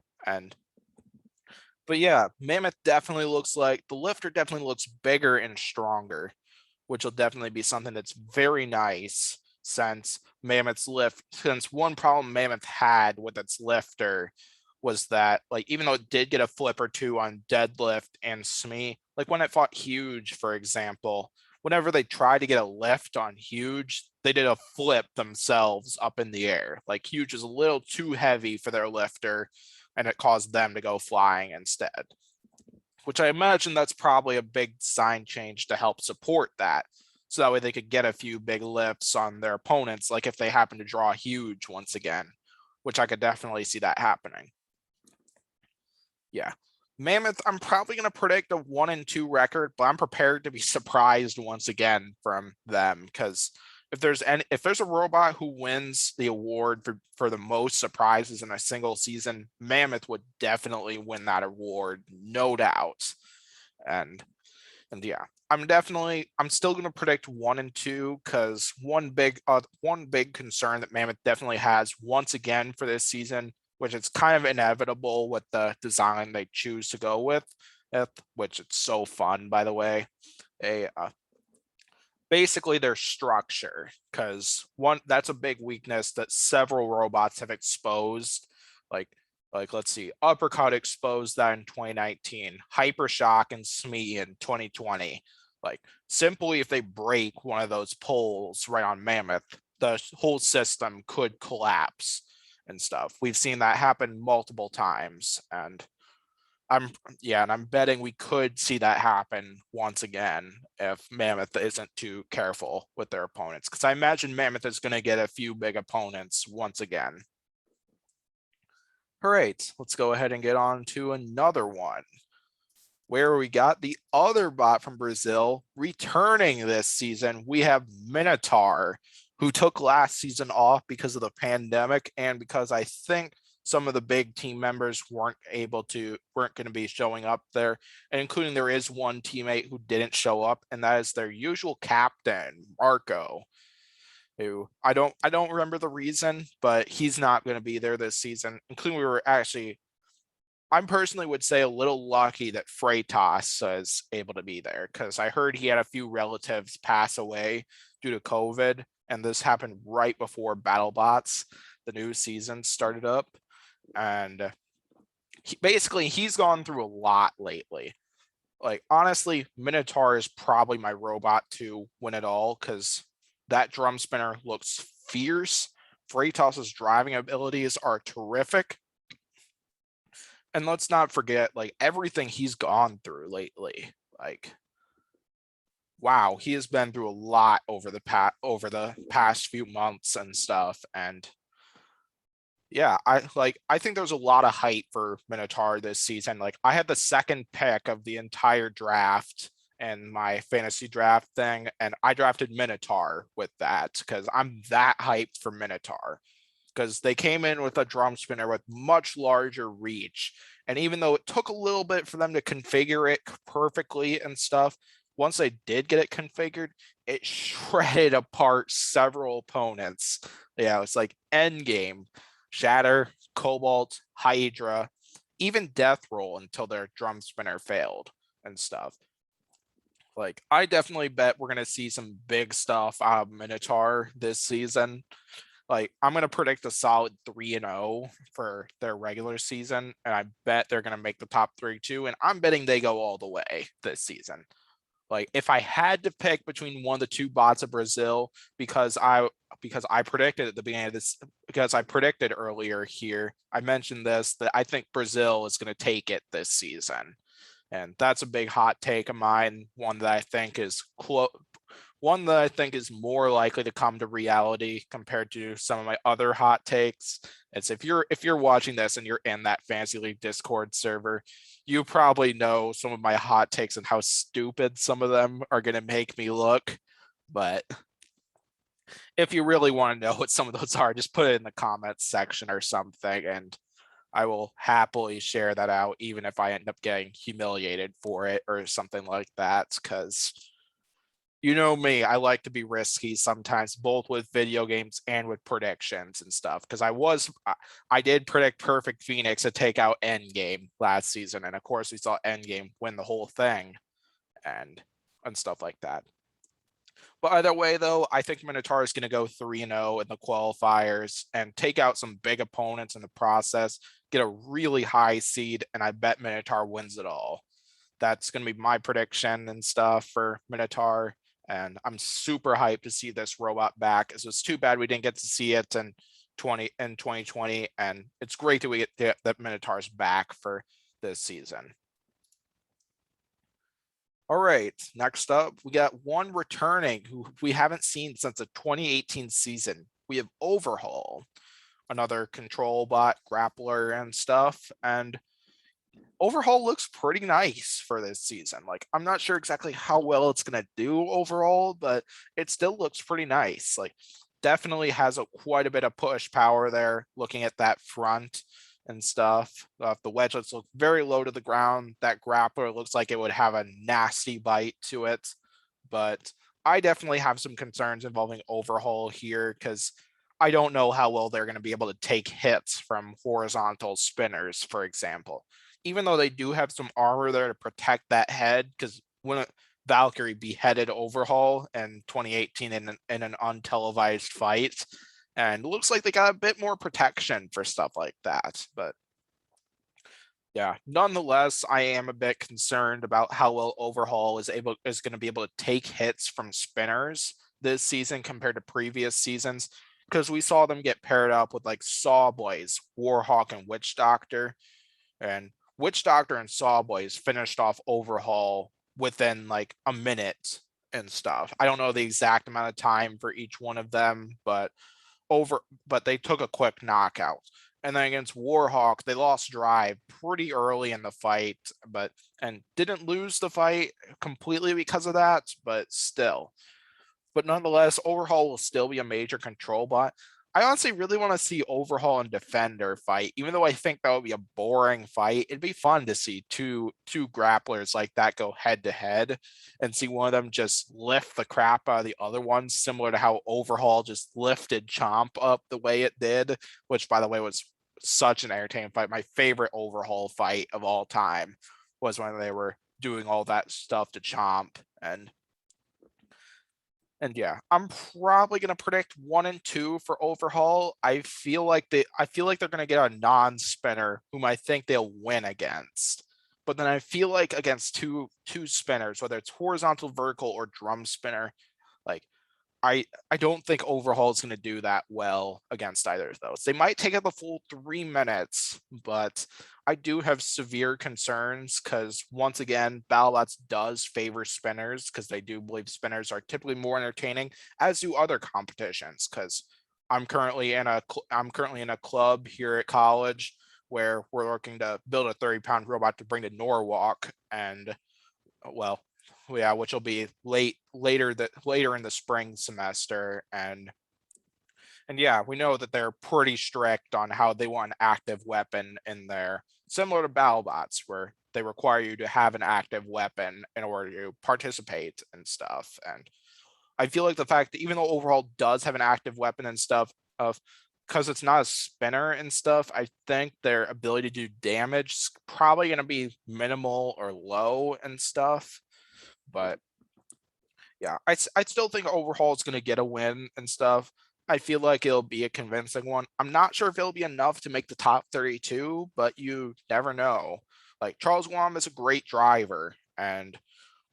A: But yeah, Mammoth definitely looks like the lifter definitely looks bigger and stronger, which will definitely be something that's very nice, since one problem Mammoth had with its lifter was that, like, even though it did get a flip or two on Deadlift and SME, like when it fought Huge, for example, whenever they tried to get a lift on Huge, they did a flip themselves up in the air. Like, Huge is a little too heavy for their lifter, and it caused them to go flying instead. Which I imagine that's probably a big sign change to help support that. So that way they could get a few big lifts on their opponents, like if they happen to draw Huge once again, which I could definitely see that happening. Yeah. Mammoth, I'm probably going to predict a 1-2 record, but I'm prepared to be surprised once again from them, because if there's a robot who wins the award for the most surprises in a single season, Mammoth would definitely win that award, no doubt. And yeah, I'm still going to predict 1-2, because one big concern that Mammoth definitely has once again for this season, which is kind of inevitable with the design they choose to go with, which it's so fun, by the way. Basically their structure, because that's a big weakness that several robots have exposed. Like let's see, Uppercut exposed that in 2019, Hypershock and SME in 2020. Like, simply if they break one of those poles right on Mammoth, the whole system could collapse and stuff. We've seen that happen multiple times, and I'm betting we could see that happen once again if Mammoth isn't too careful with their opponents, because I imagine Mammoth is going to get a few big opponents once again. All right, let's go ahead and get on to another one, where we got the other bot from Brazil returning this season. We have Minotaur, who took last season off because of the pandemic and because I think some of the big team members weren't going to be showing up there, and including there is one teammate who didn't show up, and that is their usual captain, Marco, who I don't remember the reason, but he's not going to be there this season. Including I'm personally would say a little lucky that Freitas is able to be there, because I heard he had a few relatives pass away due to COVID, and this happened right before Battlebots, the new season, started up. And he's gone through a lot lately. Like, honestly, Minotaur is probably my robot to win it all, because that drum spinner looks fierce. Freitas's driving abilities are terrific. And let's not forget, like, everything he's gone through lately. Like, wow, he has been through a lot over the past few months and stuff. And yeah, I think there's a lot of hype for Minotaur this season. Like, I had the second pick of the entire draft and my fantasy draft thing, and I drafted Minotaur with that because I'm that hyped for Minotaur, because they came in with a drum spinner with much larger reach. And even though it took a little bit for them to configure it perfectly and stuff, once they did get it configured, it shredded apart several opponents. Yeah, it's like Endgame, Shatter, Cobalt, Hydra, even Death Roll until their drum spinner failed and stuff. Like, I definitely bet we're going to see some big stuff out of Minotaur this season. Like, I'm going to predict a solid 3-0 for their regular season, and I bet they're going to make the top 3 too, and I'm betting they go all the way this season. Like, if I had to pick between one of the two bots of Brazil, because I predicted at the beginning of this, because I predicted earlier here, I mentioned this, that I think Brazil is going to take it this season. And that's a big hot take of mine, one that I think is more likely to come to reality compared to some of my other hot takes. It's if you're watching this and you're in that Fantasy League Discord server, you probably know some of my hot takes and how stupid some of them are going to make me look. But if you really want to know what some of those are, just put it in the comments section or something, and I will happily share that out, even if I end up getting humiliated for it or something like that, because you know me, I like to be risky sometimes, both with video games and with predictions and stuff. Because I did predict Perfect Phoenix to take out Endgame last season, and of course we saw Endgame win the whole thing, and stuff like that. But either way, though, I think Minotaur is going to go 3-0 in the qualifiers and take out some big opponents in the process, get a really high seed, and I bet Minotaur wins it all. That's going to be my prediction and stuff for Minotaur. And I'm super hyped to see this robot back. It was too bad we didn't get to see it in 2020, and it's great that we get that Minotaur's back for this season. All right, next up, we got one returning who we haven't seen since the 2018 season. We have Overhaul, another control bot, grappler, and stuff. And Overhaul looks pretty nice for this season. Like, I'm not sure exactly how well it's going to do overall, but it still looks pretty nice. Like, definitely has quite a bit of push power there, looking at that front and stuff. The wedgelets look very low to the ground. That grappler looks like it would have a nasty bite to it. But I definitely have some concerns involving Overhaul here, because I don't know how well they're going to be able to take hits from horizontal spinners, for example. Even though they do have some armor there to protect that head, because when Valkyrie beheaded Overhaul in 2018 in an untelevised fight, and it looks like they got a bit more protection for stuff like that. But yeah, nonetheless, I am a bit concerned about how well Overhaul is going to be able to take hits from spinners this season compared to previous seasons, because we saw them get paired up with like Sawboys, Warhawk, and Witch Doctor, and Witch Doctor and Sawboys finished off Overhaul within like a minute and stuff. I don't know the exact amount of time for each one of them, but they took a quick knockout. And then against Warhawk, they lost drive pretty early in the fight, and didn't lose the fight completely because of that, but still. But nonetheless, Overhaul will still be a major control bot. I honestly really want to see Overhaul and Defender fight, even though I think that would be a boring fight. It'd be fun to see two grapplers like that go head to head and see one of them just lift the crap out of the other one, similar to how Overhaul just lifted Chomp up the way it did, which by the way was such an entertaining fight. My favorite Overhaul fight of all time was when they were doing all that stuff to Chomp. And yeah, I'm probably gonna predict 1 and 2 for Overhaul. I feel like they're gonna get a non-spinner whom I think they'll win against. But then I feel like against two spinners, whether it's horizontal, vertical, or drum spinner, like I don't think Overhaul is going to do that well against either of those. They might take up a full 3 minutes, but I do have severe concerns because once again, Battlebots does favor spinners because they do believe spinners are typically more entertaining, as do other competitions. Because I'm currently in a club here at college where we're looking to build a 30-pound robot to bring to Norwalk, and well, yeah, which will be later in the spring semester, and yeah, we know that they're pretty strict on how they want an active weapon in there, similar to Battlebots, where they require you to have an active weapon in order to participate and stuff. And I feel like the fact that even though Overhaul does have an active weapon and stuff, of because it's not a spinner and stuff, I think their ability to do damage is probably going to be minimal or low and stuff. But yeah, I still think Overhaul is going to get a win and stuff. I feel like it'll be a convincing one. I'm not sure if it'll be enough to make the top 32, but you never know. Like Charles Guam is a great driver, and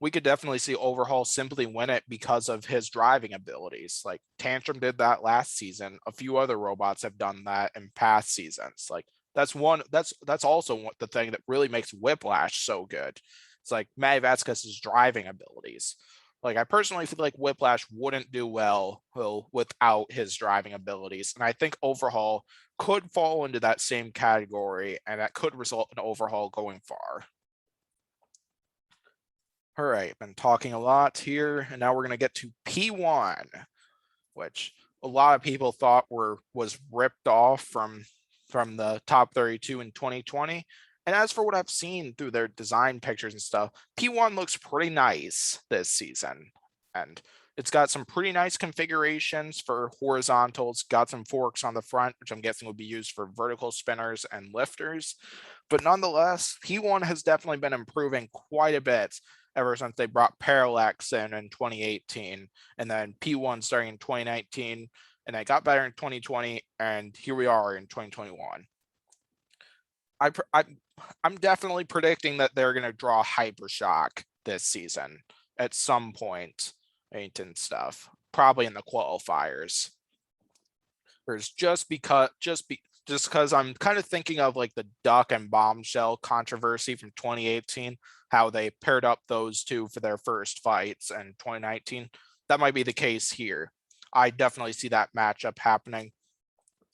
A: we could definitely see Overhaul simply win it because of his driving abilities. Like Tantrum did that last season. A few other robots have done that in past seasons. Like that's also the thing that really makes Whiplash so good. It's like Matt Vatzkes' driving abilities. Like I personally feel like Whiplash wouldn't do well without his driving abilities, and I think Overhaul could fall into that same category, and that could result in Overhaul going far. All right, been talking a lot here, and now we're going to get to P1, which a lot of people thought was ripped off from the top 32 in 2020. And as for what I've seen through their design pictures and stuff, P1 looks pretty nice this season. And it's got some pretty nice configurations for horizontals, got some forks on the front, which I'm guessing will be used for vertical spinners and lifters. But nonetheless, P1 has definitely been improving quite a bit ever since they brought Parallax in 2018, and then P1 starting in 2019, and it got better in 2020, and here we are in 2021. I'm definitely predicting that they're going to draw Hypershock this season at some point and stuff, probably in the qualifiers. There's just because I'm kind of thinking of like the Duck and Bombshell controversy from 2018, how they paired up those two for their first fights in 2019. That might be the case here. I definitely see that matchup happening.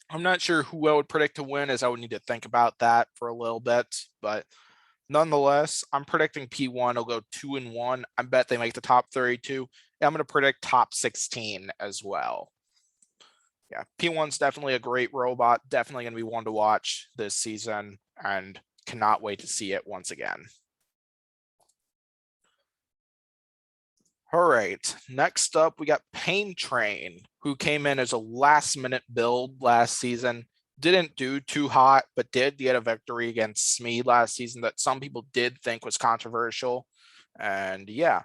A: I'm not sure who I would predict to win, as I would need to think about that for a little bit, but nonetheless, I'm predicting P1 will go 2-1. I bet they make the top 32. I'm going to predict top 16 as well. Yeah, P1's definitely a great robot, definitely going to be one to watch this season, and cannot wait to see it once again. All right, next up, we got Pain Train, who came in as a last-minute build last season. Didn't do too hot, but did get a victory against Smee last season that some people did think was controversial. And yeah,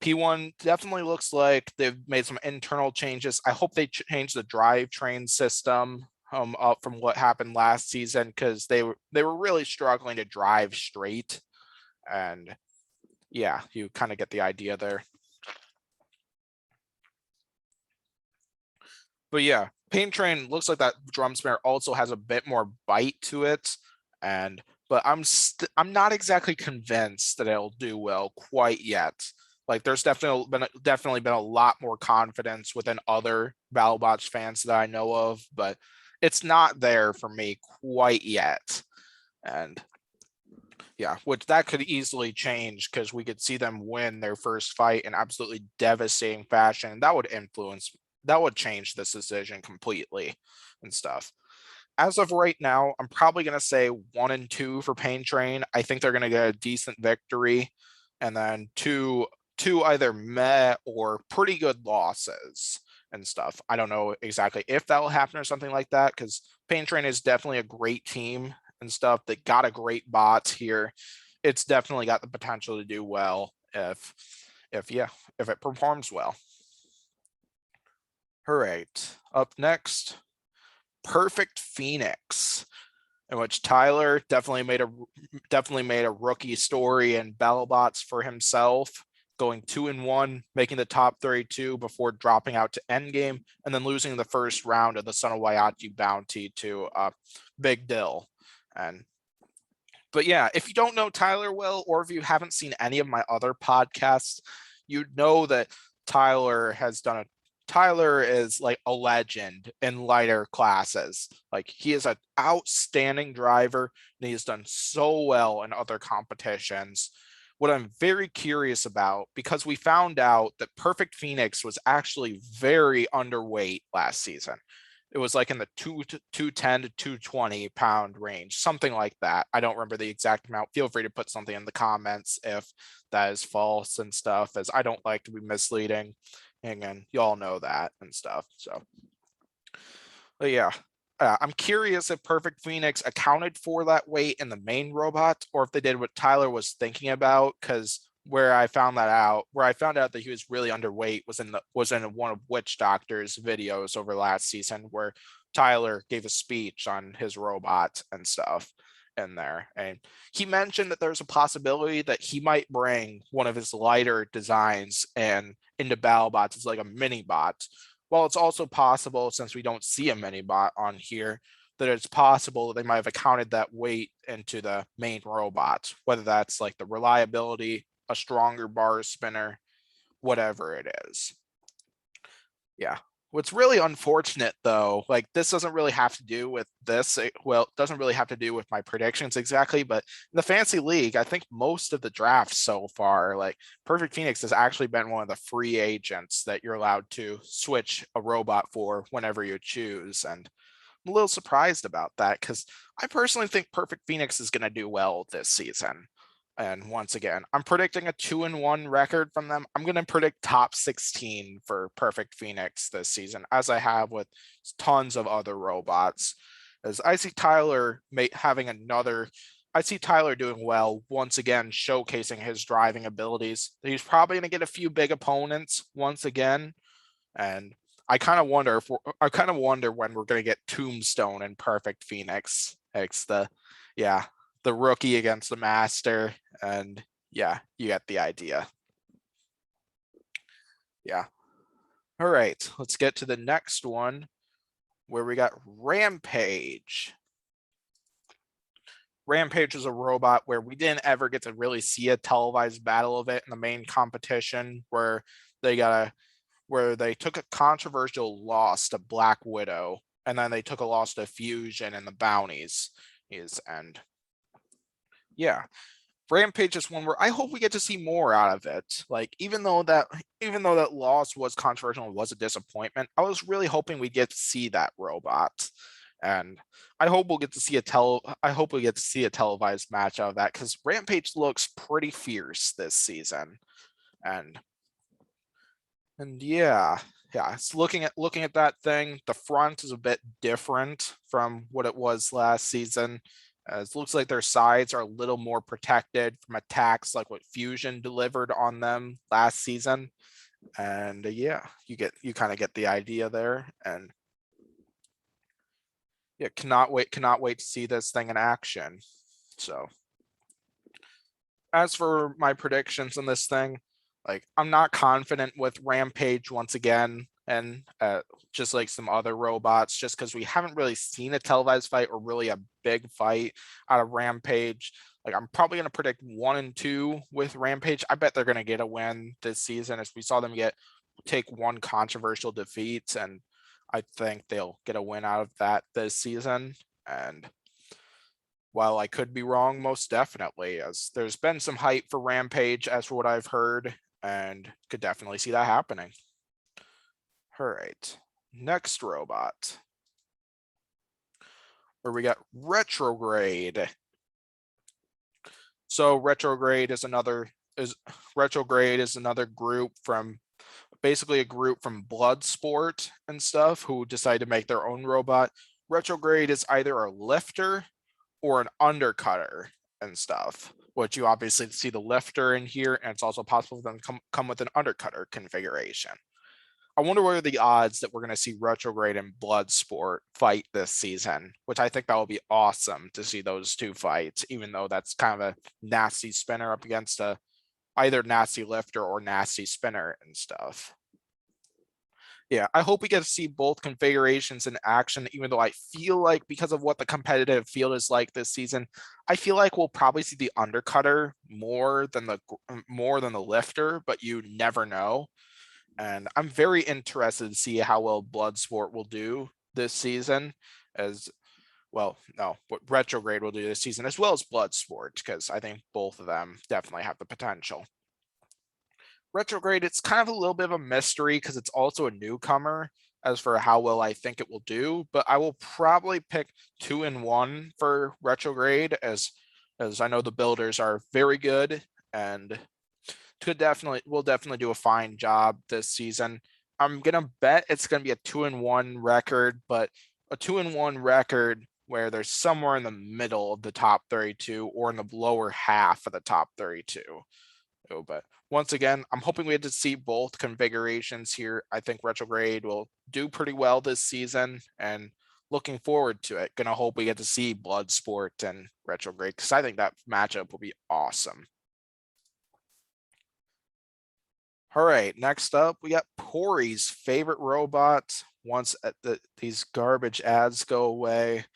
A: P1 definitely looks like they've made some internal changes. I hope they change the drivetrain system up from what happened last season, because they were really struggling to drive straight. And yeah, you kind of get the idea there. But yeah, Pain Train looks like that drum spinner also has a bit more bite to it, but I'm not exactly convinced that it'll do well quite yet. Like there's definitely been a lot more confidence within other Battlebots fans that I know of, but it's not there for me quite yet. And Yeah, which that could easily change because we could see them win their first fight in absolutely devastating fashion. That would change this decision completely and stuff. As of right now, I'm probably going to say 1 and 2 for Pain Train. I think they're going to get a decent victory, and then two either meh or pretty good losses and stuff. I don't know exactly if that will happen or something like that because Pain Train is definitely a great team and stuff. They got a great bot here. It's definitely got the potential to do well if it performs well. All right, up next, Perfect Phoenix, in which Tyler definitely made a rookie story in Battlebots for himself, going 2-1, making the top 32 before dropping out to Endgame, and then losing the first round of the Son of Waiati bounty to Big Dill. But yeah, if you don't know Tyler well, or if you haven't seen any of my other podcasts, you'd know that Tyler is like a legend in lighter classes. Like he is an outstanding driver and he has done so well in other competitions. What I'm very curious about, because we found out that Perfect Phoenix was actually very underweight last season. It was like in the 210 to 220 pound range, something like that. I don't remember the exact amount. Feel free to put something in the comments if that is false and stuff, as I don't like to be misleading. And again, y'all know that and stuff. So, but yeah, I'm curious if Perfect Phoenix accounted for that weight in the main robot, or if they did what Tyler was thinking about. Because where I found out that he was really underweight was in one of Witch Doctor's videos over last season, where Tyler gave a speech on his robot and stuff in there, and he mentioned that there's a possibility that he might bring one of his lighter designs and into Battlebots as like a mini bot. Well, it's also possible, since we don't see a mini bot on here, that it's possible that they might have accounted that weight into the main robot, whether that's like the reliability, a stronger bar spinner, whatever it is. Yeah. What's really unfortunate though, like this doesn't really have to do with this. It doesn't really have to do with my predictions exactly, but in the Fantasy League, I think most of the drafts so far, like Perfect Phoenix has actually been one of the free agents that you're allowed to switch a robot for whenever you choose. And I'm a little surprised about that because I personally think Perfect Phoenix is going to do well this season. And once again, I'm predicting a 2-1 record from them. I'm going to predict top 16 for Perfect Phoenix this season, as I have with tons of other robots. As I see Tyler I see Tyler doing well once again, showcasing his driving abilities. He's probably going to get a few big opponents once again, and I kind of wonder when we're going to get Tombstone and Perfect Phoenix. It's the rookie against the master, and yeah, you get the idea. Yeah. All right, let's get to the next one, where we got Rampage. Rampage is a robot where we didn't ever get to really see a televised battle of it in the main competition, where they took a controversial loss to Black Widow, and then they took a loss to Fusion and the Bounties. Yeah, Rampage is one where I hope we get to see more out of it. Like even though that loss was controversial and was a disappointment, I was really hoping we'd get to see that robot. And I hope we get to see a televised match out of that, because Rampage looks pretty fierce this season. And yeah, it's looking at that thing. The front is a bit different from what it was last season. It looks like their sides are a little more protected from attacks like what Fusion delivered on them last season. And yeah, you kind of get the idea there. And yeah, cannot wait to see this thing in action. So as for my predictions on this thing, like I'm not confident with Rampage once again, and just like some other robots, just because we haven't really seen a televised fight or really a big fight out of Rampage. Like I'm probably going to predict 1-2 with Rampage. I bet they're going to get a win this season, as we saw them take one controversial defeat, and I think they'll get a win out of that this season. And while I could be wrong, most definitely, as there's been some hype for Rampage as for what I've heard, and could definitely see that happening. All right, next robot, where we got Retrograde. So Retrograde is another group from basically a group from Bloodsport and stuff who decided to make their own robot. Retrograde is either a lifter or an undercutter and stuff, which you obviously see the lifter in here, and it's also possible for them to come with an undercutter configuration. I wonder what are the odds that we're going to see Retrograde and Bloodsport fight this season, which I think that will be awesome to see those two fights, even though that's kind of a nasty spinner up against a either nasty lifter or nasty spinner and stuff. Yeah, I hope we get to see both configurations in action, even though I feel like because of what the competitive field is like this season, I feel like we'll probably see the undercutter more than the lifter, but you never know. And I'm very interested to see how well Bloodsport will do this season, as well, no, what Retrograde will do this season, as well as Bloodsport, because I think both of them definitely have the potential. Retrograde, it's kind of a little bit of a mystery because it's also a newcomer as for how well I think it will do, but I will probably pick 2-1 for Retrograde as I know the builders are very good and will definitely do a fine job this season. I'm gonna bet it's gonna be a 2-1 record, but a 2-1 record where there's somewhere in the middle of the top 32 or in the lower half of the top 32. Oh, but once again, I'm hoping we get to see both configurations here. I think Retrograde will do pretty well this season and looking forward to it. Gonna hope we get to see Bloodsport and Retrograde because I think that matchup will be awesome. All right, next up, we got Pori's favorite robot. Once these garbage ads go away,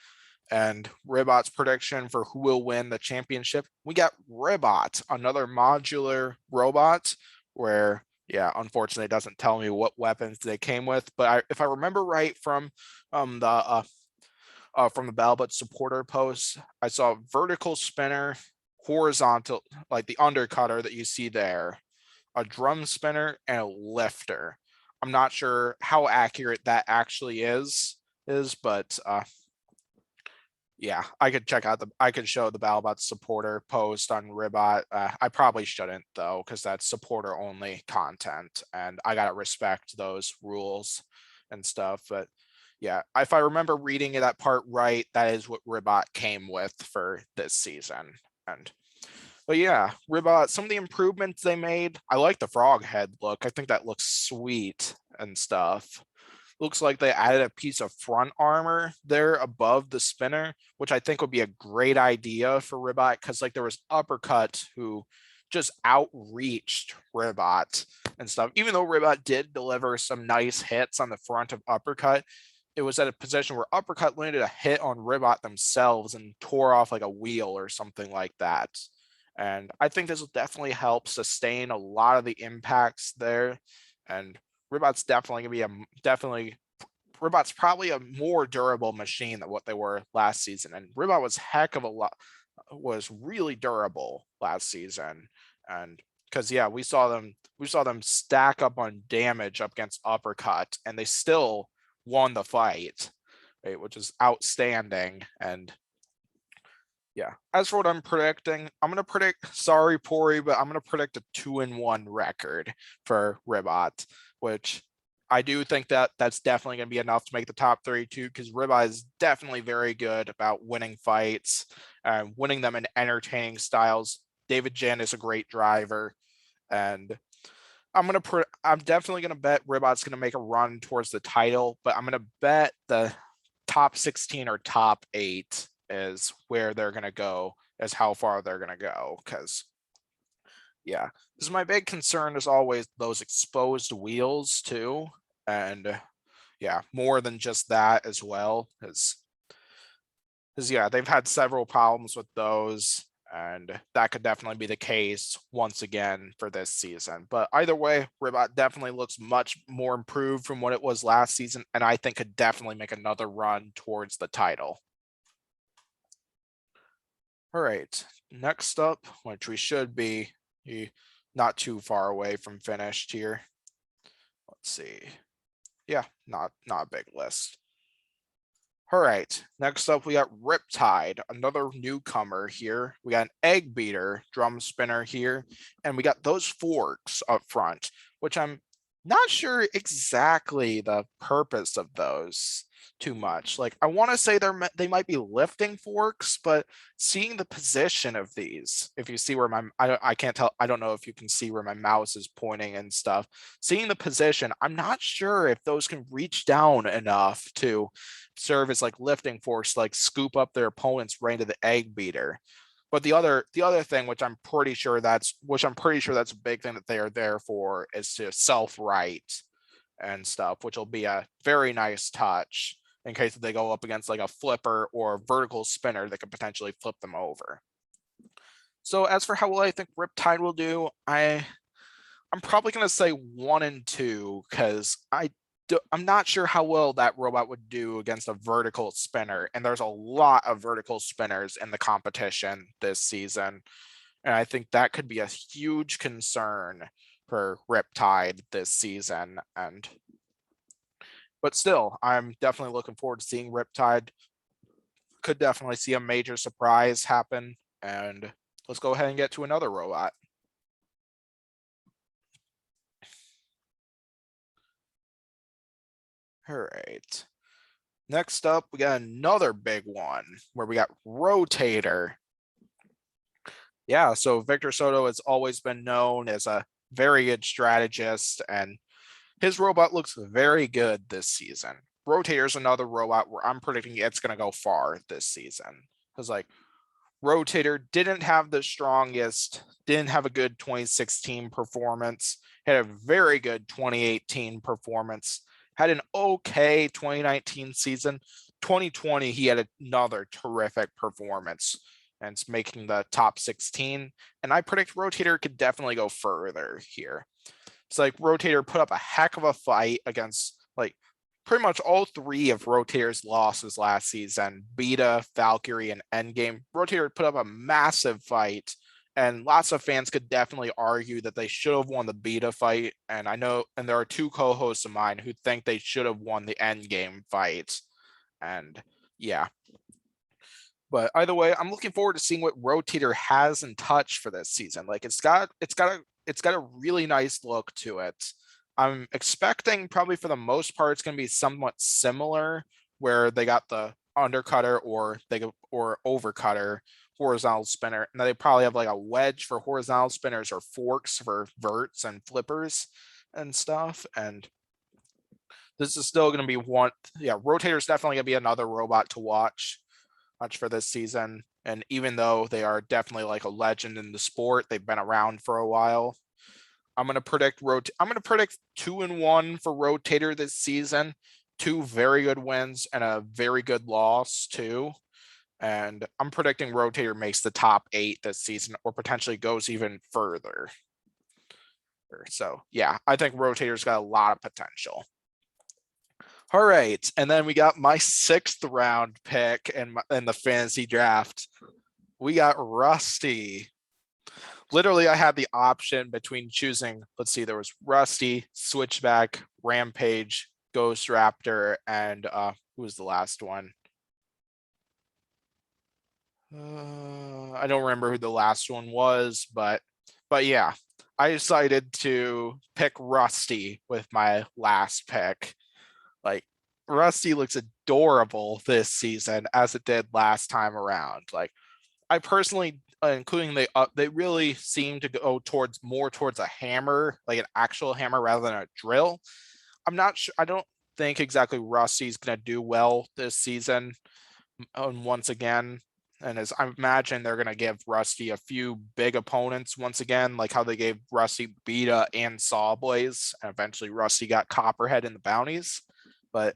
A: and Ribot's prediction for who will win the championship, we got Ribot, another modular robot, where, yeah, unfortunately, it doesn't tell me what weapons they came with. But if I remember right from the Battlebot supporter post, I saw vertical spinner, horizontal, like the undercutter that you see there, a drum spinner, and a lifter. I'm not sure how accurate that actually is, but yeah, I could show the Battlebot supporter post on Ribot. I probably shouldn't though, because that's supporter only content, and I gotta respect those rules and stuff. But yeah, if I remember reading that part right, that is what Ribot came with for this season. But yeah, Ribot, some of the improvements they made, I like the frog head look. I think that looks sweet and stuff. Looks like they added a piece of front armor there above the spinner, which I think would be a great idea for Ribot, because like there was Uppercut who just outreached Ribot and stuff. Even though Ribot did deliver some nice hits on the front of Uppercut, it was at a position where Uppercut landed a hit on Ribot themselves and tore off like a wheel or something like that. And I think this will definitely help sustain a lot of the impacts there. And Ribot's definitely gonna be Ribot's probably a more durable machine than what they were last season. And Ribot was really durable last season. And because yeah, we saw them stack up on damage up against Uppercut, and they still won the fight, right, which is outstanding. And yeah, as for what I'm predicting, sorry, Pori, but I'm gonna predict a 2-1 record for Ribot, which I do think that's definitely gonna be enough to make the top 32, because Ribot is definitely very good about winning fights and winning them in entertaining styles. David Jan is a great driver, and I'm definitely gonna bet Ribot's gonna make a run towards the title, but I'm gonna bet the top 16 or top 8 is where they're going to go, as how far they're going to go. Because yeah, this is my big concern, as always, those exposed wheels too. And yeah, more than just that as well, because yeah, they've had several problems with those, and that could definitely be the case once again for this season. But either way, Ribot definitely looks much more improved from what it was last season, and I think could definitely make another run towards the title. All right, next up, which we should be not too far away from finished here. Let's see. Yeah, not a big list. All right, next up we got Riptide, another newcomer here. We got an egg beater drum spinner here, and we got those forks up front, which I'm not sure exactly the purpose of those too much. Like I want to say they might be lifting forks, but seeing the position of these, if you see where I can't tell, I don't know if you can see where my mouse is pointing and stuff. Seeing the position, I'm not sure if those can reach down enough to serve as like lifting force, like scoop up their opponents right into the egg beater. But the other thing, which I'm pretty sure that's a big thing that they are there for, is to self-right and stuff, which will be a very nice touch in case they go up against like a flipper or a vertical spinner that could potentially flip them over. So as for how well I think Riptide will do, I'm probably going to say 1 and 2 because I'm not sure how well that robot would do against a vertical spinner. And there's a lot of vertical spinners in the competition this season. And I think that could be a huge concern for Riptide this season. But still, I'm definitely looking forward to seeing Riptide. Could definitely see a major surprise happen. And let's go ahead and get to another robot. All right. Next up, we got another big one where we got Rotator. Yeah, so Victor Soto has always been known as a very good strategist, and his robot looks very good this season. Rotator is another robot where I'm predicting it's going to go far this season. Because, like, Rotator didn't have a good 2016 performance, had a very good 2018 performance, had an okay 2019 season. 2020, he had another terrific performance, and it's making the top 16. And I predict Rotator could definitely go further here. It's like Rotator put up a heck of a fight against like pretty much all 3 of Rotator's losses last season, Beta, Valkyrie, and Endgame. Rotator put up a massive fight, and lots of fans could definitely argue that they should have won the Beta fight. And I know, and there are 2 co-hosts of mine who think they should have won the Endgame fight. And yeah. But either way, I'm looking forward to seeing what Rotator has in touch for this season. Like it's got a really nice look to it. I'm expecting probably for the most part it's going to be somewhat similar, where they got the undercutter or overcutter horizontal spinner, and they probably have like a wedge for horizontal spinners or forks for verts and flippers and stuff. And this is still going to be one. Yeah, Rotator is definitely going to be another robot to watch for this season. And even though they are definitely like a legend in the sport, they've been around for a while. I'm going to predict 2-1 for Rotator this season. 2 very good wins and a very good loss too. And I'm predicting Rotator makes the top 8 this season, or potentially goes even further. So yeah, I think Rotator's got a lot of potential. All right, and then we got my 6th round pick in the fantasy draft. We got Rusty. Literally, I had the option between choosing, let's see, there was Rusty, Switchback, Rampage, Ghost Raptor, and who was the last one? I don't remember who the last one was, but yeah, I decided to pick Rusty with my last pick. Like, Rusty looks adorable this season as it did last time around. Like, I personally, including they really seem to go more towards a hammer, like an actual hammer rather than a drill. I'm not sure. I don't think exactly Rusty's going to do well this season. Once again, and as I imagine they're going to give Rusty a few big opponents once again, like how they gave Rusty Beta and Sawblaze, and eventually Rusty got Copperhead in the bounties. But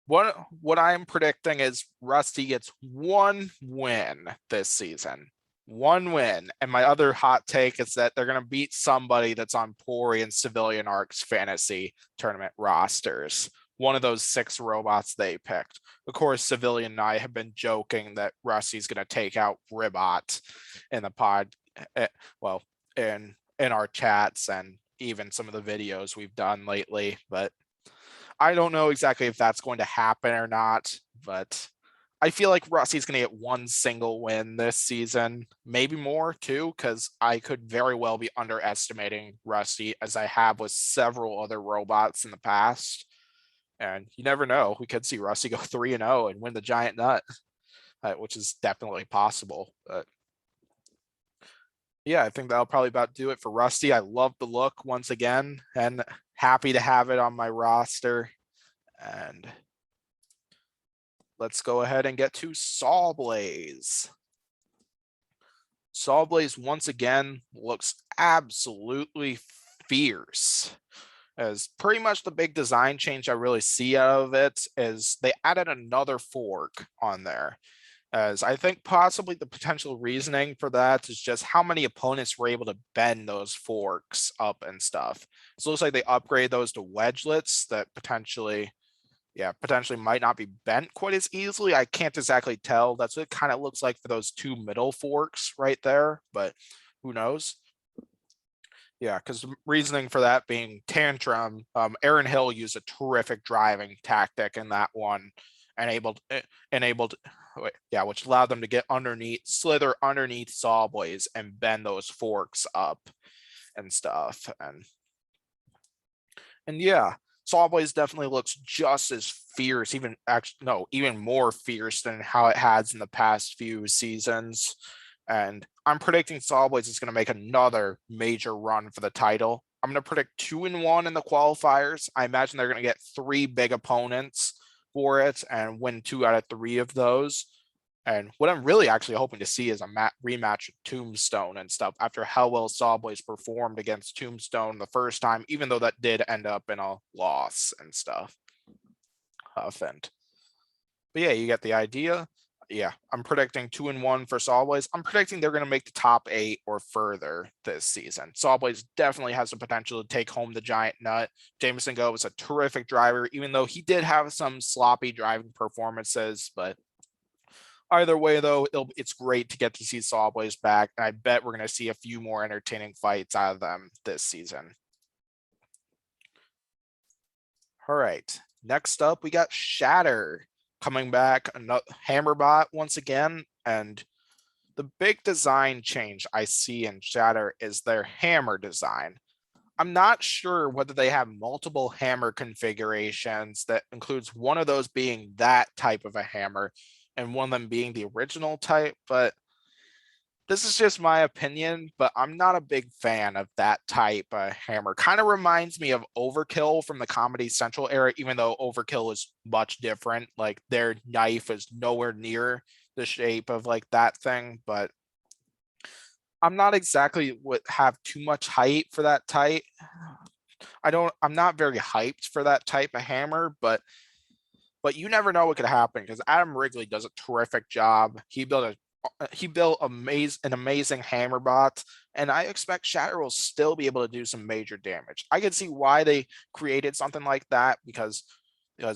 A: what I'm predicting is Rusty gets 1 win this season. 1 win. And my other hot take is that they're going to beat somebody that's on Pori and Civilian Arcs fantasy tournament rosters. one of those 6 robots they picked. Of course, Civilian and I have been joking that Rusty's going to take out Ribot in the pod, well, in our chats and even some of the videos we've done lately, but I don't know exactly if that's going to happen or not, but I feel like Rusty's going to get one single win this season, maybe more too, because I could very well be underestimating Rusty as I have with several other robots in the past. And you never know. We could see Rusty go 3-0 and win the giant nut, which is definitely possible. But yeah, I think that'll probably about do it for Rusty. I love the look once again and happy to have it on my roster. And let's go ahead and get to Sawblaze. Sawblaze once again looks absolutely fierce. As pretty much the big design change I really see out of it is they added another fork on there. As I think possibly the potential reasoning for that is just how many opponents were able to bend those forks up and stuff. So it looks like they upgrade those to wedgelets that potentially might not be bent quite as easily. I can't exactly tell. That's what it kind of looks like for those 2 middle forks right there, but who knows? Yeah, because the reasoning for that being Tantrum, Aaron Hill used a terrific driving tactic in that one, which allowed them to get slither underneath Sawblaze and bend those forks up and stuff. And yeah, Sawblaze definitely looks just as fierce, even more fierce than how it has in the past few seasons. And I'm predicting Sawblaze is going to make another major run for the title. I'm going to predict 2-1 in the qualifiers. I imagine they're going to get 3 big opponents for it and win 2 out of 3 of those. And what I'm really actually hoping to see is a rematch of Tombstone and stuff after how well Sawblaze performed against Tombstone the first time, even though that did end up in a loss and stuff. But yeah, you get the idea. Yeah, I'm predicting 2-1 for Sawblaze. I'm predicting they're going to make the top 8 or further this season. Sawblaze definitely has the potential to take home the giant nut. Jameson Go was a terrific driver, even though he did have some sloppy driving performances. But either way, though, it's great to get to see Sawblaze back. And I bet we're going to see a few more entertaining fights out of them this season. All right, next up, we got Shatter coming back, another Hammerbot once again, and the big design change I see in Shatter is their hammer design. I'm not sure whether they have multiple hammer configurations that includes one of those being that type of a hammer and one of them being the original type, but this is just my opinion, but I'm not a big fan of that type of hammer. Kind of reminds me of Overkill from the Comedy Central era, even though Overkill is much different. Like their knife is nowhere near the shape of like that thing, but I'm not exactly have too much hype for that type. I'm not very hyped for that type of hammer, but you never know what could happen because Adam Wrigley does a terrific job. He built an amazing hammer bot, and I expect Shatter will still be able to do some major damage. I could see why they created something like that because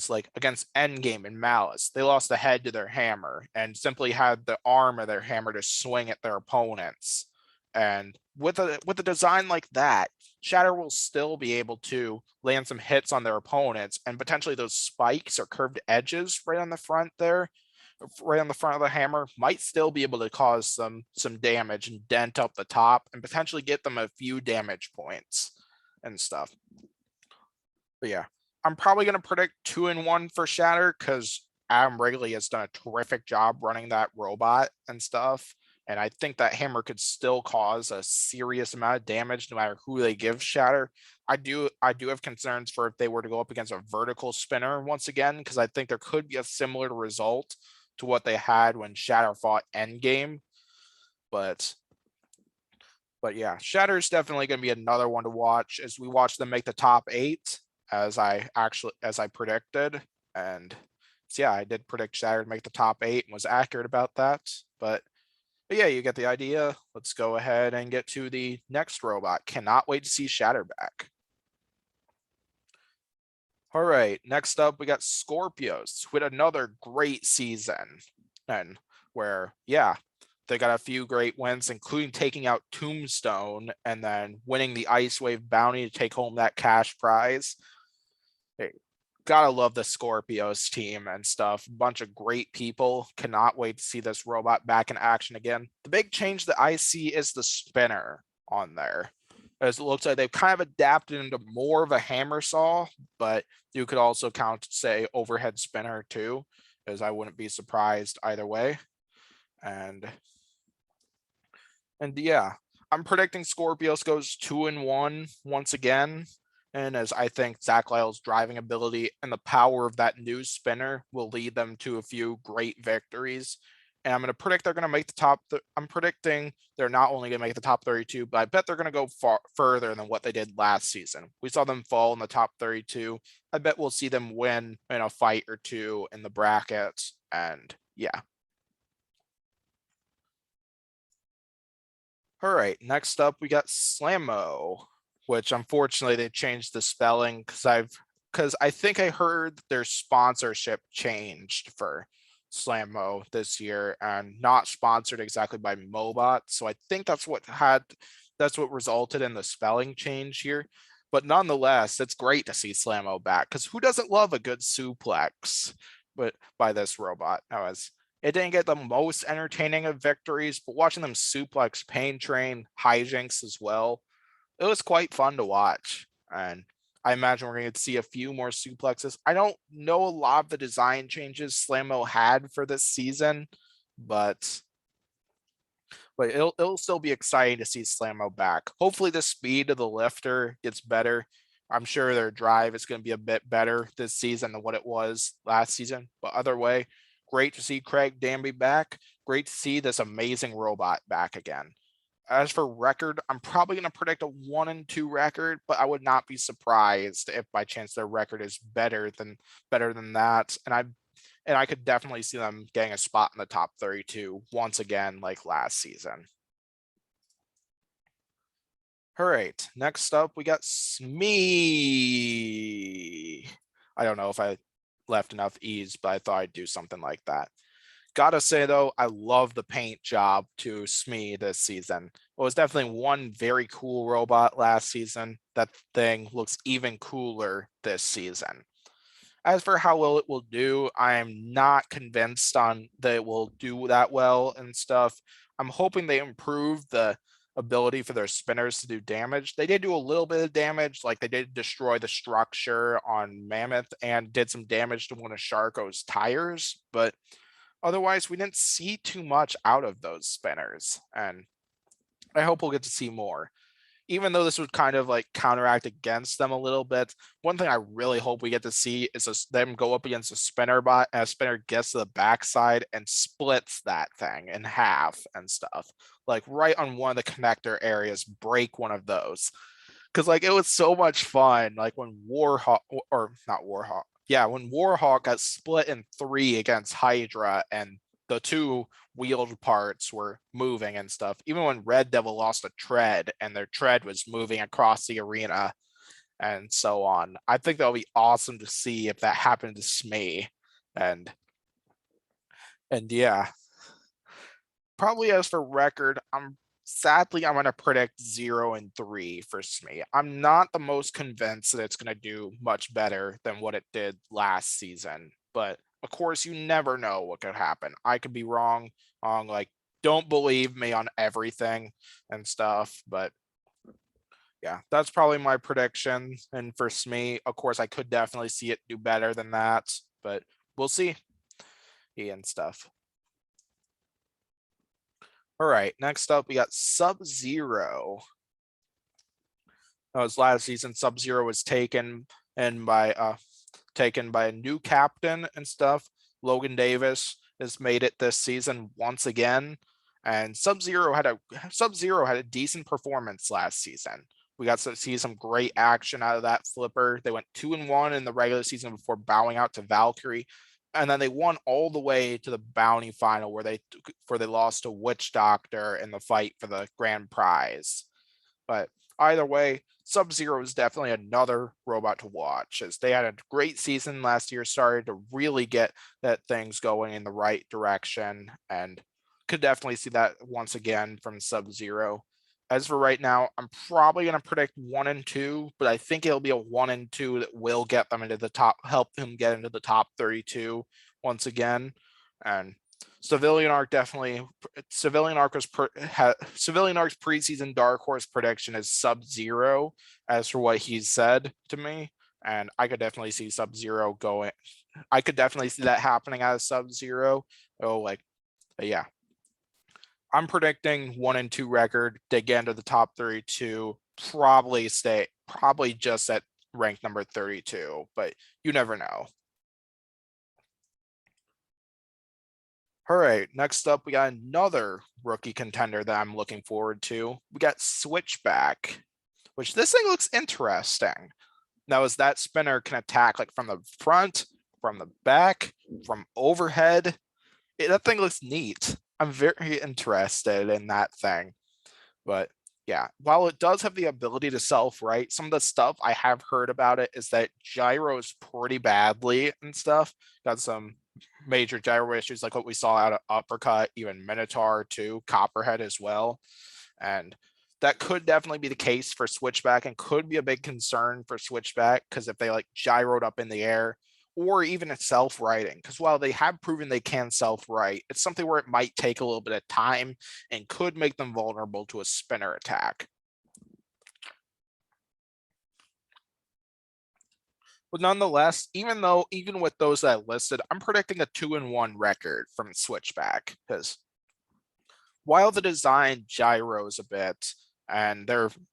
A: like against Endgame and Malice, they lost the head to their hammer and simply had the arm of their hammer to swing at their opponents. And with a design like that, Shatter will still be able to land some hits on their opponents, and potentially those spikes or curved edges right on the front there, right on the front of the hammer, might still be able to cause some damage and dent up the top and potentially get them a few damage points and stuff. But yeah, I'm probably going to predict 2-1 for Shatter because Adam Wrigley has done a terrific job running that robot and stuff. And I think that hammer could still cause a serious amount of damage no matter who they give Shatter. I do have concerns for if they were to go up against a vertical spinner once again, because I think there could be a similar result to what they had when Shatter fought Endgame. But yeah, Shatter is definitely going to be another one to watch as we watch them make the top 8 as I predicted. And so yeah, I did predict Shatter to make the top 8 and was accurate about that. But yeah, you get the idea. Let's go ahead and get to the next robot. Cannot wait to see Shatter back. All right, next up we got Scorpios with another great season, and where they got a few great wins, including taking out Tombstone and then winning the Ice Wave bounty to take home that cash prize. Hey, gotta love the Scorpios team and stuff. Bunch of great people. Cannot wait to see this robot back in action again. The big change that I see is the spinner on there. As it looks like they've kind of adapted into more of a hammer saw, but you could also count, say, overhead spinner too, as I wouldn't be surprised either way. And yeah, I'm predicting Scorpios goes 2-1 once again. And as I think Zach Lyle's driving ability and the power of that new spinner will lead them to a few great victories. And I'm going to predict they're going to make the top. I'm predicting they're not only going to make the top 32, but I bet they're going to go far further than what they did last season. We saw them fall in the top 32. I bet we'll see them win in a fight or two in the brackets. And yeah. All right, next up we got Slammo, which unfortunately they changed the spelling because I think I heard their sponsorship changed for Slammo this year and not sponsored exactly by Mobot. So I think that's what resulted in the spelling change here. But nonetheless, it's great to see Slammo back because who doesn't love a good suplex but by this robot? It didn't get the most entertaining of victories, but watching them suplex Pain Train, Hijinks as well, it was quite fun to watch. And I imagine we're going to see a few more suplexes. I don't know a lot of the design changes Slammo had for this season, but it'll still be exciting to see Slammo back. Hopefully the speed of the lifter gets better. I'm sure their drive is going to be a bit better this season than what it was last season. But other way, great to see Craig Danby back. Great to see this amazing robot back again. As for record, I'm probably going to predict a 1-2 record, but I would not be surprised if by chance their record is better than that. And I could definitely see them getting a spot in the top 32 once again, like last season. All right, next up we got Smee. I don't know if I left enough E's, but I thought I'd do something like that. Gotta say though, I love the paint job to Smee this season. It was definitely one very cool robot last season. That thing looks even cooler this season. As for how well it will do, I am not convinced on that it will do that well and stuff. I'm hoping they improve the ability for their spinners to do damage. They did do a little bit of damage, like they did destroy the structure on Mammoth and did some damage to one of Sharko's tires, but otherwise we didn't see too much out of those spinners, and I hope we'll get to see more. Even though this would kind of like counteract against them a little bit, one thing I really hope we get to see is them go up against a spinner bot, and a spinner gets to the backside and splits that thing in half and stuff. Like right on one of the connector areas, break one of those. Because like it was so much fun. Like when Warhawk, or not Warhawk, yeah, when Warhawk got split in 3 against Hydra and the 2 wheeled parts were moving and stuff. Even when Red Devil lost a tread and their tread was moving across the arena and so on. I think that'll be awesome to see if that happened to Smee. And yeah. Probably as for record, I'm going to predict 0-3 for Smee. I'm not the most convinced that it's going to do much better than what it did last season, but of course, you never know what could happen. I could be wrong on like, don't believe me on everything and stuff, but yeah, that's probably my prediction. And for Smee, of course, I could definitely see it do better than that, but we'll see. And stuff. All right, next up, we got Sub-Zero. That was last season. Sub-Zero was taken by a new captain and stuff. Logan Davis has made it this season once again, and Sub-Zero had a decent performance last season. We got to see some great action out of that flipper. They went 2-1 in the regular season before bowing out to Valkyrie, and then they won all the way to the bounty final where they lost to Witch Doctor in the fight for the grand prize. But either way, Sub-Zero is definitely another robot to watch, as they had a great season last year, started to really get that things going in the right direction, and could definitely see that once again from Sub-Zero. As for right now, I'm probably going to predict 1 and 2, but I think it'll be a 1 and 2 that will get them into the top, help them get into the top 32 once again. And Civilian Arc definitely. Civilian Arc's preseason Dark Horse prediction is Sub-Zero, as for what he's said to me, and I could definitely see Sub-Zero going. I could definitely see that happening as Sub-Zero. Oh, yeah. I'm predicting 1 and 2 record to get into the top 32. Probably just at rank number 32, but you never know. All right, next up, we got another rookie contender that I'm looking forward to. We got Switchback, which this thing looks interesting. Now, as that spinner can attack like from the front, from the back, from overhead. That thing looks neat. I'm very interested in that thing. But yeah, while it does have the ability to self-right, some of the stuff I have heard about it is that gyros pretty badly and stuff. Got some major gyro issues like what we saw out of Uppercut, even Minotaur too, Copperhead as well. And that could definitely be the case for Switchback and could be a big concern for Switchback, because if they like gyroed up in the air, or even a self-righting, because while they have proven they can self-right, it's something where it might take a little bit of time and could make them vulnerable to a spinner attack. But nonetheless, even with those that I listed, I'm predicting a 2-1 record from Switchback, because while the design gyros a bit and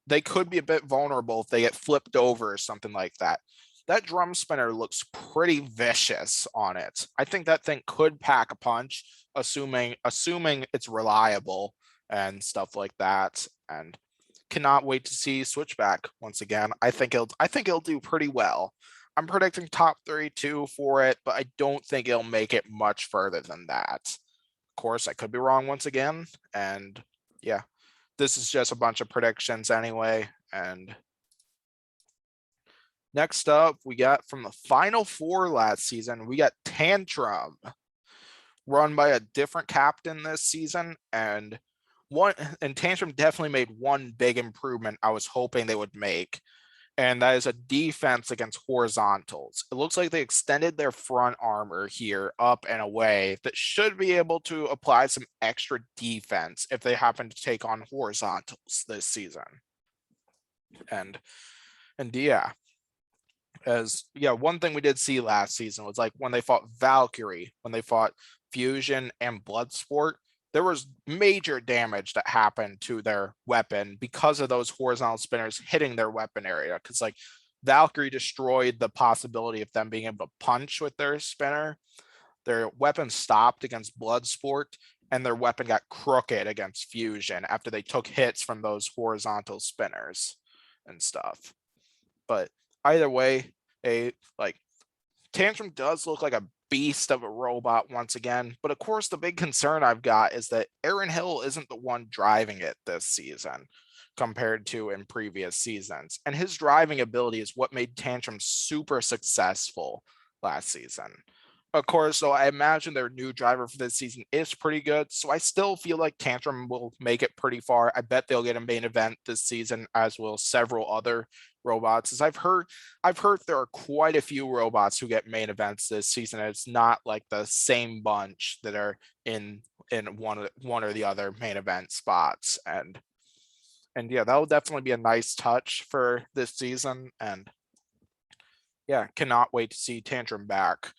A: they could be a bit vulnerable if they get flipped over or something like that, that drum spinner looks pretty vicious on it. I think that thing could pack a punch, assuming it's reliable and stuff like that. And cannot wait to see Switchback once again. I think it'll do pretty well. I'm predicting top 32 for it, but I don't think it'll make it much further than that. Of course, I could be wrong once again. And yeah, this is just a bunch of predictions anyway. And next up, we got from the Final Four last season, we got Tantrum, run by a different captain this season. And Tantrum definitely made one big improvement I was hoping they would make, and that is a defense against horizontals. It looks like they extended their front armor here up and away that should be able to apply some extra defense if they happen to take on horizontals this season. And yeah, one thing we did see last season was like when they fought Valkyrie, when they fought Fusion and Bloodsport, there was major damage that happened to their weapon because of those horizontal spinners hitting their weapon area. Because like Valkyrie destroyed the possibility of them being able to punch with their spinner. Their weapon stopped against Bloodsport, and their weapon got crooked against Fusion after they took hits from those horizontal spinners and stuff. But either way, Tantrum does look like a beast of a robot once again. But of course, the big concern I've got is that Aaron Hill isn't the one driving it this season compared to in previous seasons. And his driving ability is what made Tantrum super successful last season. Of course, so I imagine their new driver for this season is pretty good. So I still feel like Tantrum will make it pretty far. I bet they'll get a main event this season, as will several other robots. As I've heard there are quite a few robots who get main events this season. It's not like the same bunch that are in one or the other main event spots. And yeah, that'll definitely be a nice touch for this season. And yeah, cannot wait to see Tantrum back.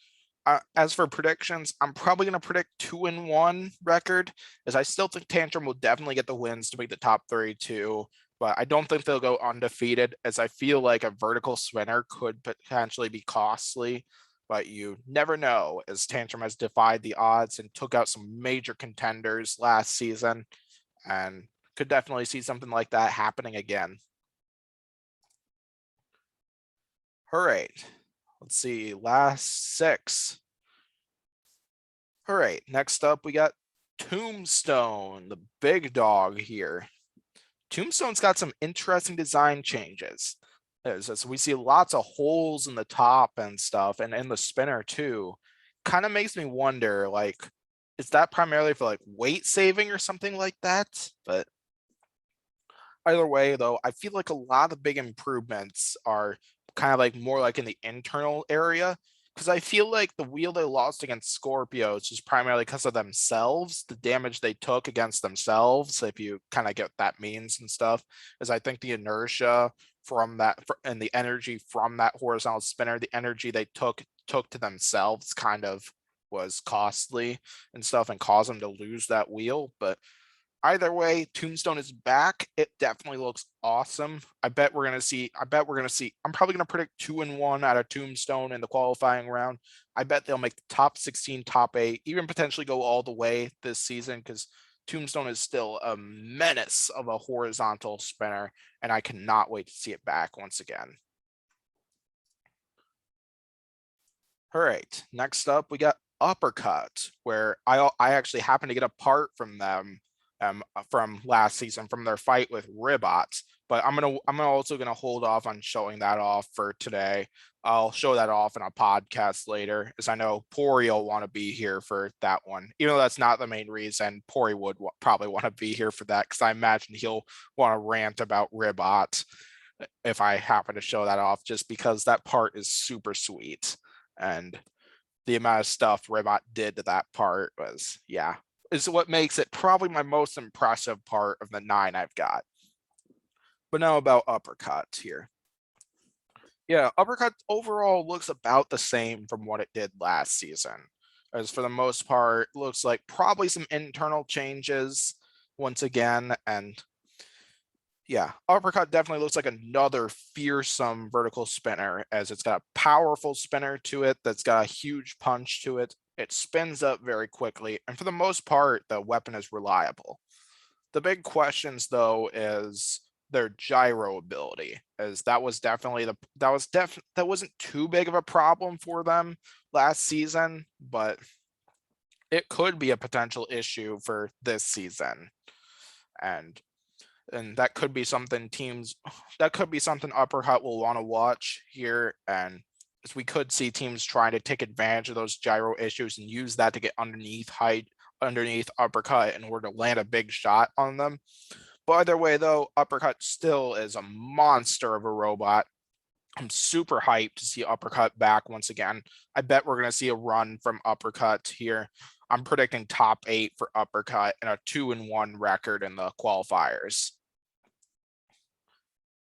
A: As for predictions, I'm probably going to predict 2-1 record, as I still think Tantrum will definitely get the wins to make the top 32, but I don't think they'll go undefeated, as I feel like a vertical spinner could potentially be costly, but you never know, as Tantrum has defied the odds and took out some major contenders last season, and could definitely see something like that happening again. All right. Let's see, last 6. All right, next up, we got Tombstone, the big dog here. Tombstone's got some interesting design changes. As we see lots of holes in the top and stuff, and in the spinner too. Kind of makes me wonder, like, is that primarily for like weight saving or something like that? But either way, though, I feel like a lot of big improvements are kind of like more like in the internal area. Because I feel like the wheel they lost against Scorpios is primarily because of themselves, the damage they took against themselves, if you kind of get what that means and stuff. Is I think the inertia from that and the energy from that horizontal spinner, the energy they took to themselves kind of was costly and stuff and caused them to lose that wheel. But either way, Tombstone is back. It definitely looks awesome. I'm probably gonna predict 2-1 out of Tombstone in the qualifying round. I bet they'll make the top 16, top 8, even potentially go all the way this season, because Tombstone is still a menace of a horizontal spinner, and I cannot wait to see it back once again. All right, next up we got Uppercut, where I actually happened to get a part from them from last season from their fight with Ribots, but I'm also gonna hold off on showing that off for today. I'll show that off in a podcast later, as I know Pori will want to be here for that one. Even though that's not the main reason, Pori would probably want to be here for that, because I imagine he'll want to rant about Ribots if I happen to show that off, just because that part is super sweet. And the amount of stuff Ribot did to that part was, yeah, is what makes it probably my most impressive part of the 9 I've got. But now about Uppercut here. Yeah, Uppercut overall looks about the same from what it did last season. As for the most part, looks like probably some internal changes once again. And yeah, Uppercut definitely looks like another fearsome vertical spinner, as it's got a powerful spinner to it that's got a huge punch to it. It spins up very quickly, and for the most part, the weapon is reliable. The big questions, though, is their gyro ability, as that wasn't too big of a problem for them last season, but it could be a potential issue for this season. And that could be something Uppercut will want to watch here, and as we could see teams trying to take advantage of those gyro issues and use that to get underneath Uppercut in order to land a big shot on them. But either way, though, Uppercut still is a monster of a robot. I'm super hyped to see Uppercut back once again. I bet we're going to see a run from Uppercut here. I'm predicting top 8 for Uppercut and a 2-1 record in the qualifiers.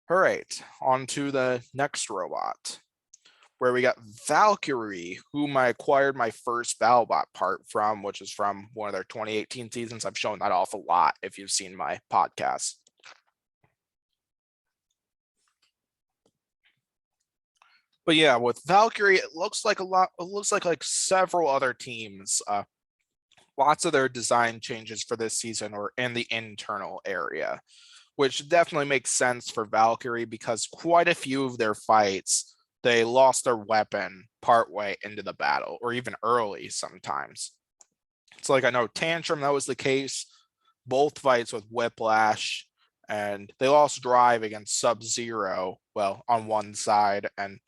A: All right, on to the next robot, where we got Valkyrie, whom I acquired my first Battlebot part from, which is from one of their 2018 seasons. I've shown that off a lot if you've seen my podcast. But yeah, with Valkyrie, it looks like several other teams. Lots of their design changes for this season are in the internal area, which definitely makes sense for Valkyrie, because quite a few of their fights, they lost their weapon partway into the battle, or even early sometimes. It's like, I know Tantrum, that was the case. Both fights with Whiplash, and they lost drive against Sub-Zero, well, on one side, and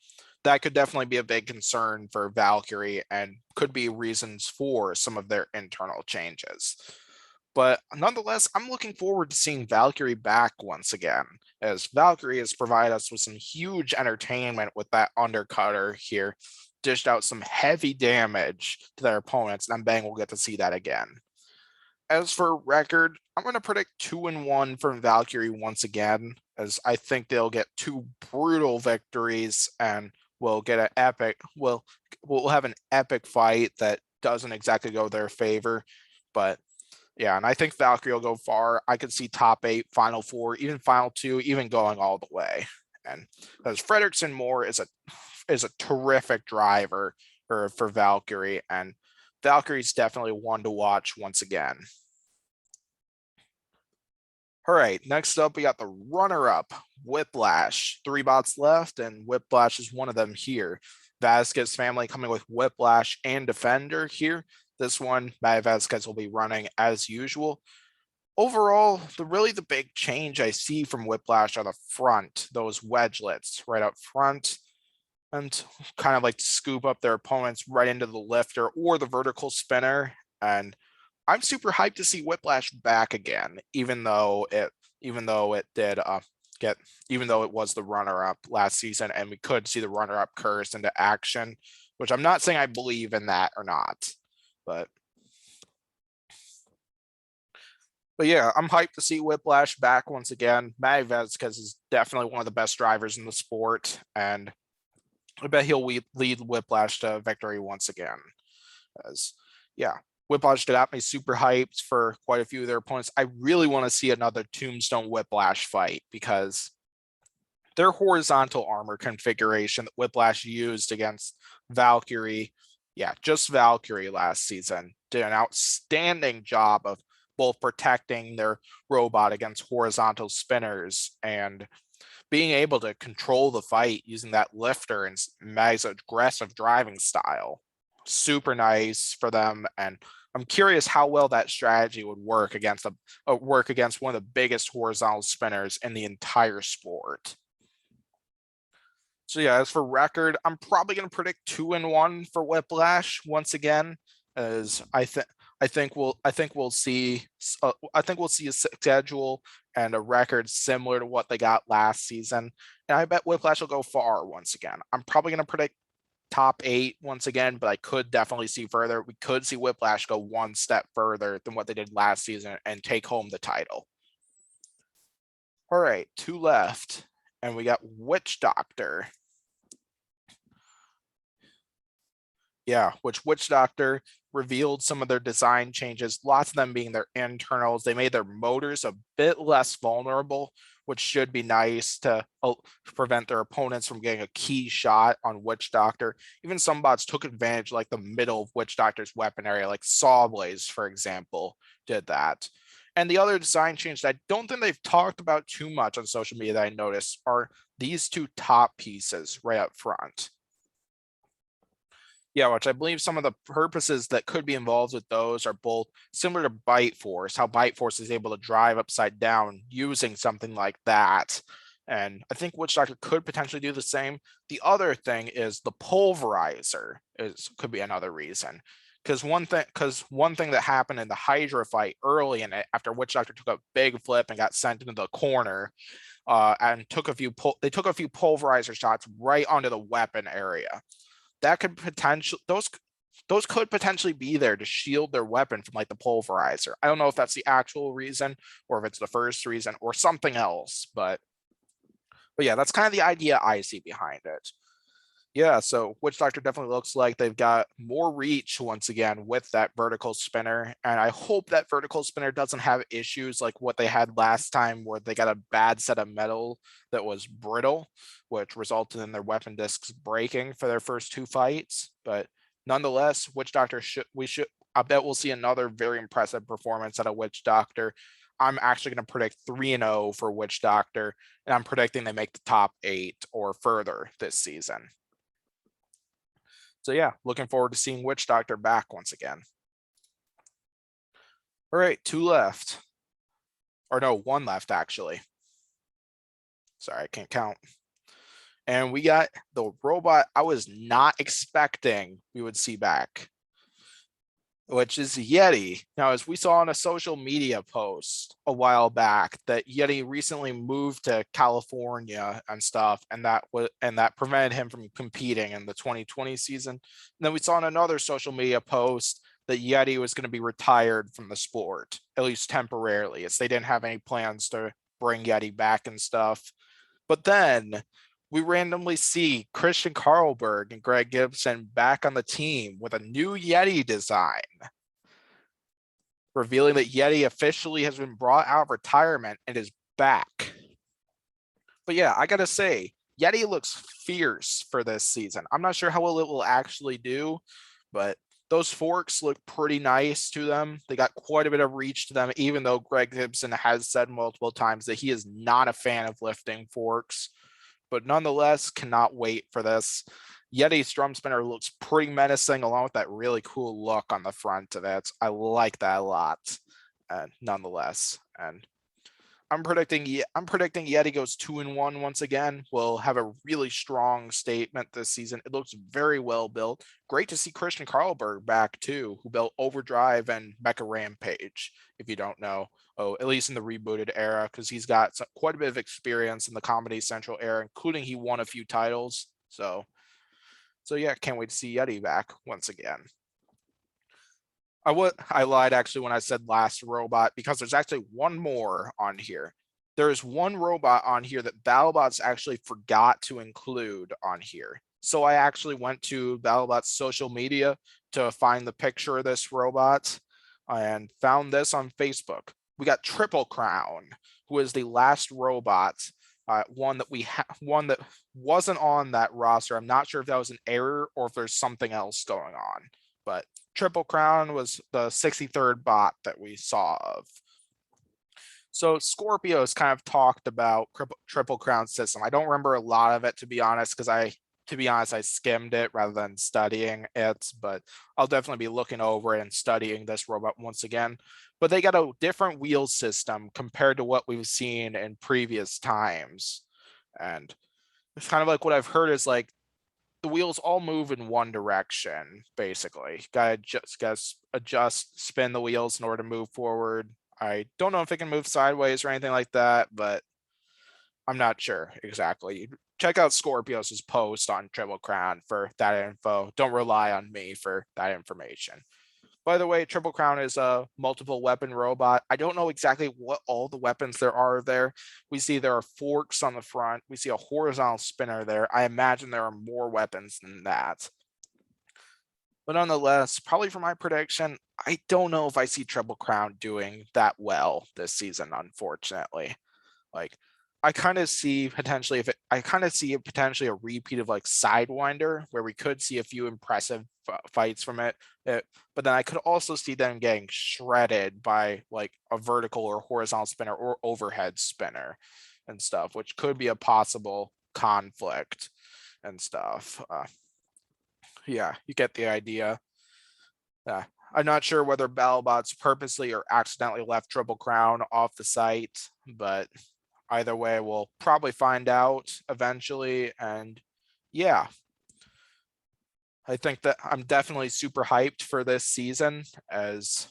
A: that could definitely be a big concern for Valkyrie and could be reasons for some of their internal changes. But nonetheless, I'm looking forward to seeing Valkyrie back once again, as Valkyrie has provided us with some huge entertainment with that undercutter here, dished out some heavy damage to their opponents, and I'm betting we'll get to see that again. As for record, I'm going to predict 2-1 from Valkyrie once again, as I think they'll get 2 brutal victories and we'll get we'll have an epic fight that doesn't exactly go their favor. But yeah, and I think Valkyrie will go far. I could see top 8, final 4, even final 2, even going all the way. And because Fredrickson Moore is a terrific driver for Valkyrie, and Valkyrie's definitely one to watch once again. All right, next up, we got the runner-up, Whiplash. 3 bots left, and Whiplash is one of them here. Vasquez family coming with Whiplash and Defender here. This one, Matt Vasquez will be running as usual. overall, the big change I see from Whiplash are the front, those wedgelets right up front, and kind of like to scoop up their opponents right into the lifter or the vertical spinner. And I'm super hyped to see Whiplash back again, even though it did get even though it was the runner-up last season, and we could see the runner-up curse into action, which I'm not saying I believe in that or not, but yeah, I'm hyped to see Whiplash back once again. Matty Vasquez is definitely one of the best drivers in the sport, and I bet he'll lead Whiplash to victory once again. As yeah, Whiplash got me super hyped for quite a few of their opponents. I really want to see another Tombstone Whiplash fight because their horizontal armor configuration that Whiplash used against Valkyrie, just Valkyrie last season, did an outstanding job of both protecting their robot against horizontal spinners and being able to control the fight using that lifter and Mag's aggressive driving style. Super nice for them, and I'm curious how well that strategy would work against one of the biggest horizontal spinners in the entire sport. So yeah, as for record, I'm probably going to predict 2-1 for Whiplash once again, as I think we'll see a schedule and a record similar to what they got last season, and I bet Whiplash will go far once again. I'm probably going to predict top 8 once again, but I could definitely see further. We could see Whiplash go one step further than what they did last season and take home the title. All right, 2 left, and we got Witch Doctor. Yeah, which Witch Doctor revealed some of their design changes, lots of them being their internals. They made their motors a bit less vulnerable, which should be nice to prevent their opponents from getting a key shot on Witch Doctor. Even some bots took advantage, like the middle of Witch Doctor's weapon area, like Sawblaze, for example, did that. And the other design change that I don't think they've talked about too much on social media that I noticed are these 2 top pieces right up front. Yeah, which I believe some of the purposes that could be involved with those are both similar to Bite Force, how Bite Force is able to drive upside down using something like that. And I think Witch Doctor could potentially do the same. The other thing is the pulverizer could be another reason. Because one thing that happened in the Hydra fight early in it, after Witch Doctor took a big flip and got sent into the corner, and took a few pulverizer shots right onto the weapon area. That could those could potentially be there to shield their weapon from like the pulverizer. I don't know if that's the actual reason or if it's the first reason or something else, but yeah, that's kind of the idea I see behind it. Yeah, so Witch Doctor definitely looks like they've got more reach once again with that vertical spinner. And I hope that vertical spinner doesn't have issues like what they had last time where they got a bad set of metal that was brittle, which resulted in their weapon discs breaking for their first 2 fights. But nonetheless, Witch Doctor I bet we'll see another very impressive performance out of Witch Doctor. I'm actually going to predict 3-0 for Witch Doctor, and I'm predicting they make the top 8 or further this season. So yeah, looking forward to seeing Witch Doctor back once again. All right, 2 left. Or no, 1 left actually. Sorry, I can't count. And we got the robot I was not expecting we would see back, which is Yeti. Now, as we saw on a social media post a while back, that Yeti recently moved to California and stuff, and that prevented him from competing in the 2020 season. And then we saw on another social media post that Yeti was going to be retired from the sport, at least temporarily, as they didn't have any plans to bring Yeti back and stuff. But then we randomly see Christian Carlberg and Greg Gibson back on the team with a new Yeti design, revealing that Yeti officially has been brought out of retirement and is back. But yeah, I gotta say, Yeti looks fierce for this season. I'm not sure how well it will actually do, but those forks look pretty nice to them. They got quite a bit of reach to them, even though Greg Gibson has said multiple times that he is not a fan of lifting forks. But nonetheless, cannot wait for this. Yeti's drum spinner looks pretty menacing, along with that really cool look on the front of it. I like that a lot. nonetheless. And I'm predicting Yeti goes 2-1 once again. Will have a really strong statement this season. It looks very well built. Great to see Christian Carlberg back too, who built Overdrive and Mecha Rampage. If you don't know, at least in the rebooted era, because he's got quite a bit of experience in the Comedy Central era, including he won a few titles. So yeah, can't wait to see Yeti back once again. I lied actually when I said last robot, because there's actually one more on here. There is one robot on here that Battlebots actually forgot to include on here. So I actually went to Battlebots social media to find the picture of this robot and found this on Facebook. We got Triple Crown, who is the last robot, one that wasn't on that roster. I'm not sure if that was an error or if there's something else going on, but Triple Crown was the 63rd bot that we saw of. So Scorpio's kind of talked about Triple Crown system. I don't remember a lot of it, to be honest, because I skimmed it rather than studying it, but I'll definitely be looking over it and studying this robot once again. But they got a different wheel system compared to what we've seen in previous times. And it's kind of like what I've heard is like the wheels all move in one direction, basically. Gotta adjust, spin the wheels in order to move forward. I don't know if it can move sideways or anything like that, but I'm not sure exactly. Check out Scorpios' post on Triple Crown for that info. Don't rely on me for that information. By the way, Triple Crown is a multiple weapon robot. I don't know exactly what all the weapons there are there. We see there are forks on the front. We see a horizontal spinner there. I imagine there are more weapons than that. But nonetheless, probably for my prediction, I don't know if I see Triple Crown doing that well this season, unfortunately. Like, I kind of see potentially a repeat of like Sidewinder, where we could see a few impressive fights from it. But then I could also see them getting shredded by like a vertical or horizontal spinner or overhead spinner and stuff, which could be a possible conflict and stuff. Yeah, you get the idea. I'm not sure whether Battlebots purposely or accidentally left Triple Crown off the site, but either way, we'll probably find out eventually. And yeah, I think that I'm definitely super hyped for this season, as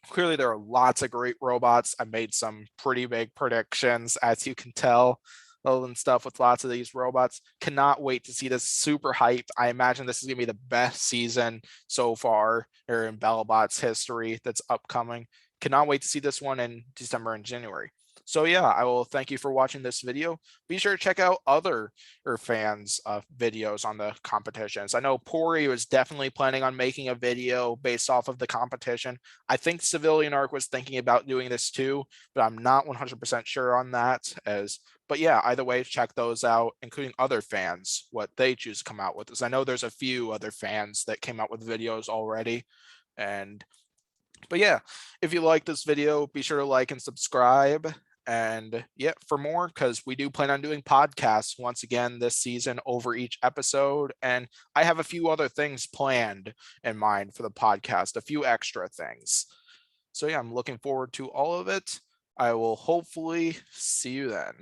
A: clearly there are lots of great robots. I made some pretty big predictions, as you can tell, and stuff with lots of these robots. Cannot wait to see this. Super hyped. I imagine this is gonna be the best season so far or in Battlebots history that's upcoming. Cannot wait to see this one in December and January. So yeah, I will thank you for watching this video. Be sure to check out other fans' videos on the competitions. I know Pori was definitely planning on making a video based off of the competition. I think Civilian Arc was thinking about doing this too, but I'm not 100% sure on that. But yeah, either way, check those out, including other fans, what they choose to come out with. As I know there's a few other fans that came out with videos already. But yeah, if you like this video, be sure to like and subscribe. And yeah, for more, because we do plan on doing podcasts once again this season over each episode. And I have a few other things planned in mind for the podcast, a few extra things. So yeah, I'm looking forward to all of it. I will hopefully see you then.